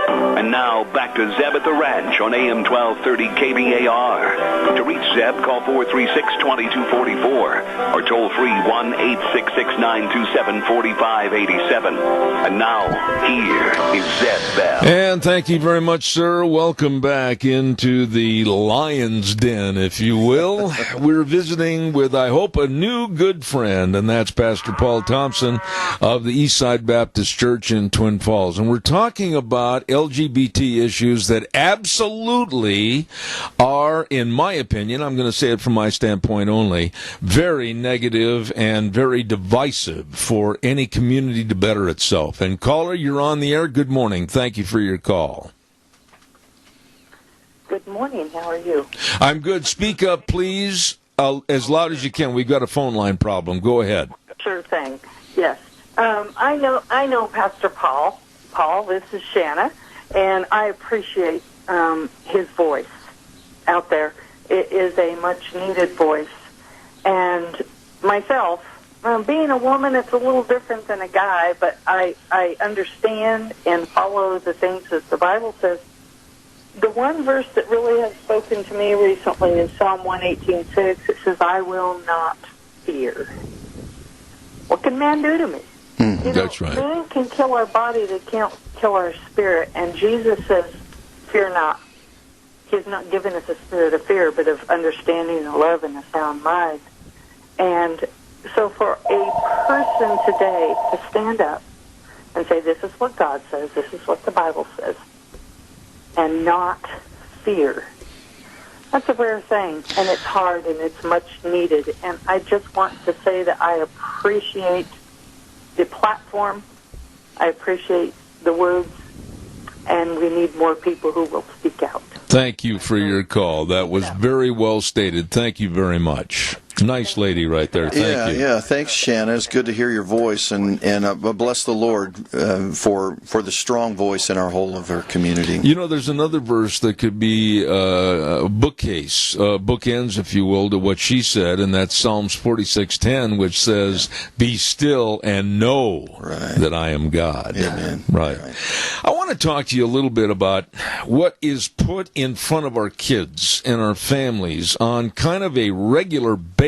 And now, back to Zeb at the Ranch on AM 1230 KBAR. To reach Zeb, call 436-2244 or toll free 1-866-927-4587. And now, here is Zeb Bell. And thank you very much, sir. Welcome back into the lion's den, if you will. We're visiting with, I hope, a new good friend, and that's Pastor Paul Thompson of the Eastside Baptist Church in Twin Falls. And we're talking about LGBT issues that absolutely are, in my opinion, I'm going to say it from my standpoint only, very negative and very divisive for any community to better itself. And caller, you're on the air. Good morning. Thank you for your call. Good morning. How are you? I'm good. Speak up, please, as loud as you can. We've got a phone line problem. Go ahead. Sure thing. Yes. I know Pastor Paul. Paul, this is Shanna. And I appreciate his voice out there. It is a much-needed voice. And myself, being a woman, it's a little different than a guy, but I understand and follow the things that the Bible says. The one verse that really has spoken to me recently is Psalm 118:6. It says, I will not fear. What can man do to me? That's right. Man can kill our body, they can't kill our spirit. And Jesus says, fear not. He's not given us a spirit of fear, but of understanding and love and a sound mind. And so for a person today to stand up and say, this is what God says, this is what the Bible says, and not fear, that's a rare thing, and it's hard, and it's much needed. And I just want to say that I appreciate the platform, I appreciate the words, and we need more people who will speak out. Thank you for your call. That was very well stated. Thank you very much. Nice lady right there. Thank you. Yeah. Thanks, Shanna. It's good to hear your voice, and bless the Lord for the strong voice in our whole of our community. You know, there's another verse that could be a bookends, if you will, to what she said, and that's Psalms 46:10, which says, "Be still and know that I am God." Amen. Right. I want to talk to you a little bit about what is put in front of our kids and our families on kind of a regular basis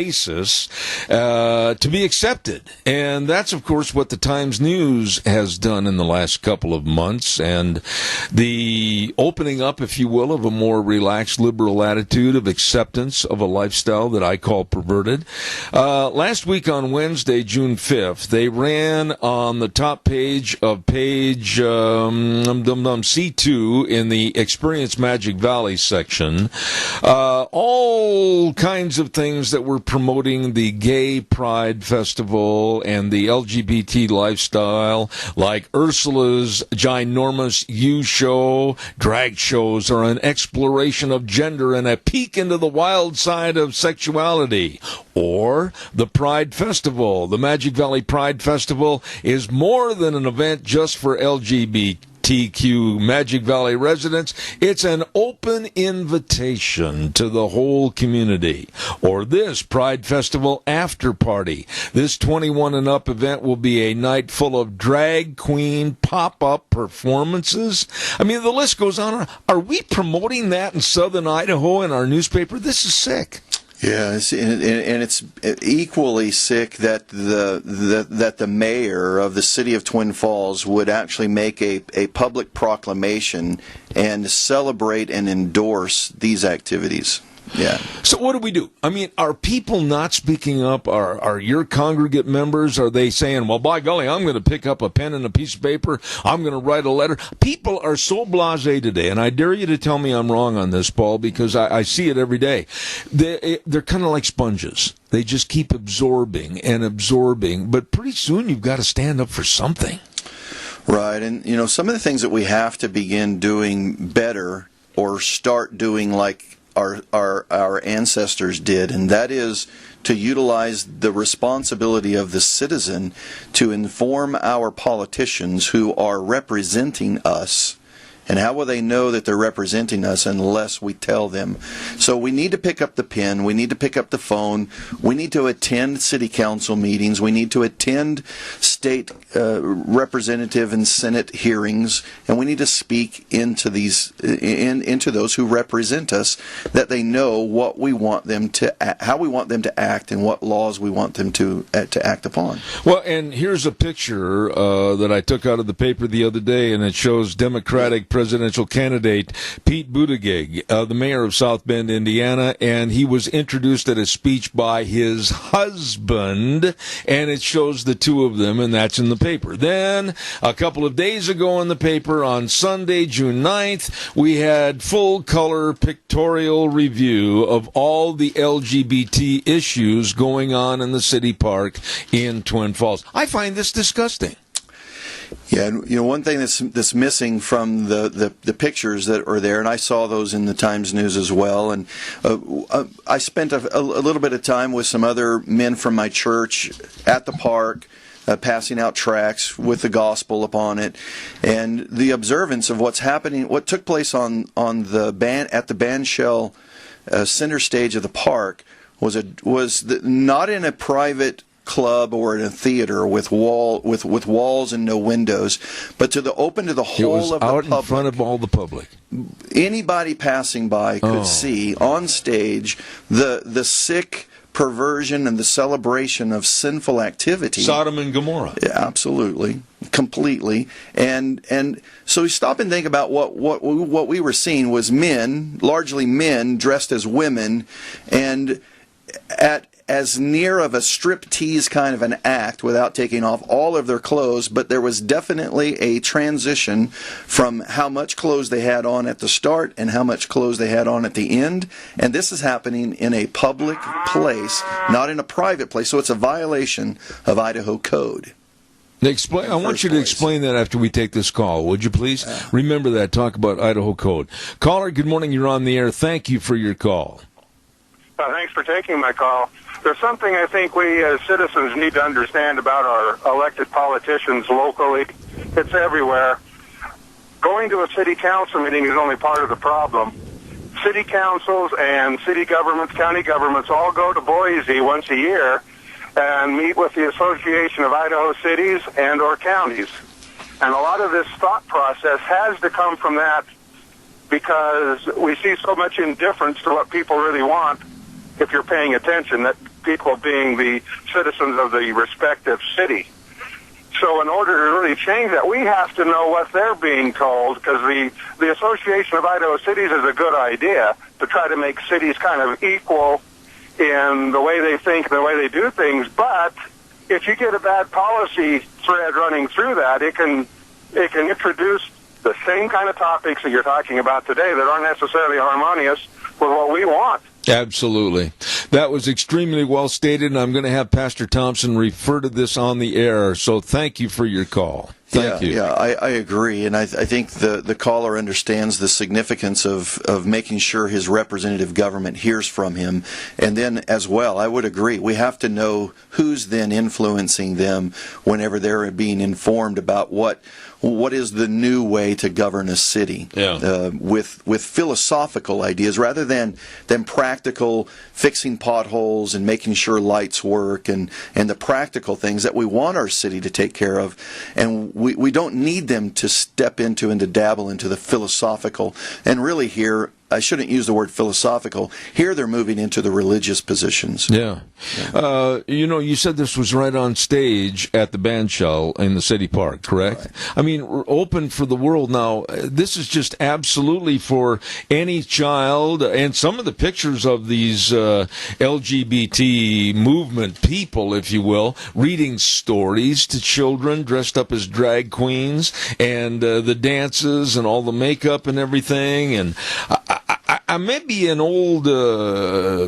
to be accepted. And that's, of course, what the Times News has done in the last couple of months, and the opening up, if you will, of a more relaxed, liberal attitude of acceptance of a lifestyle that I call perverted. Last week on Wednesday, June 5th, they ran on the top page of page C2 in the Experience Magic Valley section, all kinds of things that were promoting the Gay Pride Festival and the LGBT lifestyle, like Ursula's ginormous You Show. Drag shows are an exploration of gender and a peek into the wild side of sexuality. Or the Pride Festival. The Magic Valley Pride Festival is more than an event just for LGBTQ Magic Valley residents. It's an open invitation to the whole community. Or this Pride Festival after party. This 21 and up event will be a night full of drag queen pop-up performances. I mean, the list goes on. Are we promoting that in Southern Idaho in our newspaper? This is sick. Yeah, and it's equally sick that the mayor of the city of Twin Falls would actually make a public proclamation and celebrate and endorse these activities. Yeah. So what do we do? I mean, are people not speaking up? Are your congregate members, are they saying, well, by golly, I'm going to pick up a pen and a piece of paper, I'm going to write a letter? People are so blasé today, and I dare you to tell me I'm wrong on this, Paul, because I see it every day. They're kind of like sponges. They just keep absorbing and absorbing, but pretty soon you've got to stand up for something. Right, and you know, some of the things that we have to begin doing better or start doing like our ancestors did, and that is to utilize the responsibility of the citizen to inform our politicians who are representing us And how will they know that they're representing us unless we tell them? So we need to pick up the pen. We need to pick up the phone. We need to attend city council meetings. We need to attend state representative and Senate hearings. And we need to speak into these, into those who represent us, that they know what we want them to, how we want them to act, and what laws we want them to act upon. Well, and here's a picture that I took out of the paper the other day, and it shows Democratic presidential candidate Pete Buttigieg, the mayor of South Bend, Indiana, and he was introduced at a speech by his husband, and it shows the two of them, and that's in the paper. Then, a couple of days ago in the paper, on Sunday, June 9th, we had full-color pictorial review of all the LGBT issues going on in the city park in Twin Falls. I find this disgusting. Yeah, one thing that's missing from the pictures that are there, and I saw those in the Times News as well, and I spent a little bit of time with some other men from my church at the park, passing out tracts with the gospel upon it, and the observance of what's happening, what took place at the bandshell center stage of the park was not in a private club or in a theater with walls and no windows, but open to the whole of the public. It was out in front of all the public. Anybody passing by could see on stage the sick perversion and the celebration of sinful activity. Sodom and Gomorrah. Yeah, absolutely, completely. And so we stop and think about what we were seeing was men, largely men dressed as women, and at as near of a striptease kind of an act without taking off all of their clothes, but there was definitely a transition from how much clothes they had on at the start and how much clothes they had on at the end. And this is happening in a public place, not in a private place, so it's a violation of Idaho code. I want you to explain that after we take this call, would you please? Remember that. Talk about Idaho code. Caller, good morning. You're on the air. Thank you for your call. Thanks for taking my call. There's something I think we as citizens need to understand about our elected politicians locally. It's everywhere. Going to a city council meeting is only part of the problem. City councils and city governments, county governments all go to Boise once a year and meet with the Association of Idaho Cities and or counties. And a lot of this thought process has to come from that, because we see so much indifference to what people really want, if you're paying attention, that people being the citizens of the respective city. So in order to really change that, we have to know what they're being told, because the Association of Idaho Cities is a good idea to try to make cities kind of equal in the way they think and the way they do things. But if you get a bad policy thread running through that, it can introduce the same kind of topics that you're talking about today that aren't necessarily harmonious with what we want. Absolutely. That was extremely well stated, and I'm going to have Pastor Thompson refer to this on the air, so thank you for your call. Thank you. Yeah, I agree, and I think the caller understands the significance of making sure his representative government hears from him. And then, as well, I would agree, we have to know who's then influencing them whenever they're being informed about what is the new way to govern a city, with philosophical ideas rather than practical, fixing potholes and making sure lights work and the practical things that we want our city to take care of. And we don't need them to step into and to dabble into the philosophical. And really here, I shouldn't use the word philosophical. Here they're moving into the religious positions. Yeah. You said this was right on stage at the bandshell in the city park, correct? Right. I mean, we're open for the world now. This is just absolutely for any child. And some of the pictures of these LGBT movement people, if you will, reading stories to children dressed up as drag queens, and the dances and all the makeup and everything. And I may be an old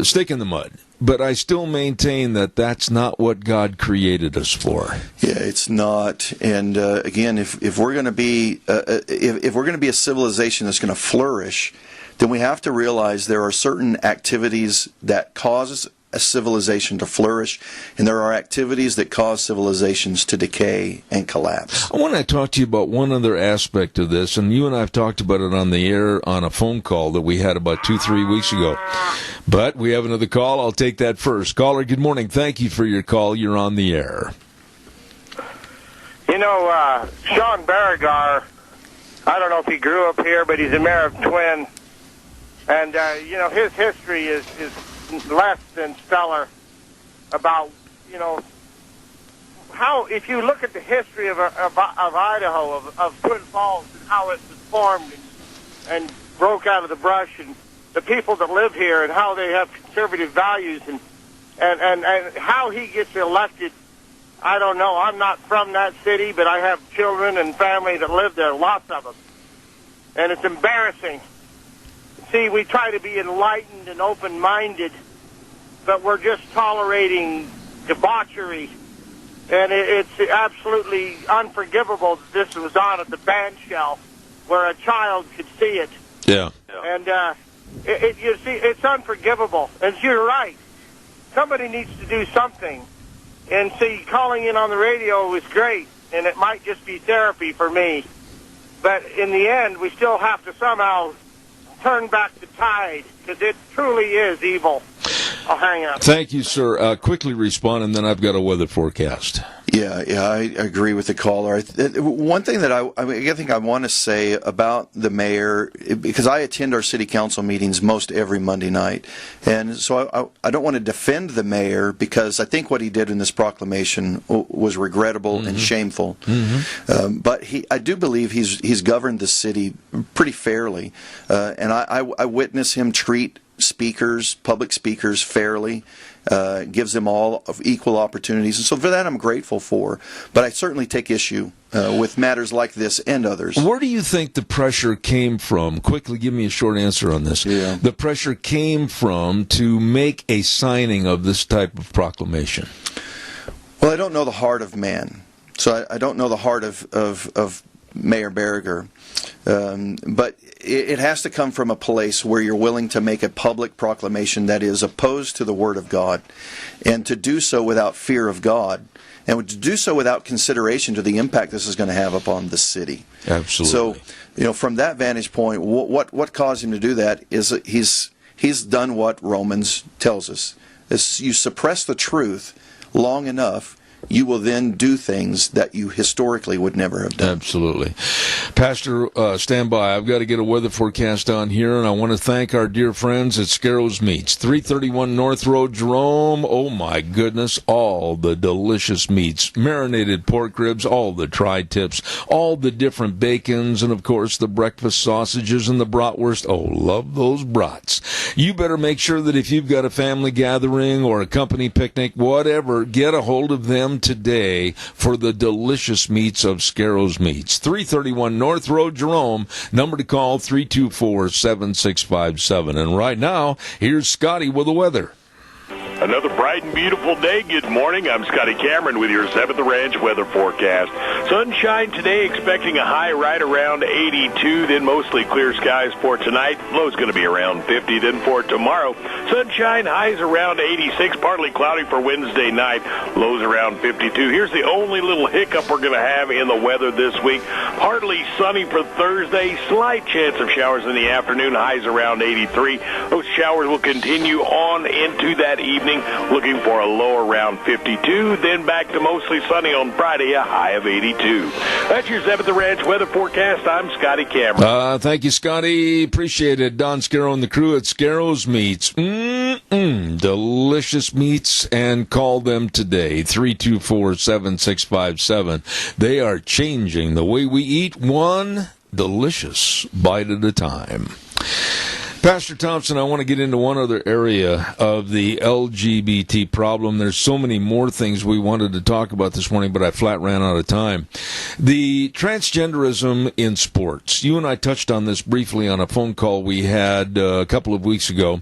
stick in the mud, but I still maintain that that's not what God created us for. Yeah, it's not. And again, if we're going to be if we're going to be a civilization that's going to flourish, then we have to realize there are certain activities that cause a civilization to flourish, and there are activities that cause civilizations to decay and collapse. I want to talk to you about one other aspect of this, and you and I have talked about it on the air on a phone call that we had about 2-3 weeks ago. But we have another call. I'll take that first. Caller, good morning. Thank you for your call. You're on the air. You know, Sean Beauregard, I don't know if he grew up here, but he's a mayor of Twin. And, you know, his history is less than stellar about, you know, how, if you look at the history of Idaho, of Twin Falls, and how it was formed and broke out of the brush, and the people that live here and how they have conservative values, and how he gets elected, I don't know. I'm not from that city, but I have children and family that live there, lots of them. And it's embarrassing. See, we try to be enlightened and open-minded, but we're just tolerating debauchery. And it's absolutely unforgivable that this was on at the band shell where a child could see it. Yeah. And you see, it's unforgivable. And you're right. Somebody needs to do something. And see, calling in on the radio was great, and it might just be therapy for me. But in the end, we still have to somehow turn back the tide, because it truly is evil. I'll hang up. Thank you, sir. Quickly respond, and then I've got a weather forecast. Yeah, I agree with the caller. One thing that I think I want to say about the mayor, because I attend our city council meetings most every Monday night, and so I don't want to defend the mayor, because I think what he did in this proclamation was regrettable and shameful. But I do believe he's governed the city pretty fairly, and I witness him treat public speakers fairly, gives them all of equal opportunities, and so for that I'm grateful for. But I certainly take issue with matters like this and others. Where do you think the pressure came from? Quickly, give me a short answer on this. Yeah. The pressure came from to make a signing of this type of proclamation. Well, I don't know the heart of man, so I don't know the heart of Mayor Beauregard. But it has to come from a place where you're willing to make a public proclamation that is opposed to the Word of God, and to do so without fear of God, and to do so without consideration to the impact this is going to have upon the city. Absolutely. So, from that vantage point, what caused him to do that is that he's done what Romans tells us. Is you suppress the truth long enough, you will then do things that you historically would never have done. Absolutely. Pastor, stand by. I've got to get a weather forecast on here, and I want to thank our dear friends at Scarrows Meats, 331 North Road, Jerome. Oh, my goodness, all the delicious meats, marinated pork ribs, all the tri-tips, all the different bacons, and, of course, the breakfast sausages and the bratwurst. Oh, love those brats. You better make sure that if you've got a family gathering or a company picnic, whatever, get a hold of them today for the delicious meats of Scarrows Meats. 331 North Road, Jerome. Number to call, 324-7657. And right now, here's Scotty with the weather. Another bright and beautiful day. Good morning. I'm Scotty Cameron with your 7th Ranch weather forecast. Sunshine today, expecting a high right around 82, then mostly clear skies for tonight. Low's going to be around 50, then for tomorrow. Sunshine, highs around 86, partly cloudy for Wednesday night. Lows around 52. Here's the only little hiccup we're going to have in the weather this week. Partly sunny for Thursday. Slight chance of showers in the afternoon. Highs around 83. Those showers will continue on into that evening. Looking for a low around 52, then back to mostly sunny on Friday, a high of 82. That's your 7th Ranch weather forecast. I'm Scotty Cameron. Thank you, Scotty. Appreciate it. Don Scarrow and the crew at Scarrows Meats. Delicious meats, and call them today, 324-7657. They are changing the way we eat, one delicious bite at a time. Pastor Thompson, I want to get into one other area of the LGBT problem. There's so many more things we wanted to talk about this morning, but I flat ran out of time. The transgenderism in sports. You and I touched on this briefly on a phone call we had a couple of weeks ago.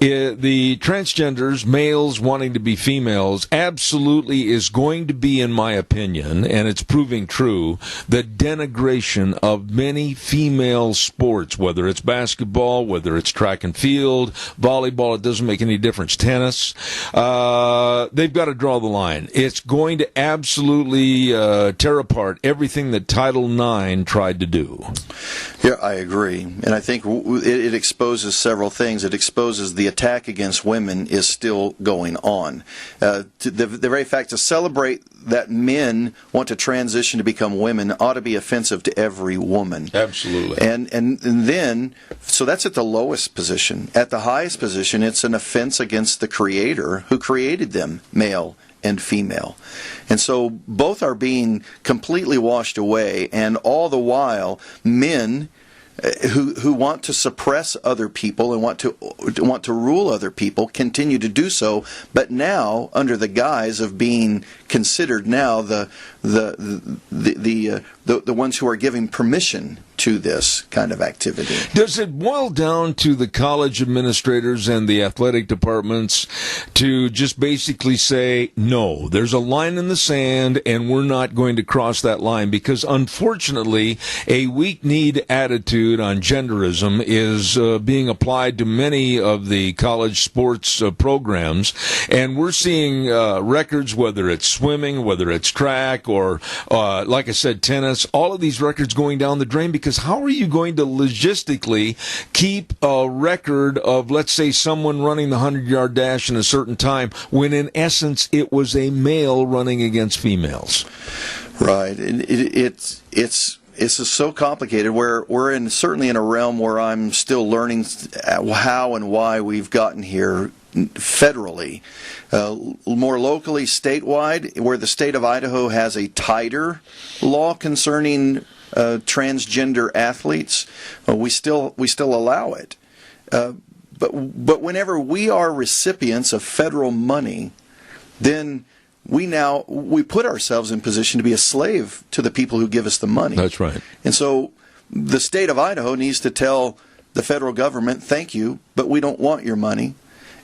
The transgenders, males wanting to be females, absolutely is going to be, in my opinion, and it's proving true, the denigration of many female sports, whether it's basketball, whether it's track and field, volleyball, it doesn't make any difference, tennis. They've got to draw the line. It's going to absolutely tear apart everything that Title IX tried to do. Yeah, I agree. And I think it exposes several things. It exposes the attack against women is still going on. The very fact to celebrate that men want to transition to become women ought to be offensive to every woman. Absolutely. And then, so that's at the lowest position. At the highest position, it's an offense against the Creator who created them, male and female. And so both are being completely washed away, and all the while, men who want to suppress other people and want to rule other people continue to do so, but now under the guise of being considered now the ones who are giving permission to this kind of activity. Does it boil down to the college administrators and the athletic departments to just basically say, no, there's a line in the sand and we're not going to cross that line? Because unfortunately, a weak-kneed attitude on genderism is being applied to many of the college sports programs, and we're seeing records, whether it's swimming, whether it's track, or like I said, tennis, all of these records going down the drain. Because how are you going to logistically keep a record of, let's say, someone running the 100-yard dash in a certain time when in essence it was a male running against females? Right. It's so complicated. We're certainly in a realm where I'm still learning how and why we've gotten here federally. More locally, statewide, where the state of Idaho has a tighter law concerning transgender athletes, we still allow it. But whenever we are recipients of federal money, then we put ourselves in position to be a slave to the people who give us the money. That's right. And so the state of Idaho needs to tell the federal government, thank you, but we don't want your money.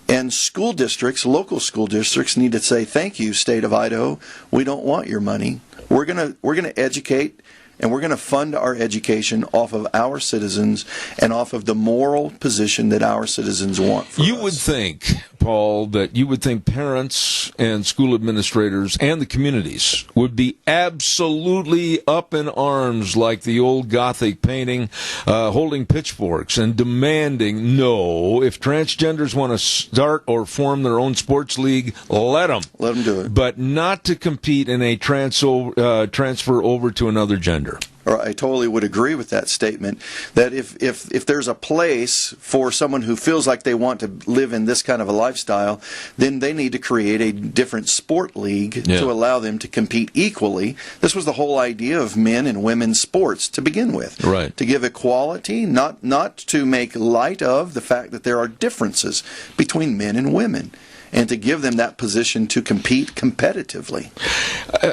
And school districts, local school districts, need to say, thank you, state of Idaho, we don't want your money. We're gonna educate, and we're going to fund our education off of our citizens and off of the moral position that our citizens want for us. You would think, Paul, that you would think parents and school administrators and the communities would be absolutely up in arms like the old Gothic painting, holding pitchforks and demanding, no, if transgenders want to start or form their own sports league, let them. Let them do it. But not to compete in a transfer over to another gender. I totally would agree with that statement, that if there's a place for someone who feels like they want to live in this kind of a lifestyle, then they need to create a different sport league to allow them to compete equally. This was the whole idea of men and women's sports to begin with. Right. To give equality, not to make light of the fact that there are differences between men and women, and to give them that position to compete competitively.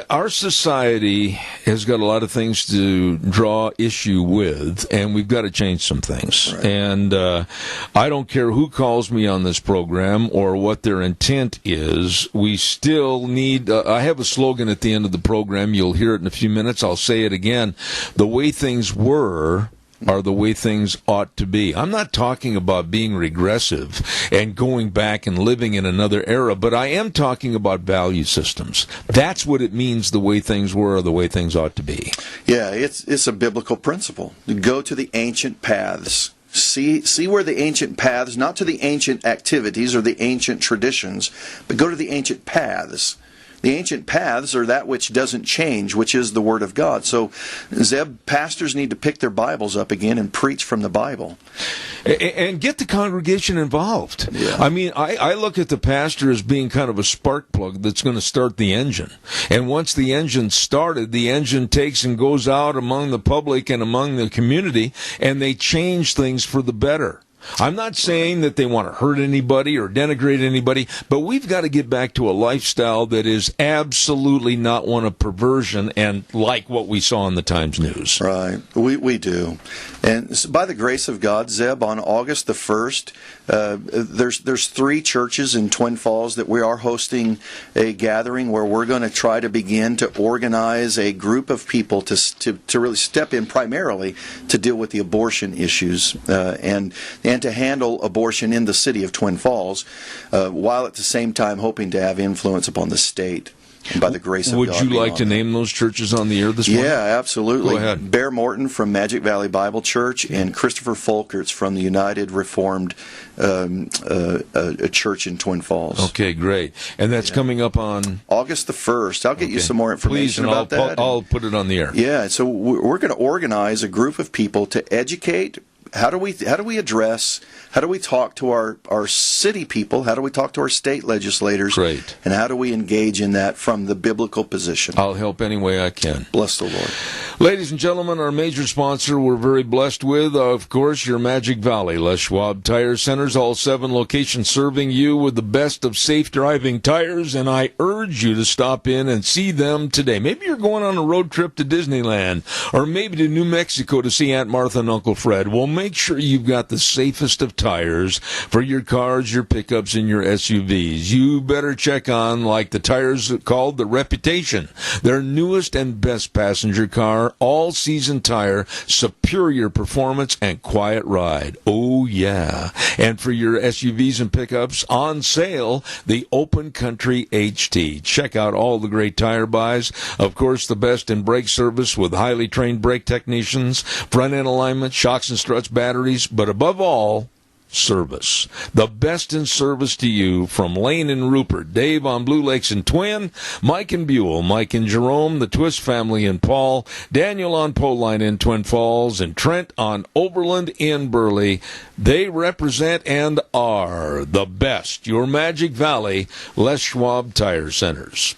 Our society has got a lot of things to draw issue with, and we've got to change some things. Right. And I don't care who calls me on this program or what their intent is. We still need, I have a slogan at the end of the program. You'll hear it in a few minutes. I'll say it again. The way things were are the way things ought to be. I'm not talking about being regressive and going back and living in another era, but I am talking about value systems. That's what it means, the way things were or the way things ought to be. Yeah, it's a biblical principle. Go to the ancient paths. See where the ancient paths, not to the ancient activities or the ancient traditions, but go to the ancient paths. The ancient paths are that which doesn't change, which is the Word of God. So, Zeb, pastors need to pick their Bibles up again and preach from the Bible. And get the congregation involved. Yeah. I mean, I look at the pastor as being kind of a spark plug that's going to start the engine. And once the engine's started, the engine takes and goes out among the public and among the community, and they change things for the better. I'm not saying that they want to hurt anybody or denigrate anybody, but we've got to get back to a lifestyle that is absolutely not one of perversion and like what we saw in the Times News. Right. We do. And by the grace of God, Zeb, on August the 1st, there's 3 churches in Twin Falls that we are hosting a gathering where we're going to try to begin to organize a group of people to really step in primarily to deal with the abortion issues and to handle abortion in the city of Twin Falls, while at the same time hoping to have influence upon the state. And by the grace of God. Would you like to name those churches on the air this morning? Yeah, absolutely. Go ahead. Bear Morton from Magic Valley Bible Church and Christopher Folkerts from the United Reformed Church in Twin Falls. Okay, great. And that's coming up on August the 1st. I'll get you some more information about that. I'll put it on the air. Yeah, so we're going to organize a group of people to educate. How do we talk to our city people? How do we talk to our state legislators? Great. And how do we engage in that from the biblical position? I'll help any way I can. Bless the Lord. Ladies and gentlemen, our major sponsor we're very blessed with, of course, your Magic Valley, Les Schwab Tire Centers, all 7 locations serving you with the best of safe driving tires, and I urge you to stop in and see them today. Maybe you're going on a road trip to Disneyland, or maybe to New Mexico to see Aunt Martha and Uncle Fred. Well, make sure you've got the safest of tires for your cars, your pickups, and your SUVs. You better check on, like the tires called the Reputation, their newest and best passenger car, all-season tire, superior performance, and quiet ride. Oh, yeah. And for your SUVs and pickups, on sale, the Open Country HT. Check out all the great tire buys. Of course, the best in brake service with highly trained brake technicians, front-end alignment, shocks and struts, batteries, but above all, service. The best in service to you from Lane and Rupert, Dave on Blue Lakes and Twin, Mike and Buell, Mike and Jerome, the Twist family in Paul, Daniel on Poline in Twin Falls, and Trent on Overland in Burley. They represent and are the best. Your Magic Valley, Les Schwab Tire Centers.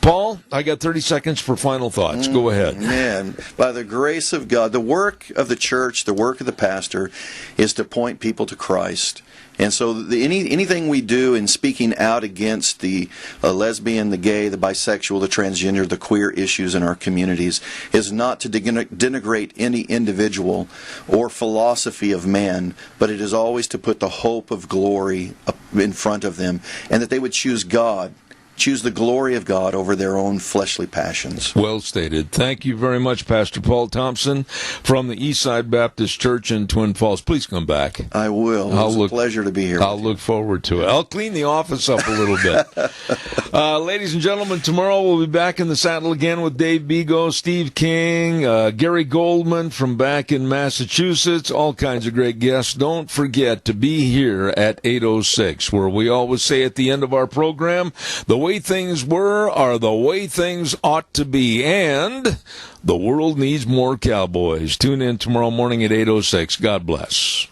Paul, I got 30 seconds for final thoughts. Go ahead. Man, by the grace of God, the work of the church, the work of the pastor, is to point people to Christ. And so anything we do in speaking out against the lesbian, the gay, the bisexual, the transgender, the queer issues in our communities is not to denigrate any individual or philosophy of man, but it is always to put the hope of glory up in front of them, and that they would choose God. Choose the glory of God over their own fleshly passions. Well stated. Thank you very much, Pastor Paul Thompson from the Eastside Baptist Church in Twin Falls. Please come back. I will. It's a pleasure to be here. I'll look forward to it. I'll clean the office up a little bit. Ladies and gentlemen, tomorrow we'll be back in the saddle again with Dave Bego, Steve King, Gary Goldman from back in Massachusetts, all kinds of great guests. Don't forget to be here at 8:06, where we always say at the end of our program, the way things were are the way things ought to be, and the world needs more cowboys. Tune in tomorrow morning at 8:06. God bless.